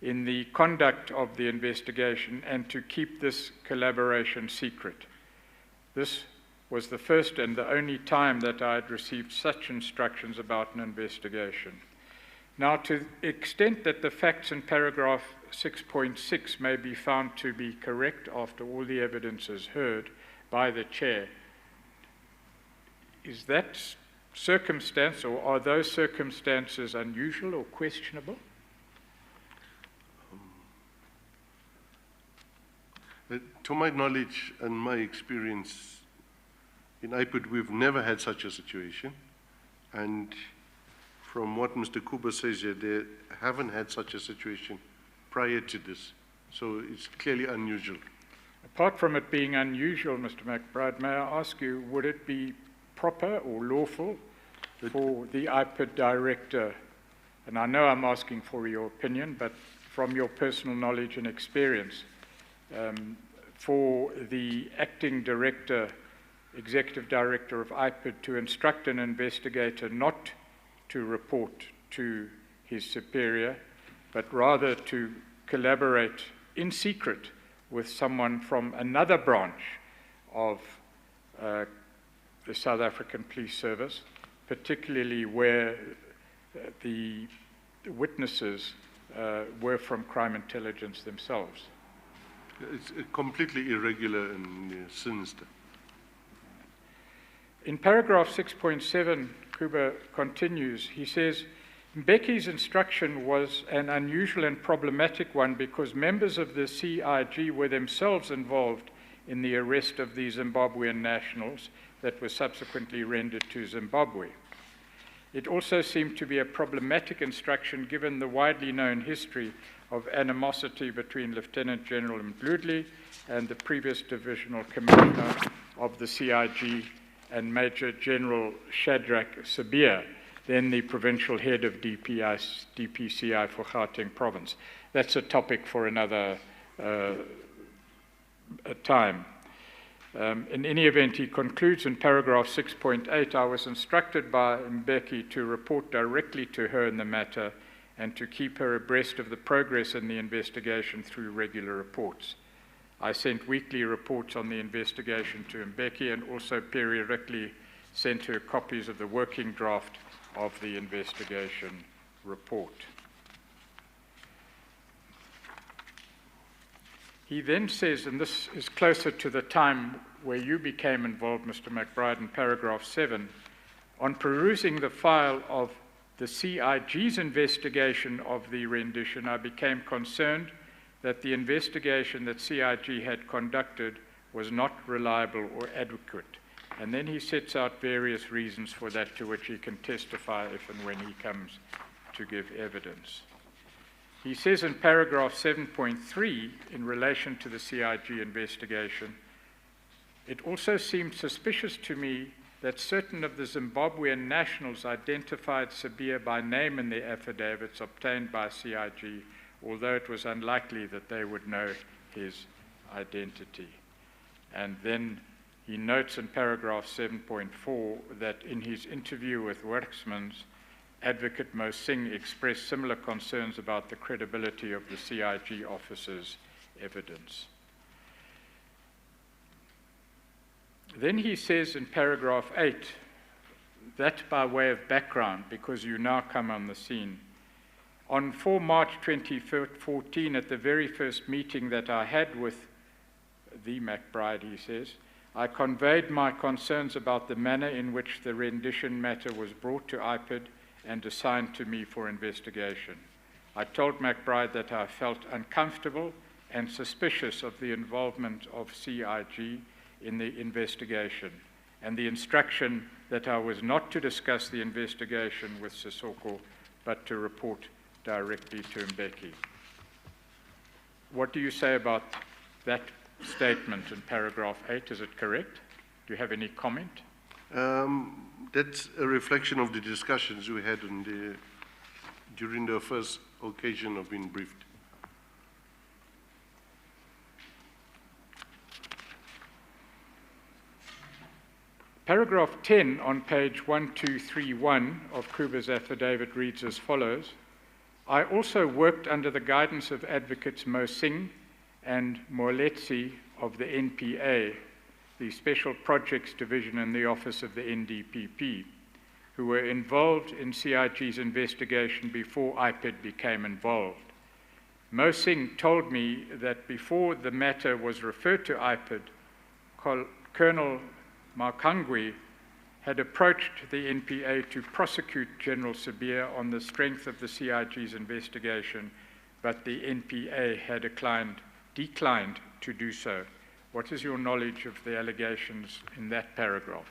in the conduct of the investigation and to keep this collaboration secret. This was the first and the only time that I had received such instructions about an investigation. Now, to the extent that the facts in paragraph 6.6 may be found to be correct after all the evidence is heard by the chair, is that circumstance, or are those circumstances unusual or questionable?
To my knowledge and my experience in IPID, we've never had such a situation. And from what Mr. Kuba says here, they haven't had such a situation prior to this. So it's clearly unusual.
Apart from it being unusual, Mr. McBride, may I ask you, would it be proper or lawful for the IPID director, and I know I'm asking for your opinion, but from your personal knowledge and experience, for the acting director, executive director of IPID to instruct an investigator not to report to his superior, but rather to collaborate in secret with someone from another branch of the South African Police Service, particularly where the witnesses were from crime intelligence themselves?
It's completely irregular and sinister.
In paragraph 6.7, Kuba continues, he says, Mbeki's instruction was an unusual and problematic one because members of the CIG were themselves involved in the arrest of the Zimbabwean nationals that were subsequently rendered to Zimbabwe. It also seemed to be a problematic instruction given the widely known history of animosity between Lieutenant General Mdludli and the previous divisional commander of the CIG and Major General Shadrach Sabir, then the provincial head of DPCI for Gauteng province. That's a topic for another time. In any event, he concludes in paragraph 6.8, I was instructed by Mbeki to report directly to her in the matter and to keep her abreast of the progress in the investigation through regular reports. I sent weekly reports on the investigation to Mbeki and also periodically sent her copies of the working draft of the investigation report. He then says, and this is closer to the time where you became involved, Mr. McBride, in paragraph 7, on perusing the file of the CIG's investigation of the rendition, I became concerned that the investigation that CIG had conducted was not reliable or adequate. And then he sets out various reasons for that to which he can testify if and when he comes to give evidence. He says in paragraph 7.3, in relation to the CIG investigation, it also seemed suspicious to me that certain of the Zimbabwean nationals identified Sabir by name in their affidavits obtained by CIG, although it was unlikely that they would know his identity. And then he notes in paragraph 7.4 that in his interview with Werksmans, Advocate Mo Singh expressed similar concerns about the credibility of the CIG officers' evidence. Then he says in paragraph 8, that by way of background, because you now come on the scene, on 4 March 2014, at the very first meeting that I had with the McBride, he says, I conveyed my concerns about the manner in which the rendition matter was brought to IPID and assigned to me for investigation. I told McBride that I felt uncomfortable and suspicious of the involvement of CIG in the investigation, and the instruction that I was not to discuss the investigation with Sissoko, but to report directly to Mbeki. What do you say about that statement in paragraph 8? Is it correct? Do you have any comment?
That's a reflection of the discussions we had during the first occasion of being briefed.
Paragraph 10 on page 1231 of Kuba's affidavit reads as follows: I also worked under the guidance of advocates Mo Singh and Moletsi of the NPA, the Special Projects Division in the Office of the NDPP, who were involved in CIG's investigation before IPID became involved. Mo Singh told me that before the matter was referred to IPID, Colonel Makangwe had approached the NPA to prosecute General Sabir on the strength of the CIG's investigation, but the NPA had declined to do so. What is your knowledge of the allegations in that paragraph?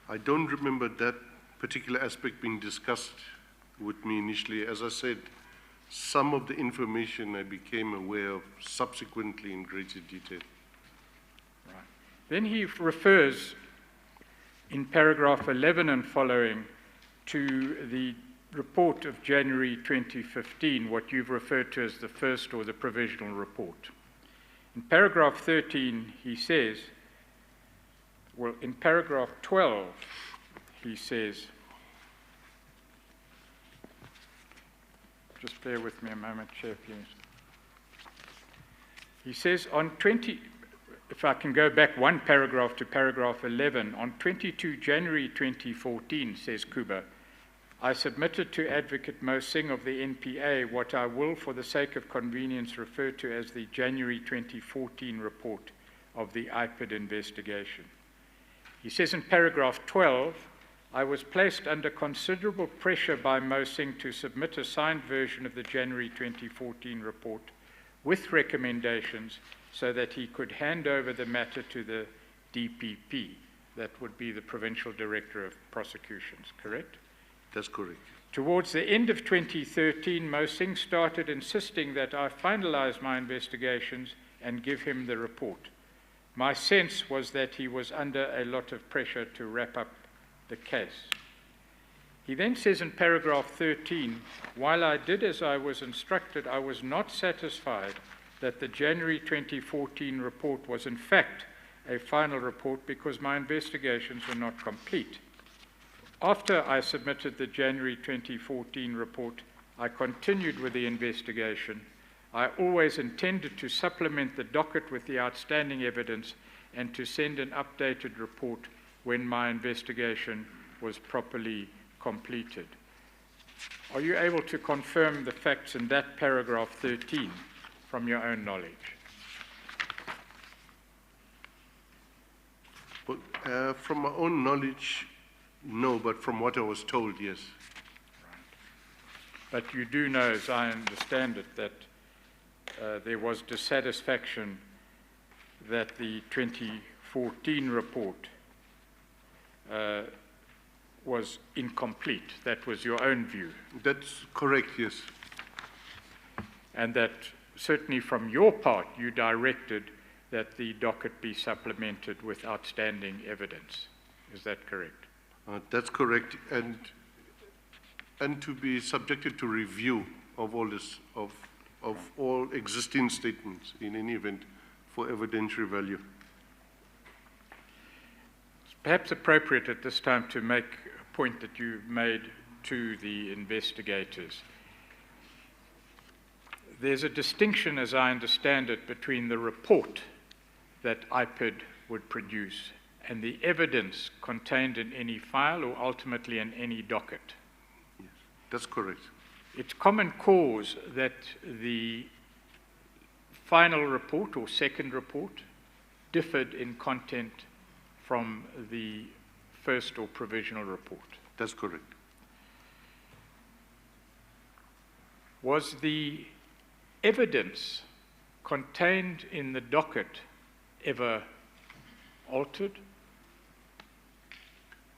I don't remember that particular aspect being discussed with me initially. As I said, some of the information I became aware of subsequently in greater detail.
Right. Then he refers in paragraph 11 and following to the report of January 2015, what you've referred to as the first or the provisional report. In paragraph 13, he says, well, in paragraph 12, he says, just bear with me a moment, Chair, please. He says on 20, if I can go back one paragraph to paragraph 11, on 22 January 2014, says Kuba, I submitted to Advocate Mo Singh of the NPA what I will, for the sake of convenience, refer to as the January 2014 report of the IPID investigation. He says in paragraph 12, I was placed under considerable pressure by Mo Singh to submit a signed version of the January 2014 report with recommendations so that he could hand over the matter to the DPP, that would be the Provincial Director of Prosecutions, correct?
That's correct.
Towards the end of 2013, Mo Singh started insisting that I finalize my investigations and give him the report. My sense was that he was under a lot of pressure to wrap up the case. He then says in paragraph 13, while I did as I was instructed, I was not satisfied that the January 2014 report was in fact a final report because my investigations were not complete. After I submitted the January 2014 report, I continued with the investigation. I always intended to supplement the docket with the outstanding evidence and to send an updated report when my investigation was properly completed. Are you able to confirm the facts in that paragraph 13 from your own knowledge?
Well, from my own knowledge, no, but from what I was told, yes.
Right. But you do know, as I understand it, that there was dissatisfaction that the 2014 report was incomplete. That was your own view.
That's correct, yes.
And that certainly from your part, you directed that the docket be supplemented with outstanding evidence. Is that correct?
That's correct, and to be subjected to review of all this, of all existing statements in any event for evidentiary value.
It's perhaps appropriate at this time to make a point that you made to the investigators. There's a distinction, as I understand it, between the report that IPID would produce and the evidence contained in any file or ultimately in any docket.
Yes, that's correct.
It's common cause that the final report or second report differed in content from the first or provisional report.
That's correct.
Was the evidence contained in the docket ever altered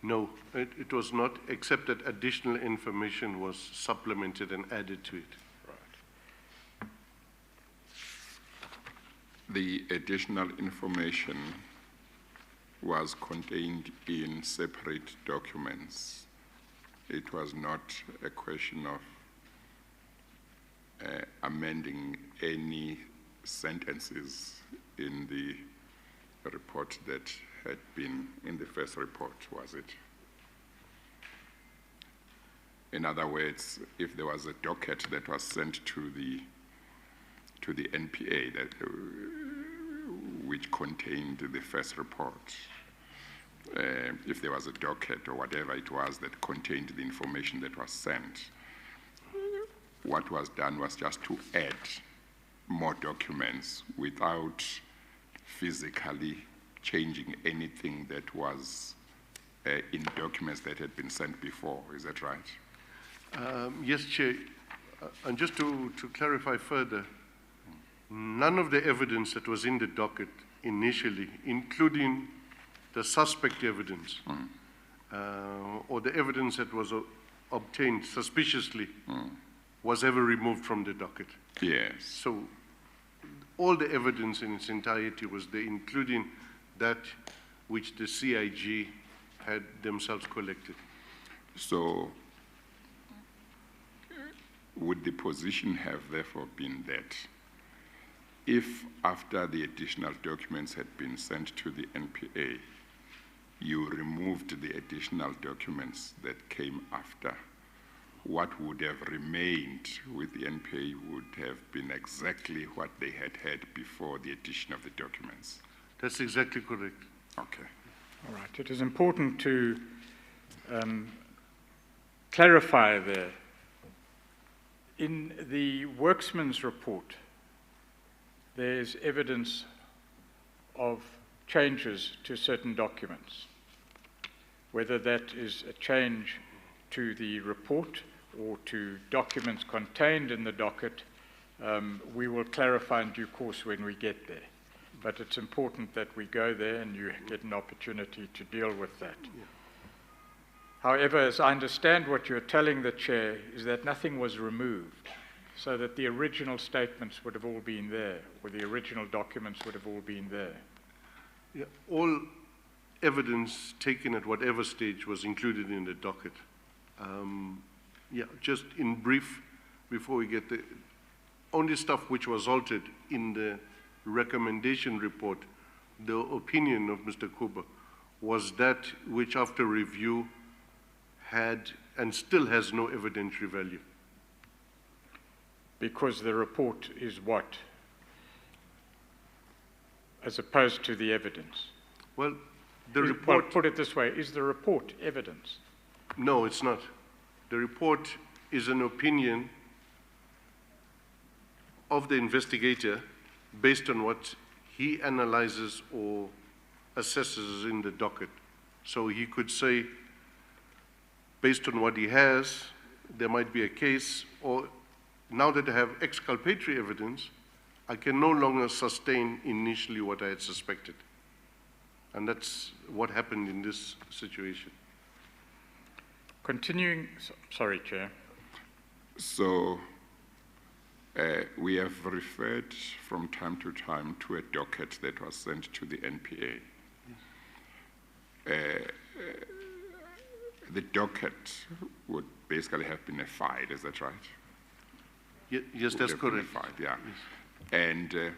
No, it was not, except that additional information was supplemented and added to it.
The additional information was contained in separate documents. It was not a question of amending any sentences in the report that had been in the first report, was it? In other words, if there was a docket that was sent to the NPA that, which contained the first report, if there was a docket or whatever it was that contained the information that was sent, what was done was just to add more documents without physically changing anything that was in documents that had been sent before. Is that right?
Yes, Chair. And just to clarify further, none of the evidence that was in the docket initially, including the suspect evidence, or the evidence that was obtained suspiciously, was ever removed from the docket.
Yes.
So all the evidence in its entirety was there, including that which the CIG had themselves collected.
So would the position have therefore been that if after the additional documents had been sent to the NPA, you removed the additional documents that came after, what would have remained with the NPA would have been exactly what they had had before the addition of the documents?
That's exactly correct.
Okay.
All right. It is important to clarify there. In the worksman's report, there's evidence of changes to certain documents. Whether that is a change to the report or to documents contained in the docket, we will clarify in due course when we get there. But it's important that we go there and you get an opportunity to deal with that.
Yeah.
However, as I understand what you're telling the Chair, is that nothing was removed, so that the original statements would have all been there, or the original documents would have all been there.
Yeah, all evidence taken at whatever stage was included in the docket. Yeah, just in brief, before we get the only stuff which was altered in the recommendation report, the opinion of Mr. Kuba, was that which after review had and still has no evidentiary value.
Because the report is what? As opposed to the evidence?
Well, the report...
Well, put it this way, is the report evidence?
No, it's not. The report is an opinion of the investigator based on what he analyzes or assesses in the docket. So he could say, based on what he has, there might be a case, or now that I have exculpatory evidence, I can no longer sustain initially what I had suspected. And that's what happened in this situation.
Continuing, sorry, Chair.
So we have referred from time to time to a docket that was sent to the NPA. The docket would basically have been a file, is that right?
Yes, that's correct.
File, yeah.
Yes.
And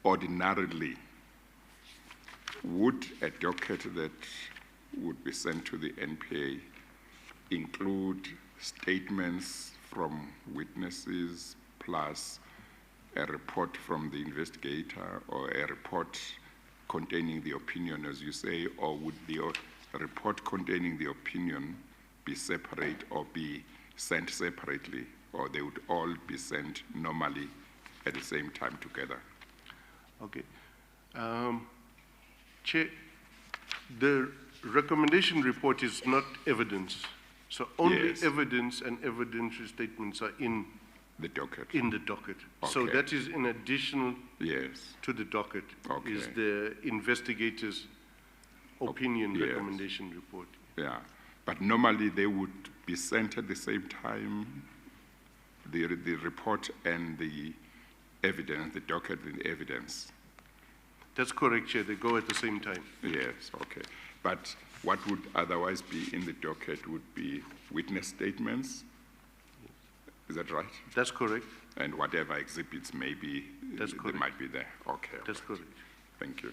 ordinarily, would a docket that would be sent to the NPA include statements from witnesses plus a report from the investigator, or a report containing the opinion, as you say, or would the report containing the opinion be separate or be sent separately, or they would all be sent normally at the same time together?
Okay. Chair, the recommendation report is not evidence. So only
Yes.
evidence and evidentiary statements are in
The docket.
the docket. So
Okay.
that is in addition
Yes.
to the docket,
Okay.
is the investigator's opinion
Yes.
recommendation report.
Yeah, but normally they would be sent at the same time, the report and the evidence, the docket and the evidence.
That's correct, Chair. They go at the same time.
Yes, okay. But what would otherwise be in the docket would be witness statements. Is that right?
That's correct.
And whatever exhibits may be,
That's
they
correct.
might be there. Okay.
That's correct.
Thank you.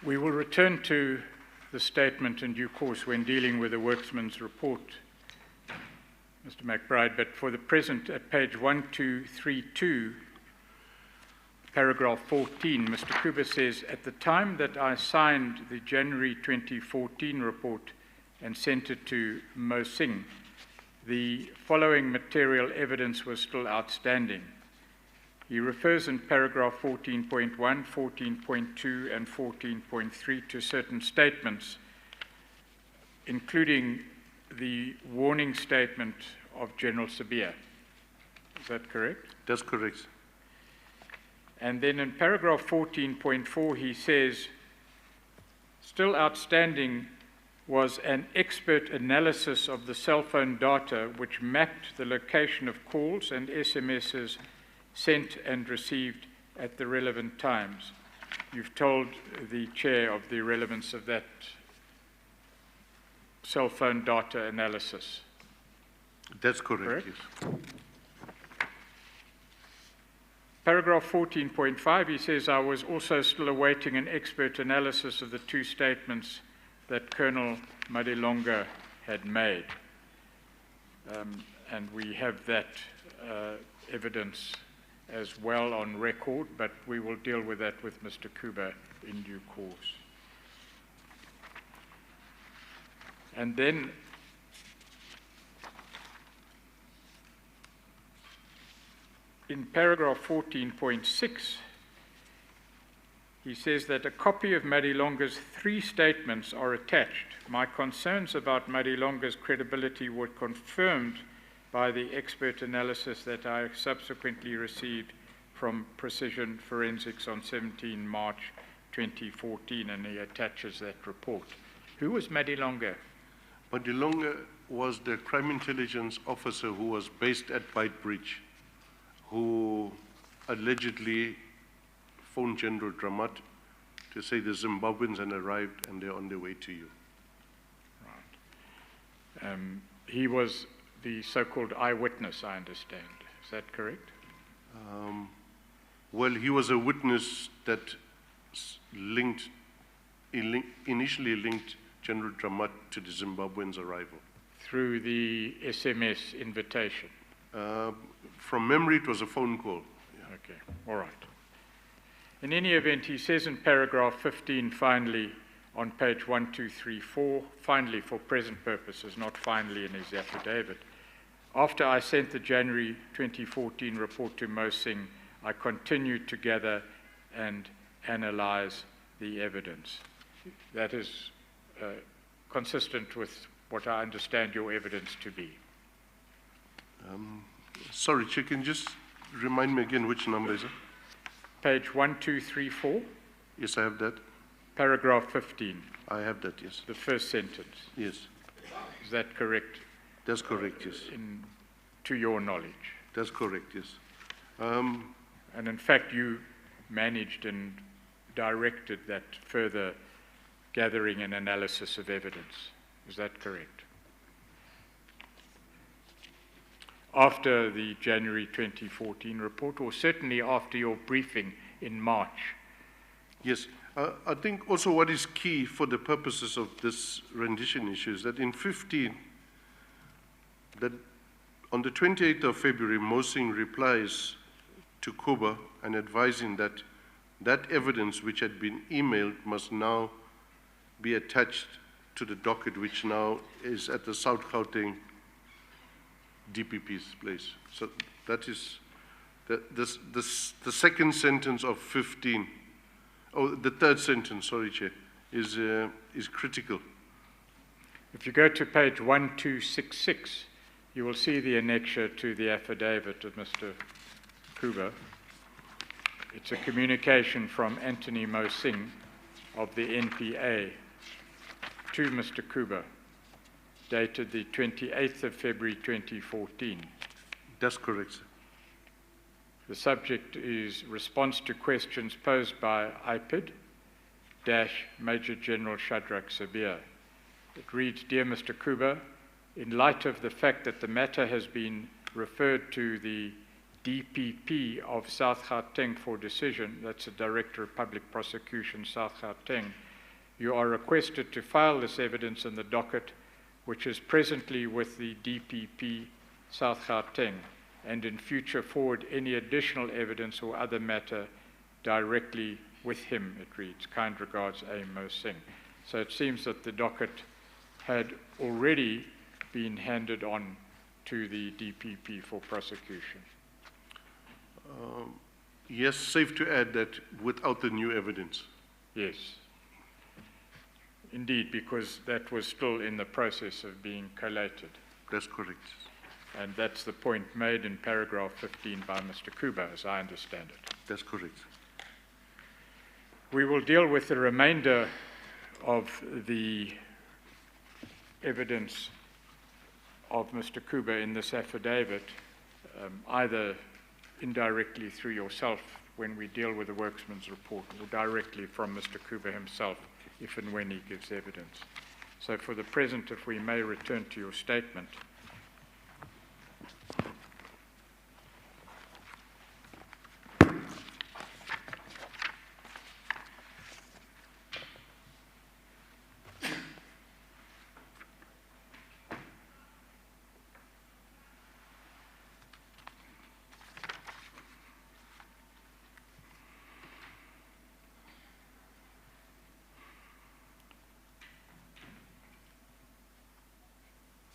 We will return to the statement in due course when dealing with the worksman's report, Mr. McBride, but for the present, at page 1232, paragraph 14, Mr. Kuba says, at the time that I signed the January 2014 report and sent it to Mo Singh, the following material evidence was still outstanding. He refers in paragraph 14.1, 14.2, and 14.3 to certain statements, including the warning statement of General Sabia. Is that correct?
That's correct.
And then in paragraph 14.4, he says, still outstanding was an expert analysis of the cell phone data which mapped the location of calls and SMSs sent and received at the relevant times. You've told the chair of the relevance of that cell phone data analysis.
That's correct,
Correct?
yes.
Paragraph 14.5, he says, I was also still awaiting an expert analysis of the two statements that Colonel Madilonga had made. And we have that evidence as well on record, but we will deal with that with Mr. Kuba in due course. And then in paragraph 14.6, he says that a copy of Madilonga's 3 statements are attached. My concerns about Madilonga's credibility were confirmed by the expert analysis that I subsequently received from Precision Forensics on 17 March 2014, and he attaches that report. Who was Madilonga?
Madilonga was the crime intelligence officer who was based at Beitbridge, who allegedly phoned General Dramat to say the Zimbabweans had arrived and they're on their way to you.
Right. He was the so-called eyewitness, I understand. Is that correct?
Well, he was a witness that initially linked General Dramat to the Zimbabweans' arrival.
Through the SMS invitation?
From memory, it was a phone call.
Yeah. Okay, all right. In any event, he says in paragraph 15, finally, on page 1234, finally for present purposes, not finally in his affidavit, after I sent the January 2014 report to Mo Singh, I continued to gather and analyze the evidence. That is consistent with what I understand your evidence to be.
Sorry, Chair, can you just remind me again which number is it?
Page 1234,
Yes, I have that.
paragraph 15,
I have that, yes.
the first sentence.
Yes,
Is that correct
that's correct, yes.
to your knowledge?
That's correct, yes.
And in fact, you managed and directed that further gathering and analysis of evidence. Is that correct? After the January 2014 report, or certainly after your briefing in March?
Yes, I think also what is key for the purposes of this rendition issue is that in 15, that on the 28th of February, Mo Singh replies to Kuba and advising that that evidence which had been emailed must now be attached to the docket, which now is at the South Gauteng DPP's place. So that is the second sentence of 15. Oh, the third sentence, sorry, Chair, is critical.
If you go to page 1266, you will see the annexure to the affidavit of Mr. Kuba. It's a communication from Anthony Mosing of the NPA to Mr. Kuba, dated the 28th of February 2014.
That's correct, sir.
The subject is response to questions posed by IPID - Major General Shadrach Sabir. It reads, Dear Mr. Kuba, in light of the fact that the matter has been referred to the DPP of South Gauteng for decision, that's the Director of Public Prosecution, South Gauteng, you are requested to file this evidence in the docket, which is presently with the DPP South Gauteng, and in future forward any additional evidence or other matter directly with him, it reads. Kind regards, A. Mosing. So it seems that the docket had already been handed on to the DPP for prosecution.
Yes, safe to add that without the new evidence.
Yes. Indeed, because that was still in the process of being collated.
That's correct.
And that's the point made in paragraph 15 by Mr. Kuba, as I understand it.
That's correct.
We will deal with the remainder of the evidence of Mr. Kuba in this affidavit, either indirectly through yourself when we deal with the worksman's report, or directly from Mr. Kuba himself, if and when he gives evidence. So for the present, if we may return to your statement.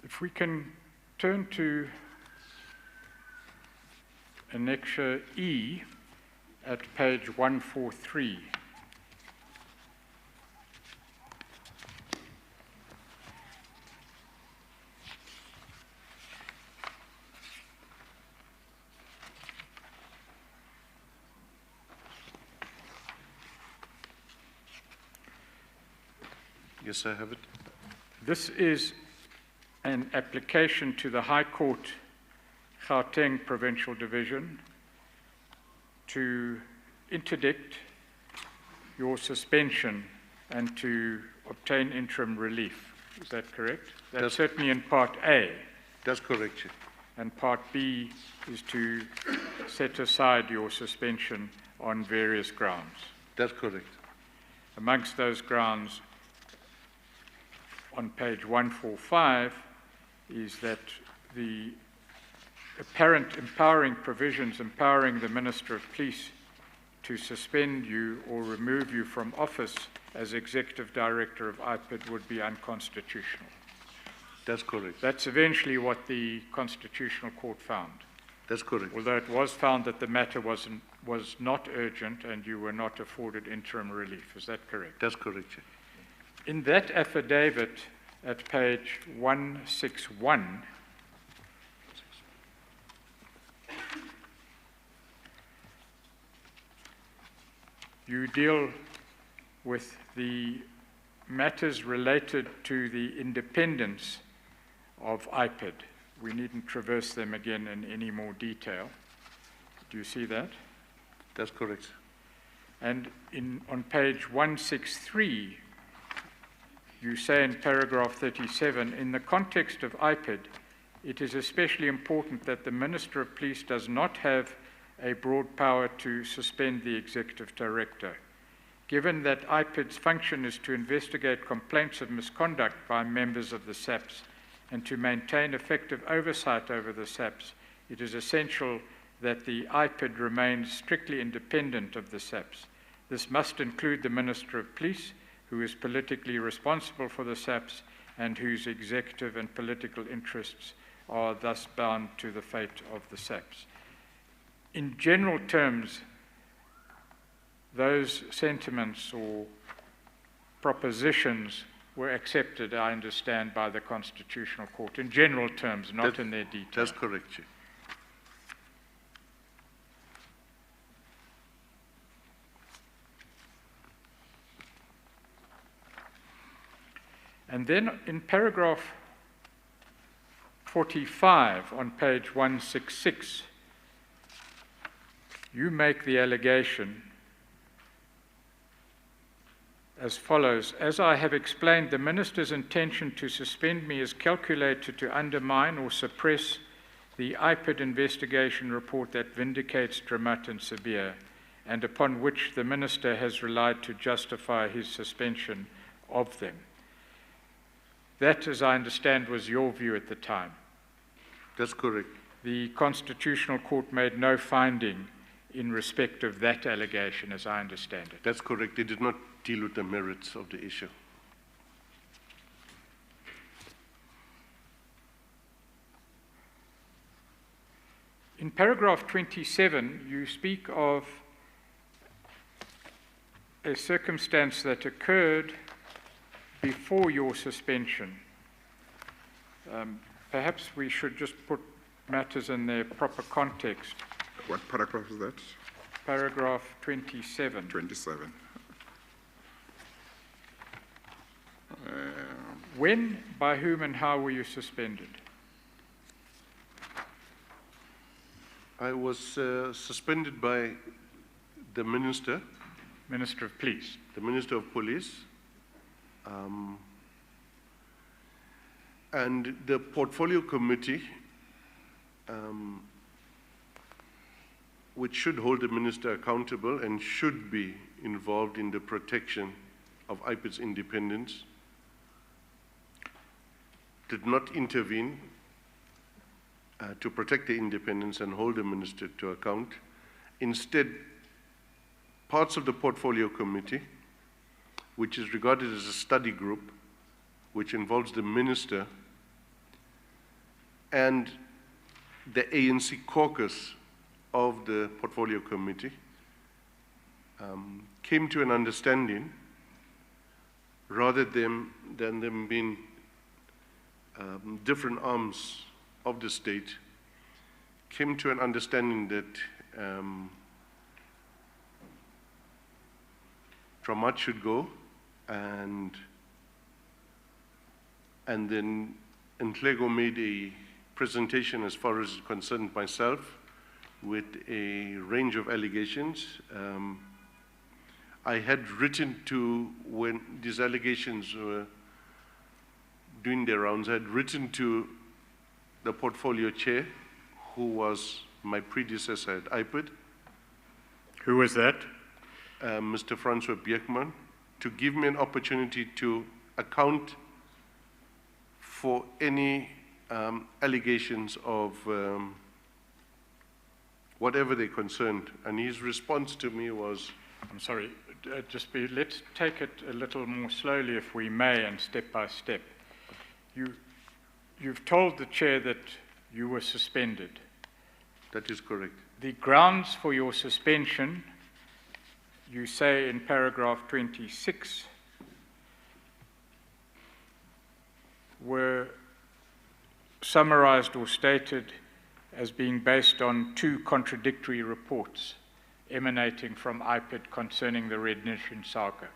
If we can turn to Annexure E at page 143.
Yes, I have it.
This is an application to the High Court, Gauteng Provincial Division, to interdict your suspension and to obtain interim relief. Is that correct? That's certainly in Part A.
That's correct, Chair.
And Part B is to set aside your suspension on various grounds.
That's correct.
Amongst those grounds, on page 145, is that the apparent empowering provisions empowering the Minister of Police to suspend you or remove you from office as Executive Director of IPID would be unconstitutional.
That's correct.
That's eventually what the Constitutional Court found.
That's correct.
Although it was found that the matter was not urgent and you were not afforded interim relief. Is that correct?
That's correct, Chair.
In that affidavit at page 161, you deal with the matters related to the independence of IPID. We needn't traverse them again in any more detail. Do you see that?
That's correct.
And on page 163, you say in paragraph 37, in the context of IPID, it is especially important that the Minister of Police does not have a broad power to suspend the Executive Director. Given that IPID's function is to investigate complaints of misconduct by members of the SAPS and to maintain effective oversight over the SAPS, it is essential that the IPID remains strictly independent of the SAPS. This must include the Minister of Police, who is politically responsible for the SAPS and whose executive and political interests are thus bound to the fate of the SAPS. In general terms, those sentiments or propositions were accepted, I understand, by the Constitutional Court, in general terms, not in their detail.
That's correct, Chair.
And then in paragraph 45 on page 166, you make the allegation as follows: as I have explained, the Minister's intention to suspend me is calculated to undermine or suppress the IPID investigation report that vindicates Dramat and Sabir, and upon which the Minister has relied to justify his suspension of them. That, as I understand, was your view at the time.
That's correct.
The Constitutional Court made no finding in respect of that allegation, as I understand it.
That's correct. They did not deal with the merits of the issue.
In paragraph 27, you speak of a circumstance that occurred before your suspension. Perhaps we should just put matters in their proper context.
What paragraph is that?
Paragraph 27.
27.
When, by whom, and how were you suspended?
I was suspended by the Minister,
Minister of Police.
the Minister of Police, and the Portfolio Committee, which should hold the Minister accountable and should be involved in the protection of IPID's independence, did not intervene to protect the independence and hold the Minister to account. Instead, parts of the Portfolio Committee, which is regarded as a study group, which involves the Minister and the ANC caucus of the Portfolio Committee, came to an understanding, rather than them being different arms of the state, came to an understanding that Dramat should go, and then Nhlego made a presentation, as far as it concerned myself, with a range of allegations. I had written to, when these allegations were doing their rounds, I had written to the portfolio chair, who was my predecessor at IPID.
Who was that?
Mr. Francois Beekman, to give me an opportunity to account for any allegations of whatever they concerned. And his response to me was,
I'm sorry, let's take it a little more slowly, if we may, and step by step. You've told the chair that you were suspended.
that is correct.
The grounds for your suspension, you say in paragraph 26, were summarized or stated as being based on 2 contradictory reports emanating from IPID concerning the Rendition saga.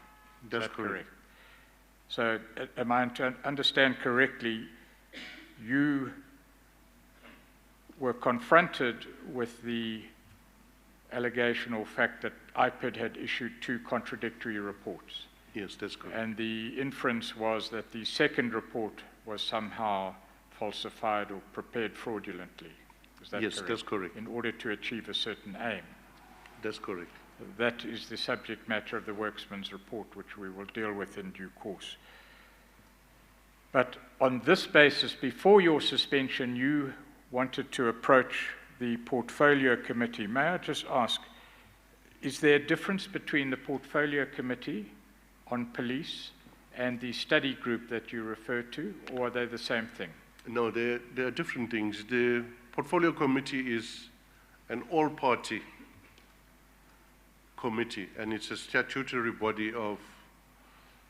That's correct.
So, am I to understand correctly, you were confronted with the allegation or fact that IPID had issued 2 contradictory reports?
Yes, that's correct.
And the inference was that the second report was somehow falsified or prepared fraudulently. Is that
Yes,
correct?
that's correct.
In order to achieve a certain aim.
That's correct.
That is the subject matter of the Worksman's report, which we will deal with in due course. But on this basis, before your suspension, you wanted to approach the Portfolio Committee. May I just ask, is there a difference between the Portfolio Committee on Police and the study group that you refer to, or are they the same thing?
No, there are different things. The Portfolio Committee is an all-party committee, and it's a statutory body of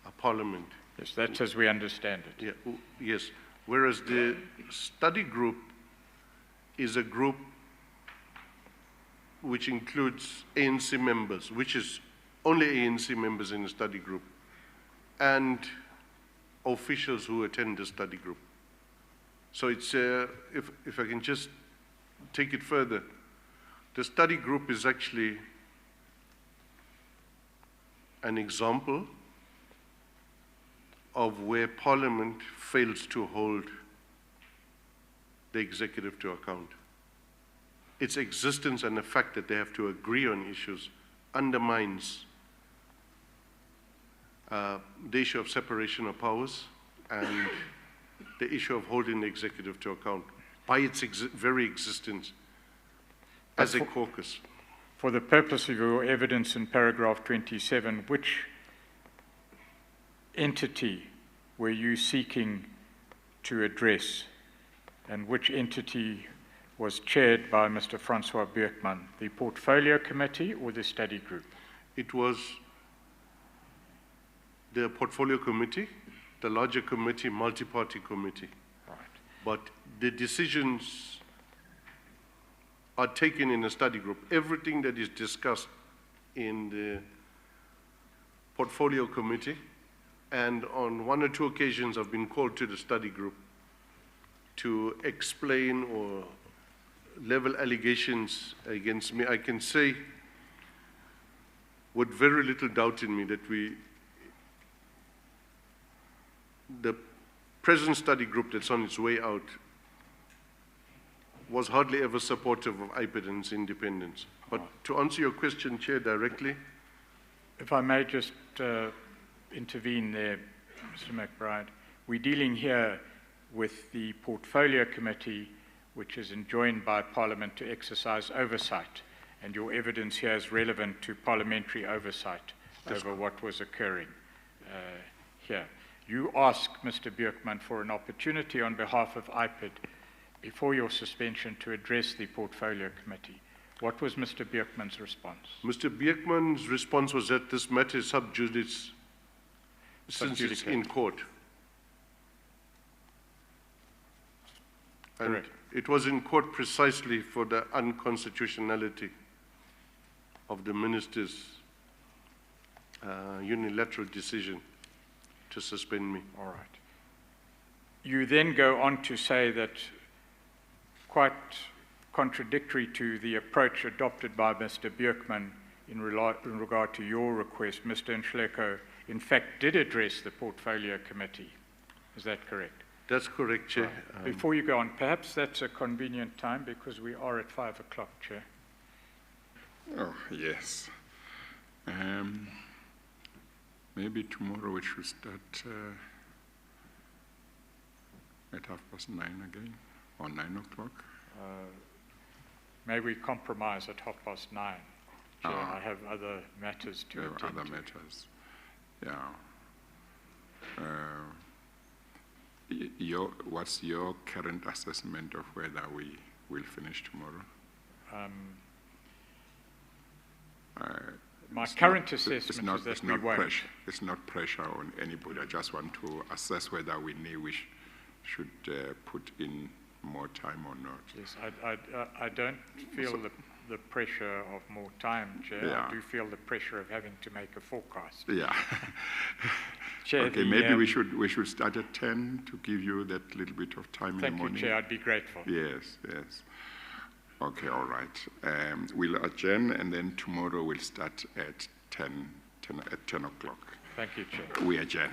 a parliament.
Yes, that's as we understand it.
Yeah, yes. Whereas the study group is a group which includes ANC members, which is only ANC members in the study group, and officials who attend the study group. So it's, if I can just take it further, the study group is actually an example of where Parliament fails to hold the executive to account. Its existence and the fact that they have to agree on issues undermines the issue of separation of powers and the issue of holding the executive to account by its very existence as a caucus.
For the purpose of your evidence in paragraph 27, which entity were you seeking to address, and which entity was chaired by Mr. Francois Beukman, the Portfolio Committee or the study group?
It was the Portfolio Committee, the larger committee, multi-party committee.
Right.
But the decisions are taken in a study group. Everything that is discussed in the Portfolio Committee, and on one or two occasions I've been called to the study group to explain or level allegations against me. I can say with very little doubt in me that the present study group that's on its way out was hardly ever supportive of IPID and its independence. But to answer your question, Chair, directly.
If I may just intervene there, Mr. McBride. We're dealing here with the Portfolio Committee, which is enjoined by Parliament to exercise oversight, and your evidence here is relevant to parliamentary oversight over what was occurring here. You asked Mr. Beukman for an opportunity on behalf of IPID before your suspension to address the Portfolio Committee. What was Mr. Beukman's response?
Mr. Beukman's response was that this matter is sub judice since it's in court. And
Correct.
it was in court precisely for the unconstitutionality of the minister's unilateral decision to suspend me.
All right. You then go on to say that, quite contradictory to the approach adopted by Mr. Beukman in regard to your request, Mr. Nhleko in fact did address the Portfolio Committee. Is that correct?
That's correct, Chair.
Right. Before you go on, perhaps that's a convenient time because we are at 5 o'clock, Chair.
Oh, yes. Maybe tomorrow we should start at 9:30 again, or 9 o'clock.
May we compromise at 9:30, Chair? I have other matters to attend to.
Other matters, yeah. What's your current assessment of whether we will finish tomorrow?
My current assessment is that we won't.
It's not pressure on anybody. I just want to assess whether we should put in more time or not.
Yes, I don't feel the pressure of more time, Chair.
Yeah.
I do feel the pressure of having to make a forecast.
Yeah.
Chair,
okay, maybe we should start at 10 to give you that little bit of time in the morning.
Thank you, Chair. I'd be grateful.
Yes, yes. Okay, all right. We'll adjourn, and then tomorrow we'll start at 10 o'clock.
Thank you, Chair.
We adjourn.